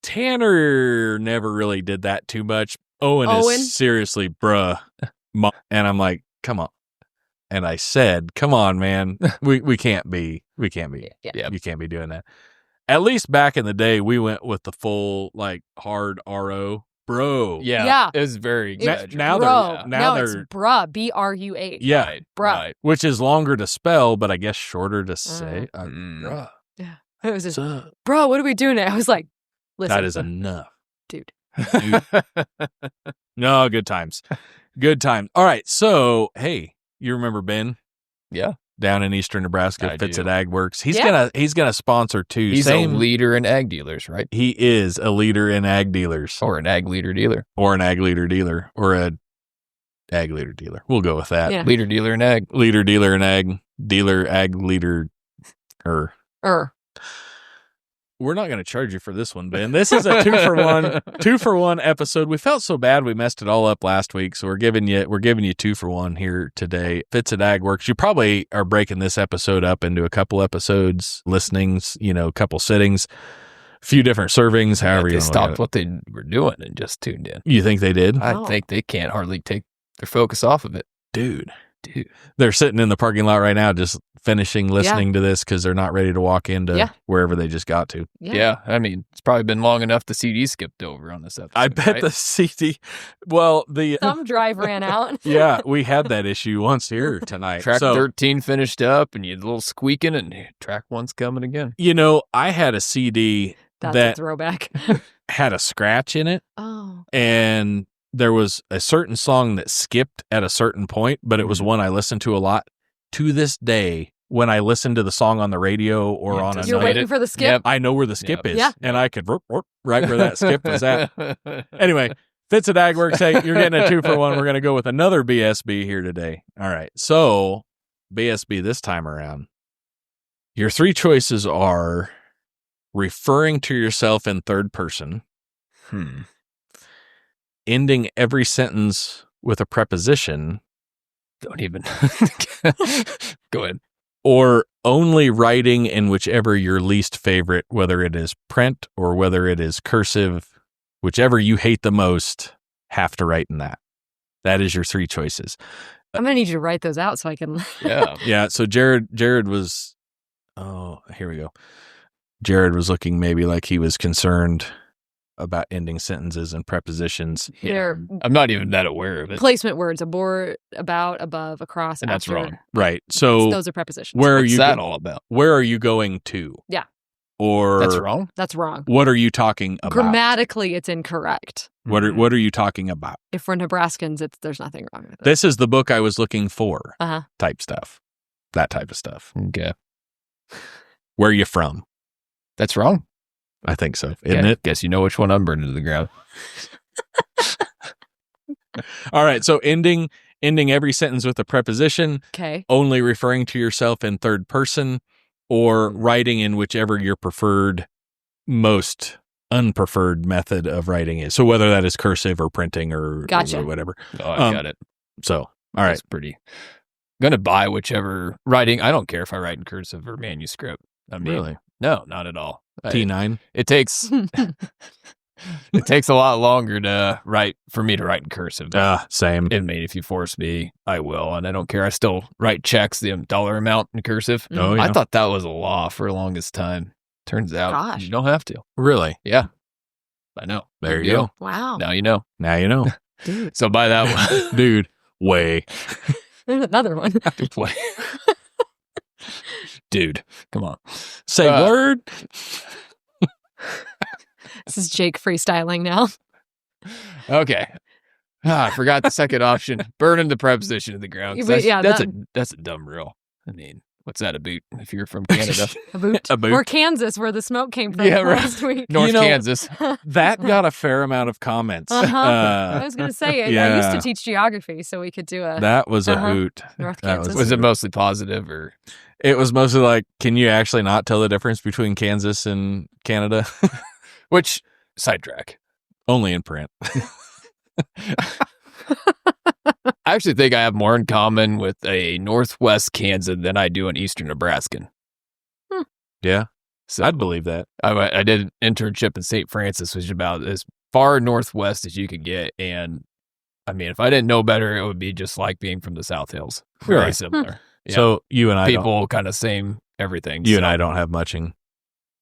Speaker 3: Tanner never really did that too much. Owen
Speaker 1: Owen?
Speaker 3: is seriously bruh, mom. And I'm like, come on. And I said, come on, man. We can't be.
Speaker 1: Yeah.
Speaker 3: You can't be doing that. At least back in the day, we went with the full like hard RO, bro.
Speaker 2: Yeah.
Speaker 1: Yeah.
Speaker 2: It was very exaggerated.
Speaker 3: Now
Speaker 1: Bro.
Speaker 3: they're now
Speaker 1: it's
Speaker 3: they're
Speaker 1: bruh. B-R-U-H.
Speaker 3: yeah,
Speaker 2: Right,
Speaker 1: Bruh.
Speaker 2: right.
Speaker 3: which is longer to spell, but I guess shorter to say. Bruh.
Speaker 1: Yeah. It was just,
Speaker 3: So,
Speaker 1: bro, what are we doing? I was like, listen.
Speaker 3: that is enough.
Speaker 1: Dude.
Speaker 3: No, good times. Good times. All right. So, hey, you remember Ben?
Speaker 2: Yeah.
Speaker 3: Down in eastern Nebraska,
Speaker 2: I
Speaker 3: Fits
Speaker 2: do.
Speaker 3: at Ag Works. He's
Speaker 1: Yeah.
Speaker 3: gonna sponsor too.
Speaker 2: He's
Speaker 3: Same
Speaker 2: a leader in ag dealers, right?
Speaker 3: He is a leader in ag dealers,
Speaker 2: Or an ag leader dealer.
Speaker 3: or an ag leader dealer, or a ag leader dealer. We'll go with that.
Speaker 1: Yeah.
Speaker 2: Leader dealer in ag.
Speaker 3: Leader dealer in ag, dealer ag leader. We're not going to charge you for this one, Ben. This is a 2-for-1 episode. We felt so bad we messed it all up last week, so we're giving you 2-for-1 here today. Fits at Ag Works. You probably are breaking this episode up into a couple episodes, listenings, a couple sittings, a few different servings, however
Speaker 2: They
Speaker 3: you want to look at
Speaker 2: stopped
Speaker 3: it.
Speaker 2: what they were doing and just tuned in.
Speaker 3: You think they did?
Speaker 2: I
Speaker 1: Oh.
Speaker 2: think they can't hardly take their focus off of it.
Speaker 3: Dude.
Speaker 2: Dude.
Speaker 3: They're sitting in the parking lot right now just finishing listening to this because they're not ready to walk into wherever they just got to.
Speaker 2: Yeah. I mean, it's probably been long enough the CD skipped over on this episode.
Speaker 3: I bet
Speaker 2: right?
Speaker 3: the CD, well, the
Speaker 1: Thumb drive ran out.
Speaker 3: yeah, we had that issue once here tonight.
Speaker 2: Track
Speaker 3: So,
Speaker 2: 13 finished up and you had a little squeaking and track 1's coming again.
Speaker 3: I had a CD
Speaker 1: That's
Speaker 3: that
Speaker 1: a throwback.
Speaker 3: had a scratch in it,
Speaker 1: Oh.
Speaker 3: and there was a certain song that skipped at a certain point, but it was one I listened to a lot. To this day, when I listen to the song on the radio or on
Speaker 1: You're
Speaker 3: another,
Speaker 1: waiting for the skip?
Speaker 2: Yep.
Speaker 3: I know where the skip is,
Speaker 1: Yeah.
Speaker 3: and I could right where that skip was at. Anyway, Fits at Ag Works. Hey, you're getting a 2-for-1. We're going to go with another BSB here today. All right. So, BSB this time around. Your 3 choices are referring to yourself in third person, ending every sentence with a preposition,
Speaker 2: Don't even. Go ahead.
Speaker 3: or only writing in whichever your least favorite, whether it is print or whether it is cursive, whichever you hate the most, have to write in that. That is your 3 choices.
Speaker 1: I'm going to need you to write those out so I can.
Speaker 2: Yeah.
Speaker 3: Yeah. So Jared was, here we go. Jared was looking maybe like he was concerned about ending sentences and prepositions.
Speaker 1: They're
Speaker 2: I'm not even that aware of it.
Speaker 1: placement words: aboard, about, above, across,
Speaker 2: And that's
Speaker 1: after.
Speaker 2: wrong.
Speaker 3: Right. So
Speaker 1: Those are prepositions.
Speaker 3: where are
Speaker 2: What's
Speaker 3: you
Speaker 2: that all about?
Speaker 3: where are you going to?
Speaker 1: Yeah.
Speaker 3: Or
Speaker 2: That's wrong.
Speaker 1: That's wrong.
Speaker 3: what are you talking about?
Speaker 1: Grammatically, it's incorrect.
Speaker 3: What are you talking about?
Speaker 1: If we're Nebraskans, there's nothing wrong with it.
Speaker 3: This is the book I was looking for.
Speaker 1: Uh-huh.
Speaker 3: Type stuff. That type of stuff.
Speaker 2: Okay.
Speaker 3: Where are you from?
Speaker 2: That's wrong.
Speaker 3: I think so. Isn't
Speaker 2: Okay.
Speaker 3: it?
Speaker 2: Guess you know which one I'm burning to the ground.
Speaker 3: All right. So ending every sentence with a preposition,
Speaker 1: Okay.
Speaker 3: only referring to yourself in third person, or writing in whichever your preferred, most unpreferred method of writing is. So whether that is cursive or printing or
Speaker 1: Gotcha.
Speaker 3: whatever.
Speaker 2: Oh, I
Speaker 3: Um,
Speaker 2: got it.
Speaker 3: So, all right.
Speaker 2: That's pretty. I'm going to buy whichever writing. I don't care if I write in cursive or manuscript. I mean,
Speaker 3: Really?
Speaker 2: No, not at all.
Speaker 3: T9.
Speaker 2: It takes it takes a lot longer to write for me to write in cursive.
Speaker 3: Same.
Speaker 2: I mean, if you force me, I will, and I don't care. I still write checks, the dollar amount in cursive.
Speaker 3: Oh, yeah.
Speaker 2: I thought that was a law for the longest time. Turns out
Speaker 1: Gosh.
Speaker 2: you don't have to.
Speaker 3: Really?
Speaker 2: Yeah, I know.
Speaker 3: There
Speaker 2: Big
Speaker 3: you
Speaker 2: deal.
Speaker 3: go.
Speaker 1: Wow.
Speaker 3: Oh.
Speaker 2: Now you know.
Speaker 3: Now you know.
Speaker 1: Dude.
Speaker 2: So buy that one.
Speaker 3: Dude, way.
Speaker 1: There's another one.
Speaker 2: To play. Dude, come on.
Speaker 3: Say word.
Speaker 1: This is Jake freestyling now.
Speaker 2: Okay. I forgot the second option. Burning the preposition to the ground. 'Cause
Speaker 1: But yeah,
Speaker 2: that's a dumb rule. I mean, what's that, a boot if you're from Canada?
Speaker 1: A boot.
Speaker 3: A boot.
Speaker 1: Or Kansas, where the smoke came from
Speaker 2: Yeah, right.
Speaker 1: last week.
Speaker 2: North
Speaker 3: know-
Speaker 2: Kansas.
Speaker 3: That got a fair amount of comments.
Speaker 1: Uh-huh. I was going to say, I used
Speaker 3: yeah.
Speaker 1: to teach geography, so we could do a
Speaker 3: That was a
Speaker 1: Uh-huh.
Speaker 3: hoot.
Speaker 1: North
Speaker 3: That
Speaker 1: Kansas.
Speaker 2: Was it mostly positive or?
Speaker 3: It was mostly like, can you actually not tell the difference between Kansas and Canada?
Speaker 2: Which, sidetrack.
Speaker 3: Only in print.
Speaker 2: I actually think I have more in common with a Northwest Kansan than I do an Eastern Nebraskan.
Speaker 3: Yeah,
Speaker 2: So
Speaker 3: I'd believe that.
Speaker 2: I did an internship in St. Francis, which is about as far northwest as you could get. And I mean, if I didn't know better, it would be just like being from the South Hills. Very
Speaker 3: Right.
Speaker 2: similar. Yeah.
Speaker 3: So you and I
Speaker 2: People kind of same everything.
Speaker 3: and I don't have much in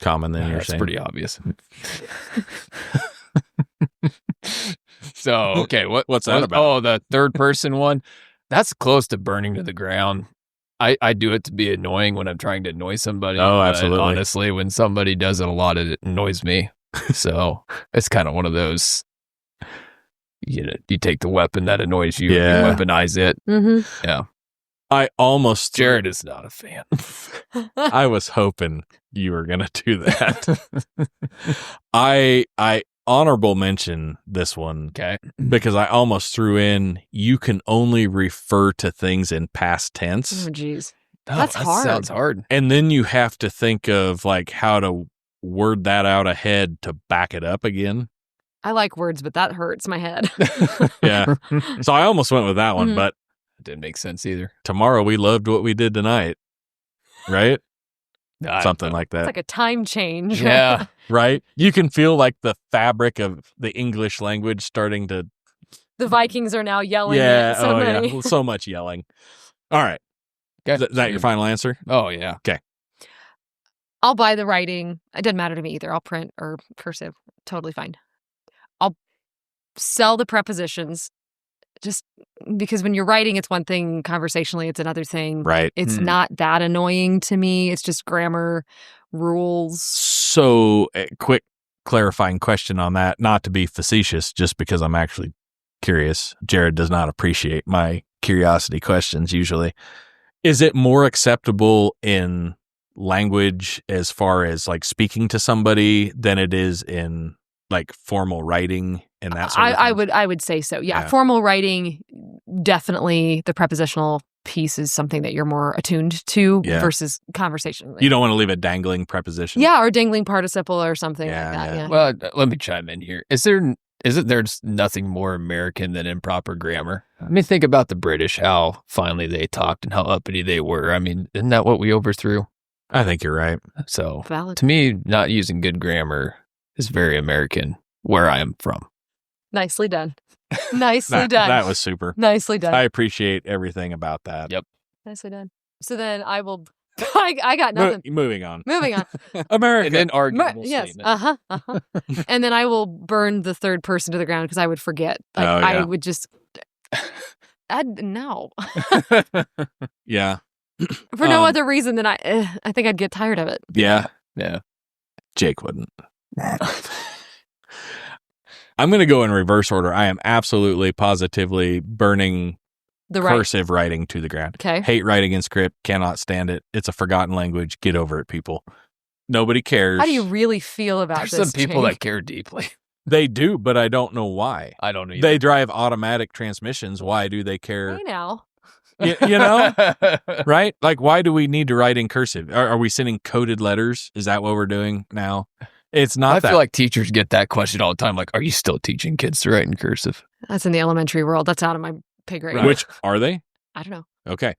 Speaker 3: common then, you're
Speaker 2: That's
Speaker 3: saying.
Speaker 2: pretty obvious. So, okay,
Speaker 3: What's that about?
Speaker 2: Oh, the third person one. That's close to burning to the ground. I do it to be annoying when I'm trying to annoy somebody.
Speaker 3: Oh,
Speaker 2: but
Speaker 3: absolutely.
Speaker 2: honestly, when somebody does it a lot, it annoys me. So it's kind of one of those, you take the weapon that annoys you
Speaker 3: Yeah.
Speaker 2: and weaponize it.
Speaker 1: Mm-hmm.
Speaker 3: I almost...
Speaker 2: Jared is not a fan.
Speaker 3: I was hoping you were going to do that. I honorable mention this one
Speaker 2: Okay.
Speaker 3: because I almost threw in, you can only refer to things in past tense.
Speaker 1: Oh, geez.
Speaker 2: Oh,
Speaker 1: That's
Speaker 2: that
Speaker 1: hard.
Speaker 2: sounds hard.
Speaker 3: And then you have to think of like how to word that out ahead to back it up again.
Speaker 1: I like words, but that hurts my head.
Speaker 3: Yeah. So I almost went with that one,
Speaker 1: Mhm.
Speaker 3: but
Speaker 2: It didn't make sense either.
Speaker 3: tomorrow we loved what we did tonight. Right? Something like that.
Speaker 1: It's like a time change.
Speaker 2: Yeah.
Speaker 3: Right? You can feel like the fabric of the English language starting to...
Speaker 1: The Vikings are now yelling
Speaker 3: yeah.
Speaker 1: at so many.
Speaker 3: Yeah. So much yelling. All right.
Speaker 2: Okay.
Speaker 3: Is that your final answer?
Speaker 2: Oh, yeah.
Speaker 1: I'll buy the writing. It doesn't matter to me either. I'll print or cursive. Totally fine. I'll sell the prepositions just because when you're writing, it's one thing. Conversationally, it's another thing.
Speaker 3: Right.
Speaker 1: It's not that annoying to me. It's just grammar rules.
Speaker 3: So, a quick clarifying question on that, not to be facetious, just because I'm actually curious. Jared does not appreciate my curiosity questions usually. Is it more acceptable in language as far as like speaking to somebody than it is in like formal writing and that sort of thing?
Speaker 1: I would say so. Yeah.
Speaker 3: Yeah.
Speaker 1: Formal writing, definitely the prepositional piece is something that you're more attuned to
Speaker 3: Yeah.
Speaker 1: versus conversation.
Speaker 3: You don't want to leave a dangling preposition.
Speaker 1: Yeah, or dangling participle or something
Speaker 3: Yeah,
Speaker 1: like that.
Speaker 3: yeah.
Speaker 1: Yeah.
Speaker 2: Well, let me chime in here. Isn't there nothing more American than improper grammar? I mean, think about the British, how finely they talked and how uppity they were. I mean, isn't that what we overthrew?
Speaker 3: I think you're right.
Speaker 2: So
Speaker 1: Valid.
Speaker 2: to me, not using good grammar is very American where I am from.
Speaker 1: Nicely done. Nicely done.
Speaker 3: That was super.
Speaker 1: Nicely done.
Speaker 3: I appreciate everything about that.
Speaker 2: Yep.
Speaker 1: Nicely done. So then I will. I got nothing.
Speaker 3: Moving on.
Speaker 1: Moving on.
Speaker 3: America.
Speaker 2: And then arguable
Speaker 1: Yes.
Speaker 2: statement.
Speaker 1: And then I will burn the third person to the ground because I would forget. Like,
Speaker 3: Oh, yeah.
Speaker 1: I would just. No.
Speaker 3: Yeah.
Speaker 1: For no other reason than I think I'd get tired of it.
Speaker 3: Yeah.
Speaker 2: Yeah.
Speaker 3: Jake wouldn't. I'm going to go in reverse order. I am absolutely, positively burning
Speaker 1: The right.
Speaker 3: cursive writing to the ground.
Speaker 1: Okay.
Speaker 3: Hate writing in script. Cannot stand it. It's a forgotten language. Get over it, people. Nobody cares.
Speaker 1: How do you really feel about
Speaker 2: There's
Speaker 1: this?
Speaker 2: some people
Speaker 1: Jake?
Speaker 2: that care deeply.
Speaker 3: They do, but I don't know why.
Speaker 2: I don't either.
Speaker 3: They drive automatic transmissions. Why do they care?
Speaker 1: Hey now.
Speaker 3: You know? Right? Like, why do we need to write in cursive? Are we sending coded letters? Is that what we're doing now? It's not
Speaker 2: I
Speaker 3: that.
Speaker 2: feel like teachers get that question all the time. Like, are you still teaching kids to write in cursive?
Speaker 1: That's in the elementary world. That's out of my pay grade.
Speaker 2: Right.
Speaker 3: Which are they?
Speaker 1: I don't know.
Speaker 3: Okay.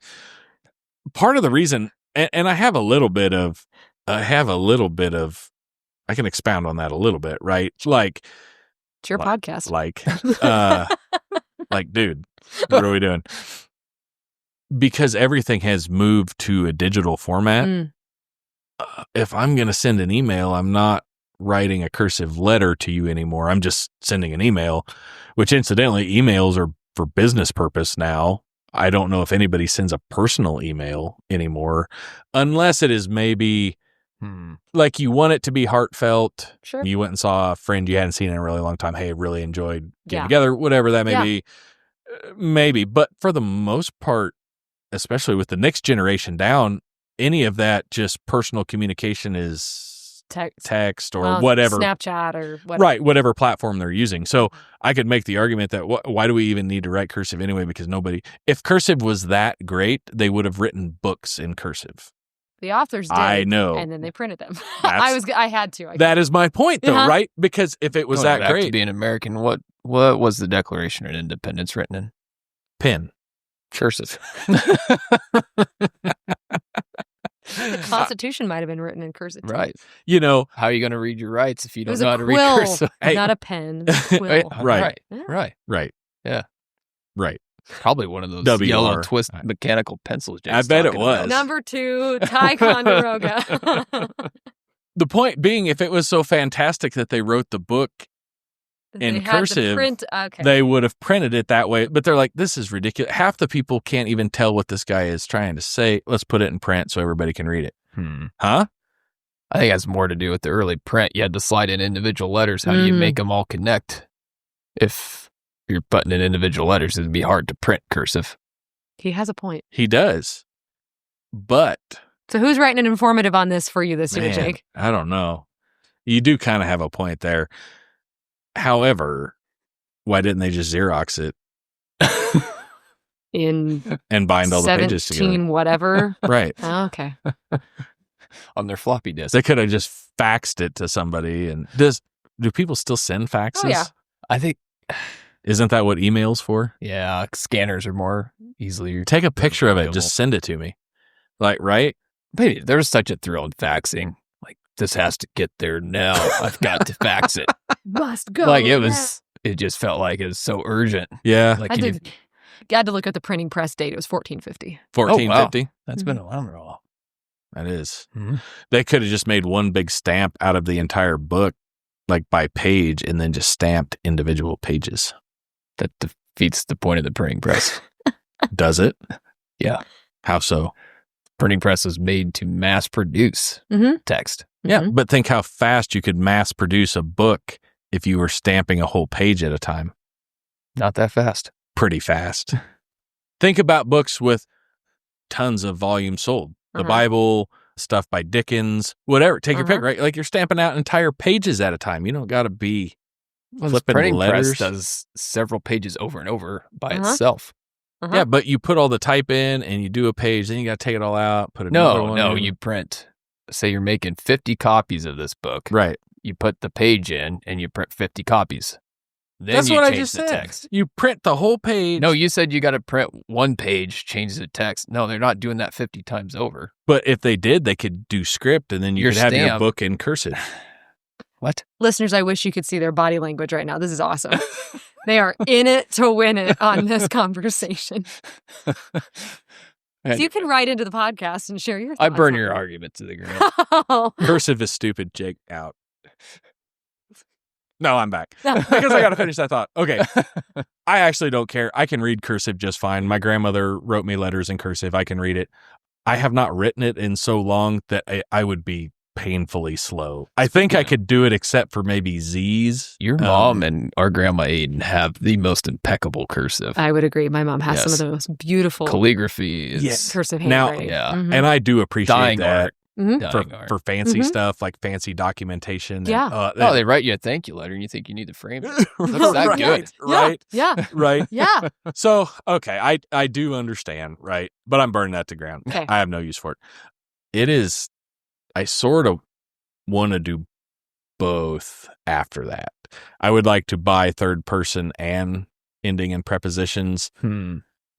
Speaker 3: Part of the reason, and I have a little bit of, I can expound on that a little bit, right? Like,
Speaker 1: It's your podcast.
Speaker 3: like, dude, what are we doing? Because everything has moved to a digital format.
Speaker 1: Mm.
Speaker 3: If I'm going to send an email, I'm not writing a cursive letter to you anymore. I'm just sending an email, which incidentally, emails are for business purpose now. I don't know if anybody sends a personal email anymore, unless it is maybe like you want it to be heartfelt.
Speaker 1: Sure.
Speaker 3: You went and saw a friend you hadn't seen in a really long time. Hey, really enjoyed getting
Speaker 1: Yeah.
Speaker 3: together, whatever that may
Speaker 1: Yeah.
Speaker 3: be. Maybe. But for the most part, especially with the next generation down, any of that just personal communication is text or whatever.
Speaker 1: Snapchat or whatever.
Speaker 3: Right, whatever platform they're using. So I could make the argument that why do we even need to write cursive anyway? Because if cursive was that great, they would have written books in cursive.
Speaker 1: The authors did.
Speaker 3: I know.
Speaker 1: And then they printed them. I had to.
Speaker 3: That is my point, though, right? Because if it was
Speaker 2: Going
Speaker 3: that
Speaker 2: back
Speaker 3: great.
Speaker 2: to being American, what was the Declaration of Independence written in?
Speaker 3: Pen.
Speaker 2: Cursive.
Speaker 1: The Constitution might have been written in cursive.
Speaker 2: Right.
Speaker 3: You know.
Speaker 2: How are you going to read your rights if you
Speaker 1: It
Speaker 2: don't
Speaker 1: was
Speaker 2: know
Speaker 1: a
Speaker 2: how to read
Speaker 1: quill,
Speaker 2: cursive?
Speaker 1: not a pen. It was a quill.
Speaker 3: Right.
Speaker 1: Yeah.
Speaker 2: Right.
Speaker 3: Yeah. Right.
Speaker 2: Probably one of those
Speaker 3: WR.
Speaker 2: yellow twist mechanical pencils.
Speaker 3: I bet it was.
Speaker 1: Number 2, Ticonderoga.
Speaker 3: The point being, if it was so fantastic that they wrote the book in
Speaker 1: They had to
Speaker 3: cursive,
Speaker 1: print, okay.
Speaker 3: they would have printed it that way. But they're like, this is ridiculous. Half the people can't even tell what this guy is trying to say. Let's put it in print so everybody can read it. Huh?
Speaker 2: I think it has more to do with the early print. You had to slide in individual letters. How do you make them all connect? If you're putting in individual letters, it'd be hard to print cursive.
Speaker 1: He has a point.
Speaker 3: He does. But
Speaker 1: So who's writing an informative on this for you this year, Jake?
Speaker 3: I don't know. You do kind of have a point there. However, why didn't they just Xerox it
Speaker 1: In
Speaker 3: and bind all the pages together?
Speaker 1: 17 whatever.
Speaker 3: Right.
Speaker 1: Oh, okay.
Speaker 2: On their floppy disk.
Speaker 3: They could have just faxed it to somebody. And do people still send faxes?
Speaker 1: Oh, yeah.
Speaker 2: I think,
Speaker 3: Isn't that what email's for?
Speaker 2: yeah, scanners are more easily.
Speaker 3: Take a picture of it.
Speaker 2: available.
Speaker 3: Just send it to me. Like, right?
Speaker 2: Maybe there's such a thrill in faxing. Like, this has to get there now. I've got to fax it.
Speaker 1: Must go.
Speaker 2: Like, it just felt like it was so urgent.
Speaker 3: Yeah.
Speaker 2: Like,
Speaker 1: I had to look at the printing press date. It was 1450.
Speaker 3: 1450.
Speaker 2: that's been a while.
Speaker 3: That is.
Speaker 2: Mhm.
Speaker 3: They could have just made one big stamp out of the entire book, like by page, and then just stamped individual pages.
Speaker 2: That defeats the point of the printing press.
Speaker 3: Does it?
Speaker 2: Yeah.
Speaker 3: How so?
Speaker 2: Printing press was made to mass produce text.
Speaker 3: Yeah, but think how fast you could mass produce a book if you were stamping a whole page at a time.
Speaker 2: Not that fast.
Speaker 3: Pretty fast. Think about books with tons of volumes sold. The Bible, stuff by Dickens, whatever. Take your pick, right? Like you're stamping out entire pages at a time. You don't got to be flipping
Speaker 2: Printing
Speaker 3: letters.
Speaker 2: press does several pages over and over by itself.
Speaker 3: Yeah, but you put all the type in and you do a page, then you got to take it all out, put another one
Speaker 2: No,
Speaker 3: in.
Speaker 2: you print. Say you're making 50 copies of this book.
Speaker 3: Right.
Speaker 2: You put the page in and you print 50 copies. Then
Speaker 3: That's
Speaker 2: you
Speaker 3: what I
Speaker 2: change
Speaker 3: just
Speaker 2: the
Speaker 3: said.
Speaker 2: text.
Speaker 3: You print the whole page.
Speaker 2: No, you said you got to print one page, change the text. No, they're not doing that 50 times over.
Speaker 3: But if they did, they could do script and then you
Speaker 2: Your
Speaker 3: could have your
Speaker 2: stamp.
Speaker 3: book in cursive.
Speaker 2: What?
Speaker 1: Listeners, I wish you could see their body language right now. This is awesome. They are in it to win it on this conversation. So you can write into the podcast and share your thoughts.
Speaker 2: I burn
Speaker 1: on
Speaker 2: your
Speaker 1: it.
Speaker 2: argument to the ground.
Speaker 1: Oh.
Speaker 3: Cursive is stupid, Jake. Out. No, I'm back. Because I got to finish that thought. Okay. I actually don't care. I can read cursive just fine. My grandmother wrote me letters in cursive. I can read it. I have not written it in so long that I would be painfully slow. I think I could do it except for maybe Z's.
Speaker 2: Your mom and our grandma Aiden have the most impeccable cursive.
Speaker 1: I would agree. My mom has some
Speaker 2: Yes.
Speaker 1: of the most beautiful
Speaker 2: Calligraphy is
Speaker 3: Yes.
Speaker 1: cursive
Speaker 3: Now-
Speaker 1: handwriting.
Speaker 2: Yeah.
Speaker 1: Mhm.
Speaker 3: And I do appreciate
Speaker 2: dying
Speaker 3: that
Speaker 2: art. Dying art.
Speaker 3: for fancy stuff, like fancy documentation.
Speaker 1: Yeah.
Speaker 2: Oh, they write you a thank you letter and you think you need to frame it. Looks that
Speaker 3: right,
Speaker 2: good.
Speaker 3: right,
Speaker 1: Yeah.
Speaker 3: right.
Speaker 1: Yeah.
Speaker 3: So, okay, I do understand, right? But I'm burning that to ground.
Speaker 1: Okay.
Speaker 3: I have no use for it. It is, I sort of want to do both after that. I would like to buy third person and ending and prepositions.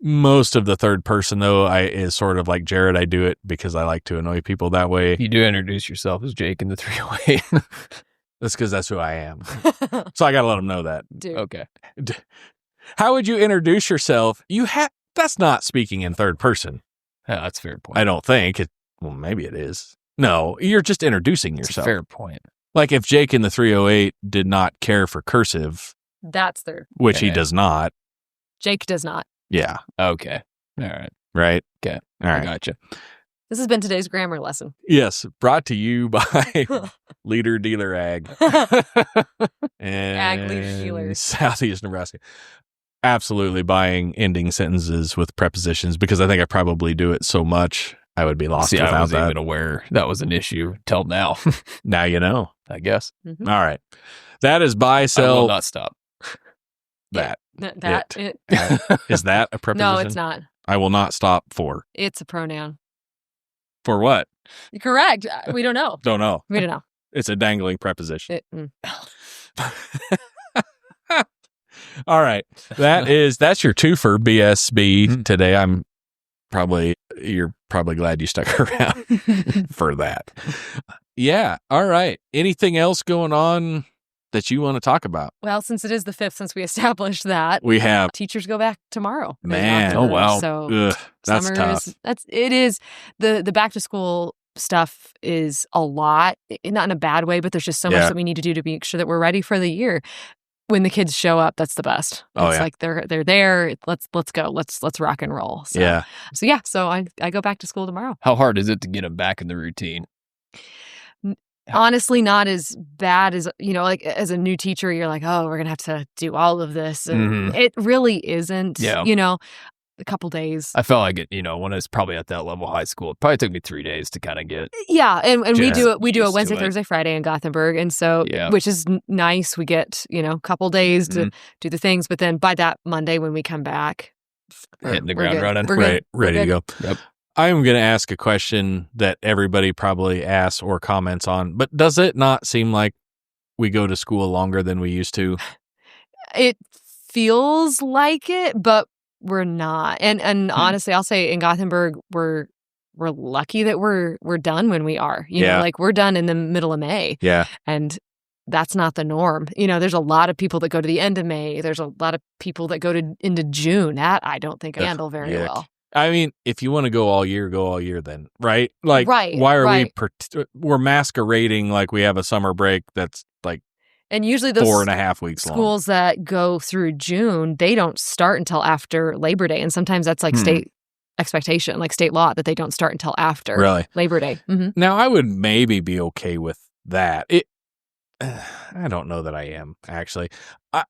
Speaker 3: Most of the third person, though, is sort of like Jared. I do it because I like to annoy people that way.
Speaker 2: You do introduce yourself as Jake in the 308.
Speaker 3: That's because that's who I am. So I got to let them know that.
Speaker 1: Dude.
Speaker 2: Okay.
Speaker 3: How would you introduce yourself? That's not speaking in third person.
Speaker 2: Yeah, that's a fair point.
Speaker 3: I don't think. Well, maybe it is. No, you're just introducing
Speaker 2: It's a
Speaker 3: yourself.
Speaker 2: fair point.
Speaker 3: Like if Jake in the 308 did not care for cursive,
Speaker 1: That's their.
Speaker 3: which he
Speaker 2: Okay.
Speaker 3: does not.
Speaker 1: Jake does not.
Speaker 3: Yeah.
Speaker 2: Okay. All right.
Speaker 3: Right.
Speaker 2: Okay.
Speaker 3: All
Speaker 2: I
Speaker 3: right.
Speaker 2: gotcha.
Speaker 1: This has been today's grammar lesson.
Speaker 3: Yes. Brought to you by Leader Dealer Ag and
Speaker 1: Ag Leader Dealer.
Speaker 3: Southeast Nebraska. Absolutely buying ending sentences with prepositions because I think I probably do it so much I would be lost
Speaker 2: See, I
Speaker 3: without
Speaker 2: wasn't
Speaker 3: that.
Speaker 2: even aware that was an issue till now,
Speaker 3: Now you know.
Speaker 2: I guess.
Speaker 3: All right. That is buy,
Speaker 2: I will
Speaker 3: sell,
Speaker 2: not stop.
Speaker 3: that.
Speaker 1: It.
Speaker 3: Is that a preposition?
Speaker 1: No, it's not.
Speaker 3: I will not stop for.
Speaker 1: It's a pronoun.
Speaker 3: For what?
Speaker 1: Correct. We don't know.
Speaker 3: Don't know.
Speaker 1: We don't know.
Speaker 3: It's a dangling preposition.
Speaker 1: Mm.
Speaker 3: All right. That's your two for BSB today. You're probably glad you stuck around for that. Yeah. All right. Anything else going on that you want to talk about?
Speaker 1: Well, since it is the 5th since we established that,
Speaker 3: We have.
Speaker 1: teachers go back tomorrow.
Speaker 3: Man.
Speaker 2: Oh, wow.
Speaker 1: So
Speaker 3: Ugh, that's
Speaker 1: summer
Speaker 3: tough.
Speaker 1: it is the back to school stuff is a lot, not in a bad way, but there's just so much that we need to do to make sure that we're ready for the year. When the kids show up, that's the best. It's like they're there. Let's go. Let's rock and roll. So, So I go back to school tomorrow.
Speaker 2: How hard is it to get them back in the routine?
Speaker 1: Honestly, not as bad as, like as a new teacher, you're like, oh, we're going to have to do all of this. And it really isn't, a couple days.
Speaker 2: I felt like it, when I was probably at that level high school, it probably took me 3 days to kind of get.
Speaker 1: Yeah. And we do it. We do a
Speaker 2: used
Speaker 1: Wednesday,
Speaker 2: to it.
Speaker 1: Thursday, Friday in Gothenburg. And so, which is nice. We get, a couple days to do the things. But then by that Monday when we come back,
Speaker 2: hitting the ground running.
Speaker 3: Right. Ready to go.
Speaker 2: Yep.
Speaker 3: I'm going to ask a question that everybody probably asks or comments on, but does it not seem like we go to school longer than we used to?
Speaker 1: It feels like it, but we're not. And honestly, I'll say in Gothenburg, we're lucky that we're done when we are. Like we're done in the middle of May.
Speaker 3: Yeah.
Speaker 1: And that's not the norm. There's a lot of people that go to the end of May. There's a lot of people that go into June. That I don't think I handle very well.
Speaker 3: I mean, if you want to go all year then, right? Like,
Speaker 1: right,
Speaker 3: why are we're masquerading like we have a summer break that's like
Speaker 1: and usually those
Speaker 3: 4.5 weeks long.
Speaker 1: Schools that go through June, they don't start until after Labor Day. And sometimes that's like state expectation, like state law, that they don't start until after Labor Day. Mm-hmm.
Speaker 3: Now, I would maybe be okay with that. I don't know that I am, actually.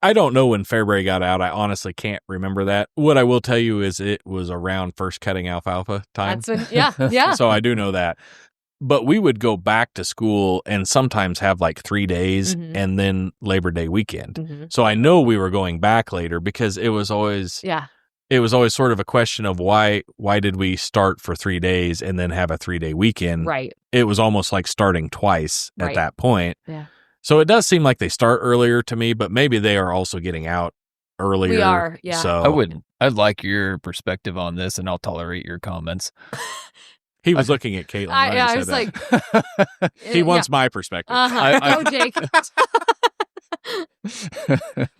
Speaker 3: I don't know when Fairbury got out. I honestly can't remember that. What I will tell you is it was around first cutting alfalfa time.
Speaker 1: Yeah.
Speaker 3: So I do know that. But we would go back to school and sometimes have like 3 days and then Labor Day weekend. Mm-hmm. So I know we were going back later because it was always sort of a question of why did we start for 3 days and then have a 3-day weekend?
Speaker 1: Right.
Speaker 3: It was almost like starting twice at that point.
Speaker 1: Yeah.
Speaker 3: So it does seem like they start earlier to me, but maybe they are also getting out earlier.
Speaker 1: We are, yeah.
Speaker 3: So
Speaker 2: I'd like your perspective on this, and I'll tolerate your comments.
Speaker 3: He was looking at Kaitlyn.
Speaker 1: I was like,
Speaker 3: he wants my perspective.
Speaker 1: Oh, Jake.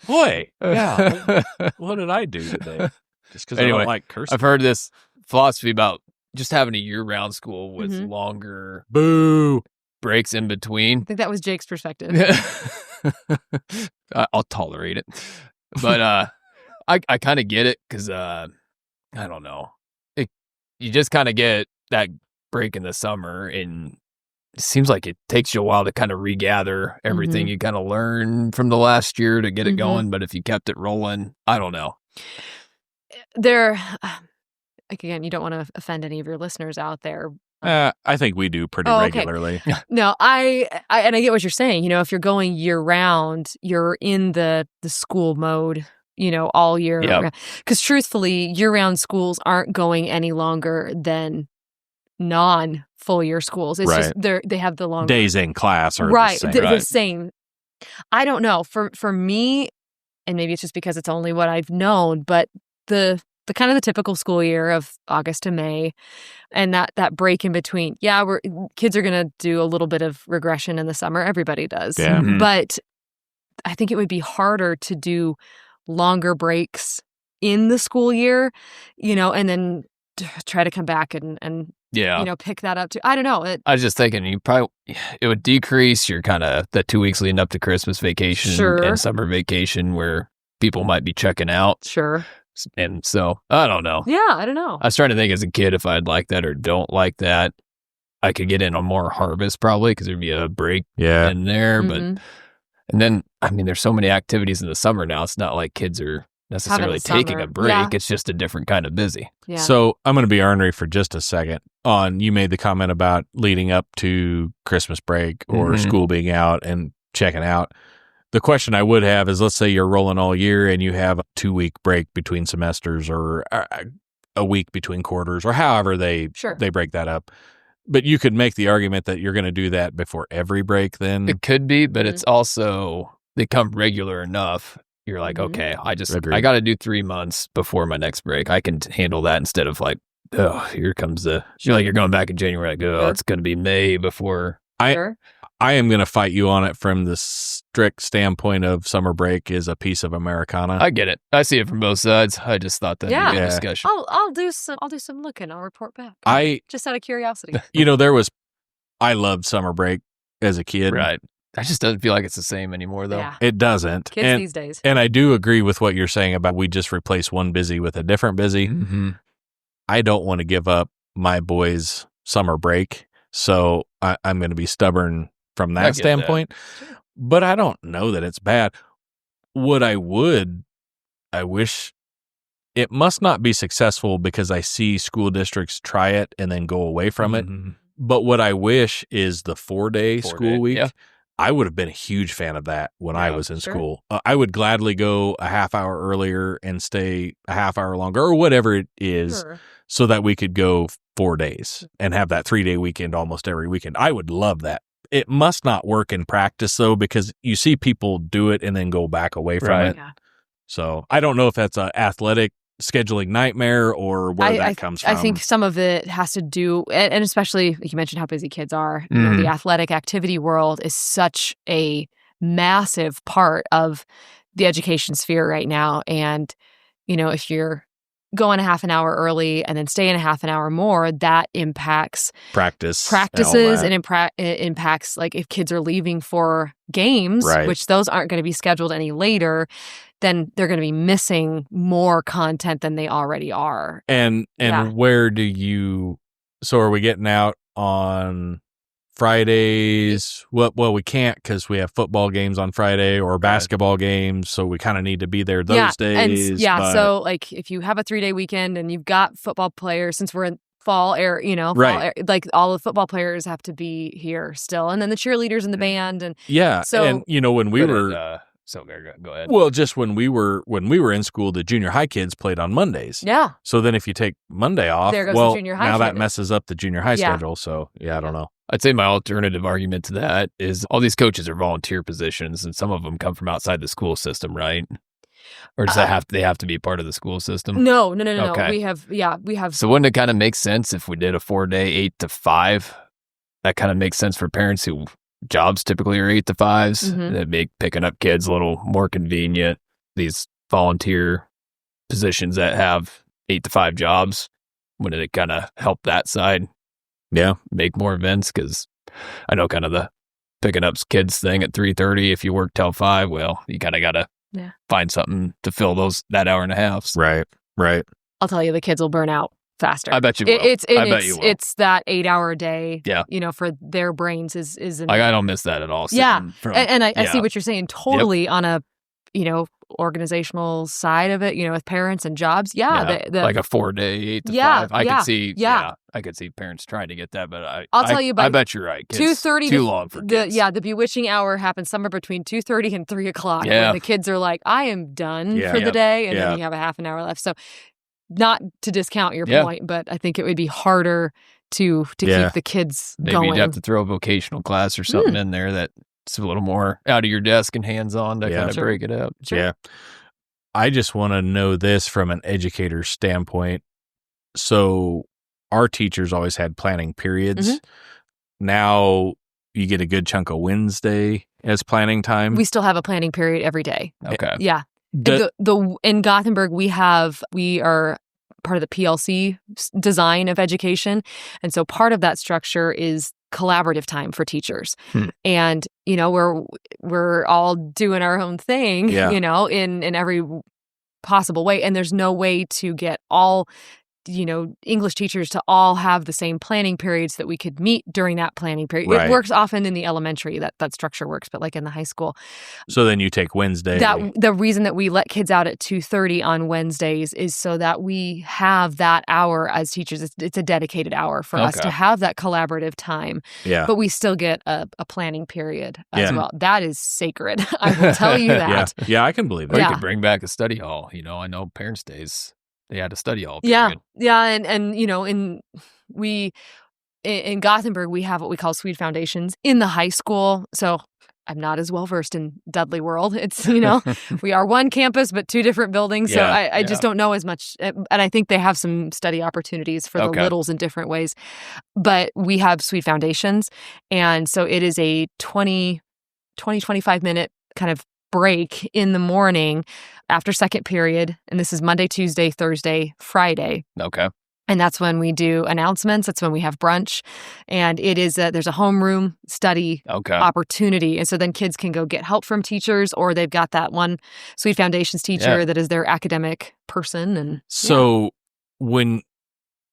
Speaker 3: Boy, yeah. What did I do today? Just because I don't like cursing.
Speaker 2: I've heard this philosophy about just having a year-round school with longer breaks in between.
Speaker 1: I think that was Jake's perspective.
Speaker 2: I'll tolerate it. But I kind of get it because, I don't know. You just kind of get that break in the summer, and it seems like it takes you a while to kind of regather everything you kind of learn from the last year to get it going. But if you kept it rolling, I don't know.
Speaker 1: Again, you don't want to offend any of your listeners out there.
Speaker 3: I think we do pretty regularly.
Speaker 1: No, I get what you're saying. If you're going year round, you're in the school mode, all year. Because truthfully, year-round schools aren't going any longer than non-full year schools. It's just they have the longer
Speaker 3: days in class are
Speaker 1: the same. I don't know. For me, and maybe it's just because it's only what I've known, but the kind of the typical school year of August to May, and that break in between. Yeah, kids are going to do a little bit of regression in the summer. Everybody does.
Speaker 3: Yeah. Mm-hmm.
Speaker 1: But I think it would be harder to do longer breaks in the school year, and then try to come back and pick that up too. I don't know.
Speaker 2: I was just thinking it would decrease your kind of the 2 weeks leading up to Christmas vacation and summer vacation where people might be checking out.
Speaker 1: Sure.
Speaker 2: And so I don't know.
Speaker 1: Yeah, I don't know.
Speaker 2: I was trying to think as a kid if I'd like that or don't like that. I could get in on more harvest probably because there'd be a break in there. But and then there's so many activities in the summer now. It's not like kids are necessarily taking a break. Yeah. It's just a different kind of busy.
Speaker 1: Yeah.
Speaker 3: So I'm going to be ornery for just a second. You made the comment about leading up to Christmas break or school being out and checking out. The question I would have is, let's say you're rolling all year and you have a 2-week break between semesters or a week between quarters or however they break that up. But you could make the argument that you're going to do that before every break then.
Speaker 2: It could be, but it's also, they come regular enough. You're like, okay, I got to do 3 months before my next break. I can handle that instead of like, oh, here comes you're going back in January. Like, oh, it's going to be May before.
Speaker 3: I am going to fight you on it from the strict standpoint of summer break is a piece of Americana.
Speaker 2: I get it. I see it from both sides. I just thought that'd be a good discussion.
Speaker 1: I'll do some looking. I'll report back. Just out of curiosity.
Speaker 3: I loved summer break as a kid.
Speaker 2: Right. That just doesn't feel like it's the same anymore, though.
Speaker 1: Yeah.
Speaker 3: It doesn't.
Speaker 1: Kids these days.
Speaker 3: And I do agree with what you're saying about we just replace one busy with a different busy.
Speaker 2: Mm-hmm.
Speaker 3: I don't want to give up my boys' summer break, so I'm going to be stubborn from that standpoint.
Speaker 1: Sure.
Speaker 3: But I don't know that it's bad. I wish it must not be successful because I see school districts try it and then go away from it. But what I wish is the 4-day school week. Yeah. I would have been a huge fan of that when I was in school. I would gladly go a half hour earlier and stay a half hour longer or whatever it is so that we could go 4 days and have that 3-day weekend almost every weekend. I would love that. It must not work in practice, though, because you see people do it and then go back away from it. Yeah. So I don't know if that's an athletic scheduling nightmare or where that comes from.
Speaker 1: I think some of it has to do, and especially you mentioned how busy kids are. You know, the athletic activity world is such a massive part of the education sphere right now. And, if you're going a half an hour early and then staying a half an hour more, that impacts practices and it impacts like if kids are leaving for games, which those aren't going to be scheduled any later, then they're going to be missing more content than they already are.
Speaker 3: And where do you, so are we getting out on Fridays? Well, we can't because we have football games on Friday or basketball games, so we kind of need to be there those days.
Speaker 1: So like if you have a 3-day weekend and you've got football players, since we're in fall air, fall air, like all the football players have to be here still, and then the cheerleaders and the band, and
Speaker 3: when we were.
Speaker 2: So go ahead.
Speaker 3: Well, just when we were in school, the junior high kids played on Mondays.
Speaker 1: Yeah.
Speaker 3: So then if you take Monday off,
Speaker 1: there goes the junior high.
Speaker 3: Now that messes up the junior high schedule. So I don't know.
Speaker 2: I'd say my alternative argument to that is all these coaches are volunteer positions, and some of them come from outside the school system, right? Or does they have to be part of the school system?
Speaker 1: No.
Speaker 2: Okay.
Speaker 1: We have.
Speaker 2: So wouldn't it kind of make sense if we did a 4-day 8 to 5? That kind of makes sense for parents who jobs typically are 8 to 5s. That make picking up kids a little more convenient. These volunteer positions that have 8 to 5 jobs, wouldn't it kind of help that side?
Speaker 3: Yeah,
Speaker 2: make more events, because I know kind of the picking up kids thing at 3:30. If you work till 5, well, you kind of got to find something to fill that hour and a half.
Speaker 3: Right.
Speaker 1: I'll tell you, the kids will burn out faster.
Speaker 2: I bet you will.
Speaker 1: It's that 8-hour day.
Speaker 2: Yeah.
Speaker 1: For their brains is
Speaker 2: I don't miss that at all.
Speaker 1: And I see what you're saying totally on a organizational side of it. with parents and jobs.
Speaker 2: Like a 4-day 8 to 5. I could see parents trying to get that, but
Speaker 1: I'll tell you.
Speaker 2: I bet you're right.
Speaker 1: 2:30
Speaker 2: too long for kids.
Speaker 1: The bewitching hour happens somewhere between 2:30 and 3 o'clock. Yeah. When the kids are like, I am done for the day, and then you have a half an hour left. So. Not to discount your point, but I think it would be harder to keep the kids going.
Speaker 2: Maybe you'd have to throw a vocational class or something in there that's a little more out of your desk and hands-on to kind of break it up.
Speaker 3: Sure. Yeah. I just want to know this from an educator's standpoint. So our teachers always had planning periods. Now you get a good chunk of Wednesday as planning time.
Speaker 1: We still have a planning period every day.
Speaker 2: Okay.
Speaker 1: Yeah. In Gothenburg, we are part of the PLC design of education. And so part of that structure is collaborative time for teachers. And, we're all doing our own thing, in every possible way. And there's no way to get all English teachers to all have the same planning periods that we could meet during that planning period. It works often in the elementary, that structure works, but like in the high school.
Speaker 3: So then you take Wednesday.
Speaker 1: The reason that we let kids out at 2:30 on Wednesdays is so that we have that hour as teachers. It's a dedicated hour for us to have that collaborative time. Yeah. But we still get a planning period as well. That is sacred. I will tell you that.
Speaker 3: Yeah, I can believe that.
Speaker 2: Or you could bring back a study hall. I know Parents' Days. They had a study hall period.
Speaker 1: Yeah, and in Gothenburg, we have what we call Swede Foundations in the high school. So I'm not as well versed in Dudley world. It's, we are one campus, but 2 different buildings. So I just don't know as much. And I think they have some study opportunities for the littles in different ways. But we have Swede Foundations. And so it is a 25 minute kind of break in the morning after second period. And this is Monday, Tuesday, Thursday, Friday.
Speaker 2: Okay.
Speaker 1: And that's when we do announcements. That's when we have brunch. And it is there's a homeroom study opportunity. And so then kids can go get help from teachers, or they've got that one Swede Foundations teacher that is their academic person. And
Speaker 3: so when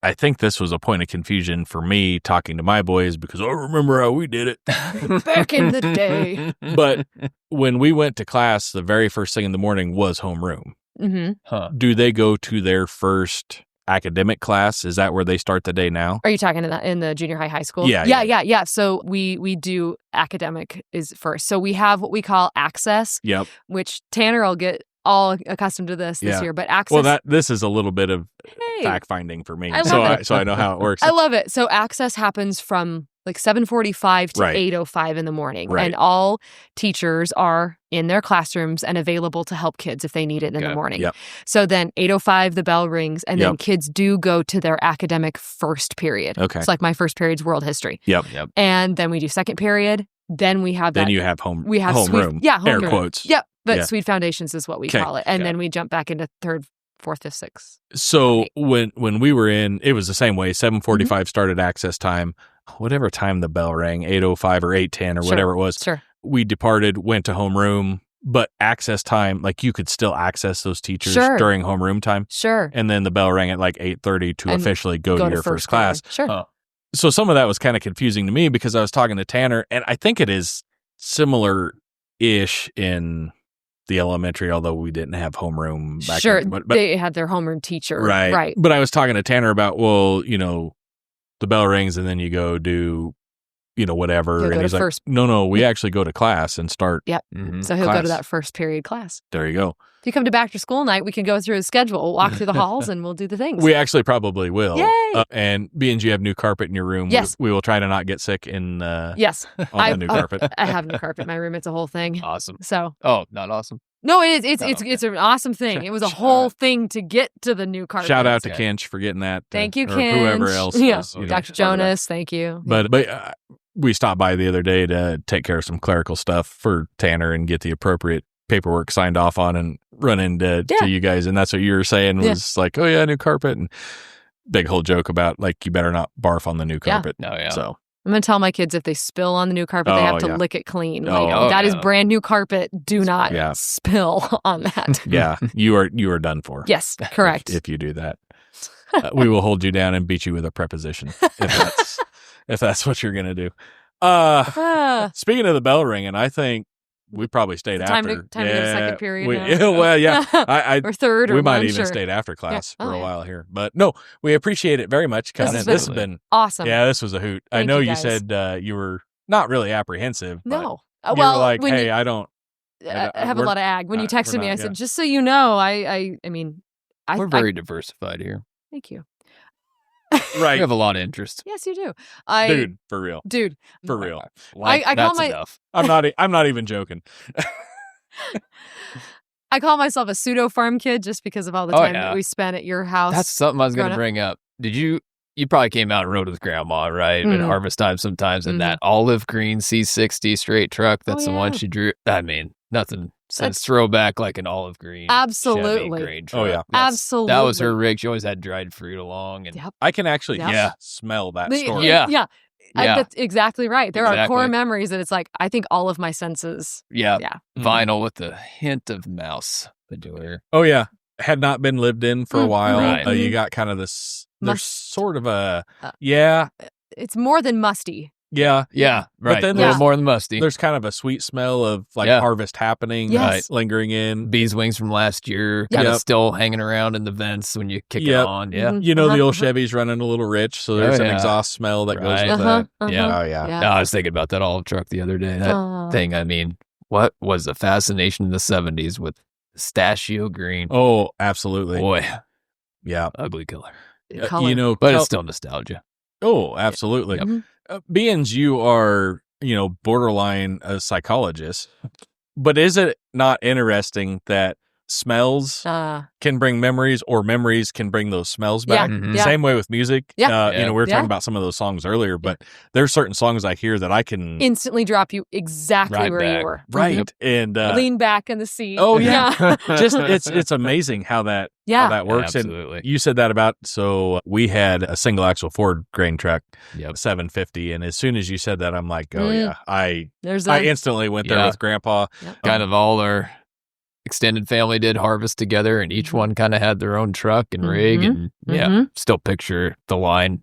Speaker 3: I think this was a point of confusion for me talking to my boys, because I remember how we did it
Speaker 1: back in the day.
Speaker 3: But when we went to class, the very first thing in the morning was homeroom.
Speaker 1: Mm-hmm.
Speaker 2: Huh.
Speaker 3: Do they go to their first academic class? Is that where they start the day now?
Speaker 1: Are you talking in the junior high school?
Speaker 3: Yeah.
Speaker 1: So we do academic is first. So we have what we call access.
Speaker 3: Yep.
Speaker 1: Which Tanner will get all accustomed to this year. But access.
Speaker 3: Well, this is a little bit of fact finding for me, so I know how it works.
Speaker 1: I love it. So access happens from like 7:45 to 8:05 in the morning, and all teachers are in their classrooms and available to help kids if they need it in the morning.
Speaker 3: Yep.
Speaker 1: So then 8:05 the bell rings, and then kids do go to their academic first period.
Speaker 3: Okay.
Speaker 1: It's like my first period's world history.
Speaker 3: Yep.
Speaker 1: And then we do second period. Then we have
Speaker 3: Then you have homeroom.
Speaker 1: Homeroom.
Speaker 3: Air quotes.
Speaker 1: Yep. But Swede Foundations is what we call it. And then we jump back into third, fourth, fifth, sixth.
Speaker 3: So when we were in, it was the same way. 7:45 started access time. Whatever time the bell rang, 8:05 or 8:10 or whatever it was.
Speaker 1: Sure.
Speaker 3: We departed, went to homeroom, but access time, like you could still access those teachers during homeroom time.
Speaker 1: Sure.
Speaker 3: And then the bell rang at like 8:30 to officially go to your first class.
Speaker 1: Sure.
Speaker 3: So some of that was kind of confusing to me because I was talking to Tanner, and I think it is similar-ish in the elementary, although we didn't have homeroom back then. But
Speaker 1: they had their homeroom teacher. Right.
Speaker 3: But I was talking to Tanner about, the bell rings and then you go do, whatever. And he's like, no, we actually go to class and start.
Speaker 1: Yep.
Speaker 3: Mm-hmm.
Speaker 1: So he'll go to that first period class.
Speaker 3: There you go.
Speaker 1: If you come to back to school night, we can go through his schedule. We'll walk through the halls and we'll do the things.
Speaker 3: We actually probably will.
Speaker 1: Yay!
Speaker 3: And being you have new carpet in your room,
Speaker 1: yes.
Speaker 3: we will try to not get sick on the new carpet.
Speaker 1: I have new carpet in my room. It's a whole thing.
Speaker 2: Awesome.
Speaker 1: So.
Speaker 2: Oh, not awesome.
Speaker 1: No, it's an awesome thing. It was a whole thing to get to the new carpet.
Speaker 3: Shout out to Kinch for getting that.
Speaker 1: Thank you,
Speaker 3: or
Speaker 1: Kinch.
Speaker 3: whoever else.
Speaker 1: Dr. Jonas, thank you.
Speaker 3: But we stopped by the other day to take care of some clerical stuff for Tanner and get the appropriate paperwork signed off on and run into to you guys. And that's what you were saying was like, oh yeah, new carpet. And big whole joke about like, you better not barf on the new carpet.
Speaker 2: No, yeah.
Speaker 3: So
Speaker 1: I'm going to tell my kids if they spill on the new carpet, they have to lick it clean. That is brand new carpet. Do not spill on that.
Speaker 3: Yeah, you are done for.
Speaker 1: Yes, correct.
Speaker 3: If you do that, we will hold you down and beat you with a preposition if that's what you're going to do. Speaking of the bell ringing, I think we probably stayed after.
Speaker 1: Time to go to second period.
Speaker 3: Well, yeah.
Speaker 1: Or third or
Speaker 3: we might
Speaker 1: lunch,
Speaker 3: even stayed after class for a while here. But no, we appreciate it very much. This has been
Speaker 1: awesome.
Speaker 3: Yeah, this was a hoot. I know you said you were not really apprehensive.
Speaker 1: No.
Speaker 3: You were like, hey, I don't.
Speaker 1: I have a lot of ag. When you texted me, I said, just so you know, I mean.
Speaker 2: We're very diversified here.
Speaker 1: Thank you.
Speaker 3: Right.
Speaker 2: We have a lot of interest.
Speaker 1: Yes, you do.
Speaker 3: Dude, for real.
Speaker 1: For
Speaker 3: real.
Speaker 1: I
Speaker 2: that's enough.
Speaker 3: I'm not even joking.
Speaker 1: I call myself a pseudo farm kid just because of all the time that we spent at your house.
Speaker 2: That's something I was going to bring up. Did you probably came out and rode with grandma, right? At harvest time sometimes, and that olive green C60 straight truck, that's the one she drew. I mean, nothing since throwback like an olive green.
Speaker 1: Absolutely.
Speaker 2: Chevy grain truck.
Speaker 3: Oh, yeah.
Speaker 1: Absolutely.
Speaker 2: That was her rig. She always had dried fruit along. And
Speaker 3: I can actually smell that story.
Speaker 2: Yeah.
Speaker 1: That's exactly right. There are core memories that it's like, I think all of my senses.
Speaker 2: Yeah. Vinyl with a hint of mouse manure.
Speaker 3: Oh, yeah. Had not been lived in for a while.
Speaker 2: Right.
Speaker 3: You got kind of this, there's sort of a,
Speaker 1: It's more than musty.
Speaker 2: Yeah, right.
Speaker 3: But then
Speaker 2: a little more than musty.
Speaker 3: There's kind of a sweet smell of like harvest happening, lingering in.
Speaker 2: Bees wings from last year, kind of still hanging around in the vents when you kick it on. Yeah,
Speaker 3: you know the old Chevy's running a little rich, so there's an exhaust smell that goes with that.
Speaker 2: Yeah,
Speaker 3: oh yeah.
Speaker 2: No, I was thinking about that olive truck the other day. That thing. I mean, what was the fascination in the '70s with pistachio green?
Speaker 3: Oh, absolutely.
Speaker 2: Boy,
Speaker 3: yeah,
Speaker 2: ugly color.
Speaker 3: You know,
Speaker 2: but it's still nostalgia.
Speaker 3: Oh, absolutely.
Speaker 2: Yep.
Speaker 3: Being you are, borderline a psychologist, but is it not interesting that smells can bring memories, or memories can bring those smells back? Same way with music. We were talking about some of those songs earlier, but there's certain songs I hear that I can
Speaker 1: instantly drop you exactly where you were.
Speaker 3: Right. And
Speaker 1: lean back in the seat.
Speaker 3: Oh yeah. Just it's amazing how that works.
Speaker 2: Absolutely.
Speaker 3: And you said that about, so we had a single axle Ford grain truck, 750, and as soon as you said that, I'm like, oh yeah, I instantly went there with Grandpa.
Speaker 2: Kind of all our extended family did harvest together, and each one kind of had their own truck and rig, and still picture the line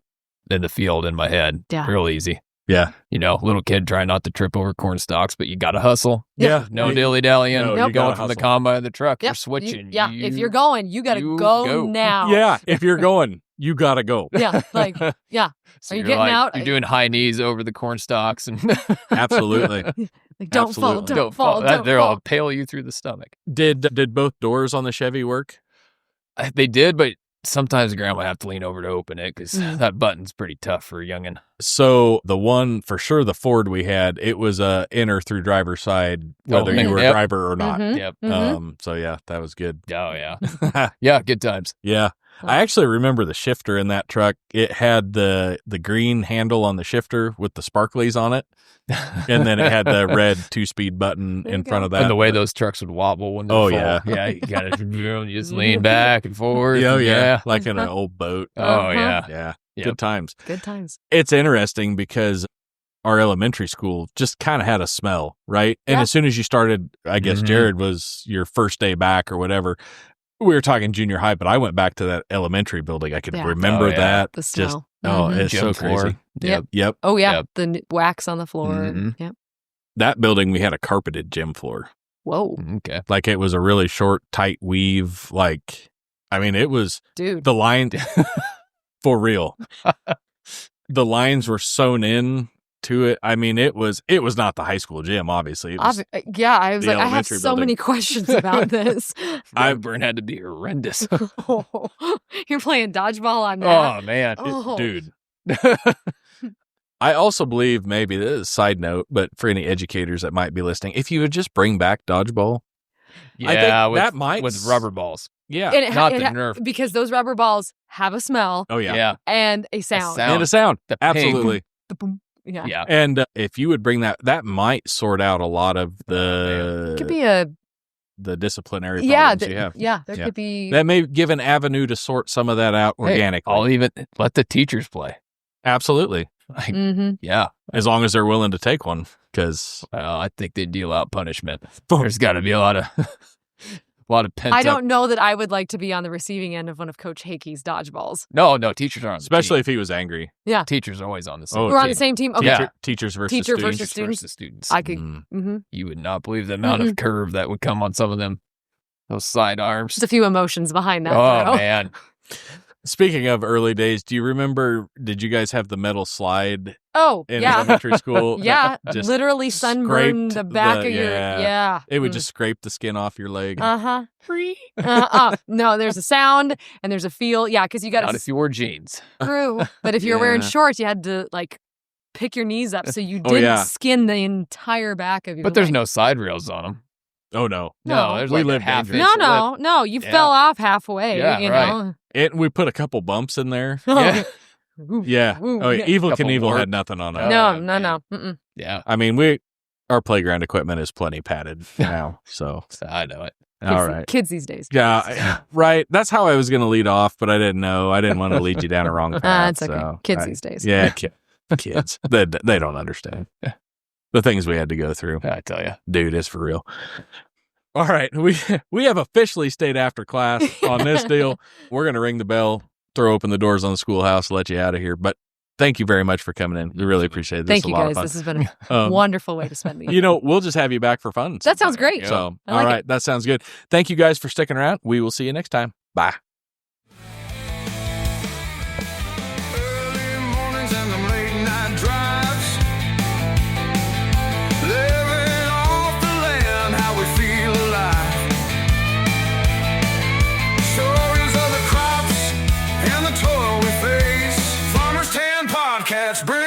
Speaker 2: in the field in my head. Real easy.
Speaker 3: Yeah.
Speaker 2: Little kid trying not to trip over corn stalks, but you got to hustle.
Speaker 3: Yeah.
Speaker 2: No dilly-dallying.
Speaker 3: No,
Speaker 2: you're going
Speaker 3: from
Speaker 2: the combine to the truck. You're switching.
Speaker 1: If you're going, you got to go now.
Speaker 3: Yeah. If you're going, you got to go.
Speaker 1: So are you getting out?
Speaker 2: You're doing high knees over the corn stalks. And
Speaker 3: Absolutely.
Speaker 1: Don't fall. Don't fall.
Speaker 2: They'll impale you through the stomach.
Speaker 3: Did both doors on the Chevy work?
Speaker 2: They did, but sometimes Grandma have to lean over to open it because that button's pretty tough for a youngin'.
Speaker 3: So the one, for sure, the Ford we had, it was enter through driver's side, whether you were a driver or not.
Speaker 2: Yep.
Speaker 3: So yeah, that was good.
Speaker 2: Oh yeah. Yeah, good times.
Speaker 3: Yeah. I actually remember the shifter in that truck. It had the green handle on the shifter with the sparklies on it. And then it had the red 2-speed button in front of that.
Speaker 2: And the way those trucks would wobble when they're full. Yeah, you got to you just lean back and forward.
Speaker 3: Yeah. Like in an old boat.
Speaker 2: Oh, yeah.
Speaker 3: Yeah.
Speaker 2: Yep.
Speaker 3: Good times.
Speaker 1: Good times.
Speaker 3: It's interesting because our elementary school just kind of had a smell, right? And as soon as you started, I guess Jared was your first day back or whatever. We were talking junior high, but I went back to that elementary building. I could remember that.
Speaker 1: The smell.
Speaker 3: It's
Speaker 2: Gym
Speaker 3: so
Speaker 2: floor.
Speaker 3: crazy. Yep.
Speaker 1: Oh, yeah. The wax on the floor. Yep.
Speaker 3: That building, we had a carpeted gym floor.
Speaker 1: Whoa.
Speaker 2: Okay.
Speaker 3: Like it was a really short, tight weave. Like, I mean, it was the line for real. The lines were sewn in to it. I mean, it was not the high school gym, obviously. It was
Speaker 1: I was like, I have so many questions about this.
Speaker 2: Burn had to be horrendous.
Speaker 1: You're playing dodgeball on that.
Speaker 2: Oh, man.
Speaker 3: Dude. I also believe, maybe this is a side note, but for any educators that might be listening, if you would just bring back dodgeball.
Speaker 2: Yeah,
Speaker 3: with
Speaker 2: rubber balls.
Speaker 3: Yeah.
Speaker 1: And
Speaker 2: not the Nerf.
Speaker 1: Because those rubber balls have a smell.
Speaker 3: Oh, yeah.
Speaker 1: And a sound.
Speaker 3: And a sound.
Speaker 2: The
Speaker 3: Absolutely.
Speaker 1: The boom. Yeah.
Speaker 3: And if you would bring that might sort out a lot of
Speaker 1: It could be
Speaker 3: the disciplinary problems you have.
Speaker 1: Yeah, there could be.
Speaker 3: That may give an avenue to sort some of that out organically.
Speaker 2: I'll even let the teachers play.
Speaker 3: Absolutely.
Speaker 2: Yeah.
Speaker 3: As long as they're willing to take one, because
Speaker 2: I think they deal out punishment. There's got to be a lot of pent up.
Speaker 1: I don't know that I would like to be on the receiving end of one of Coach Hakey's dodgeballs.
Speaker 2: No, teachers are on the
Speaker 3: especially
Speaker 2: team.
Speaker 3: if he was angry.
Speaker 1: Yeah.
Speaker 2: Teachers are always on the same
Speaker 1: We're on the same team? Okay.
Speaker 2: Yeah.
Speaker 3: Teachers versus
Speaker 1: Teacher
Speaker 3: students.
Speaker 1: versus students.
Speaker 2: I
Speaker 1: could.
Speaker 2: You would not believe the amount of curve that would come on some of them. Those side arms.
Speaker 1: There's a few emotions behind that.
Speaker 2: Oh, man.
Speaker 3: Speaking of early days, do you remember, did you guys have the metal slide in
Speaker 1: yeah.
Speaker 3: elementary school?
Speaker 1: Yeah.
Speaker 3: Just
Speaker 1: literally sunburned the back of your,
Speaker 3: It would just scrape the skin off your leg.
Speaker 1: Free. No, there's a sound and there's a feel. Yeah, because you got to.
Speaker 2: Not if you wore jeans.
Speaker 1: True. But if you're wearing shorts, you had to pick your knees up so you didn't skin the entire back of your
Speaker 2: But there's
Speaker 1: leg.
Speaker 2: no side rails on them.
Speaker 3: Oh, no.
Speaker 2: No, there's
Speaker 3: we
Speaker 2: like
Speaker 3: lived
Speaker 2: a half
Speaker 3: dangerous.
Speaker 2: inch.
Speaker 1: No. You fell off halfway.
Speaker 2: Yeah,
Speaker 1: you
Speaker 2: right.
Speaker 1: know.
Speaker 3: And we put a couple bumps in there.
Speaker 2: Yeah.
Speaker 3: Yeah. Evil
Speaker 2: Couple
Speaker 3: Knievel
Speaker 2: warts.
Speaker 3: had nothing on it.
Speaker 2: Oh,
Speaker 1: No. Mm-mm.
Speaker 2: Yeah.
Speaker 3: I mean, our playground equipment is plenty padded now, so.
Speaker 2: I know it.
Speaker 3: All right.
Speaker 1: Kids these days.
Speaker 3: Yeah, right. That's how I was going to lead off, but I didn't know. I didn't want to lead you down a wrong path.
Speaker 1: It's okay.
Speaker 3: So
Speaker 1: Kids these days.
Speaker 3: Yeah, kids. They don't understand the things we had to go through.
Speaker 2: I tell you.
Speaker 3: Dude, it's for real. All right. We have officially stayed after class on this deal. We're going to ring the bell, throw open the doors on the schoolhouse, let you out of here. But thank you very much for coming in. We really appreciate it.
Speaker 1: Thank you, guys. This has been a wonderful way to spend the evening.
Speaker 3: We'll just have you back for fun.
Speaker 1: That sounds great.
Speaker 3: So,
Speaker 1: I like
Speaker 3: all right. That sounds good. Thank you guys for sticking around. We will see you next time. Bye.
Speaker 4: Early mornings and them late night drives, living off the land, how we feel alive. Stories of the crops and the toil we face, farmers' tan pot that's brilliant.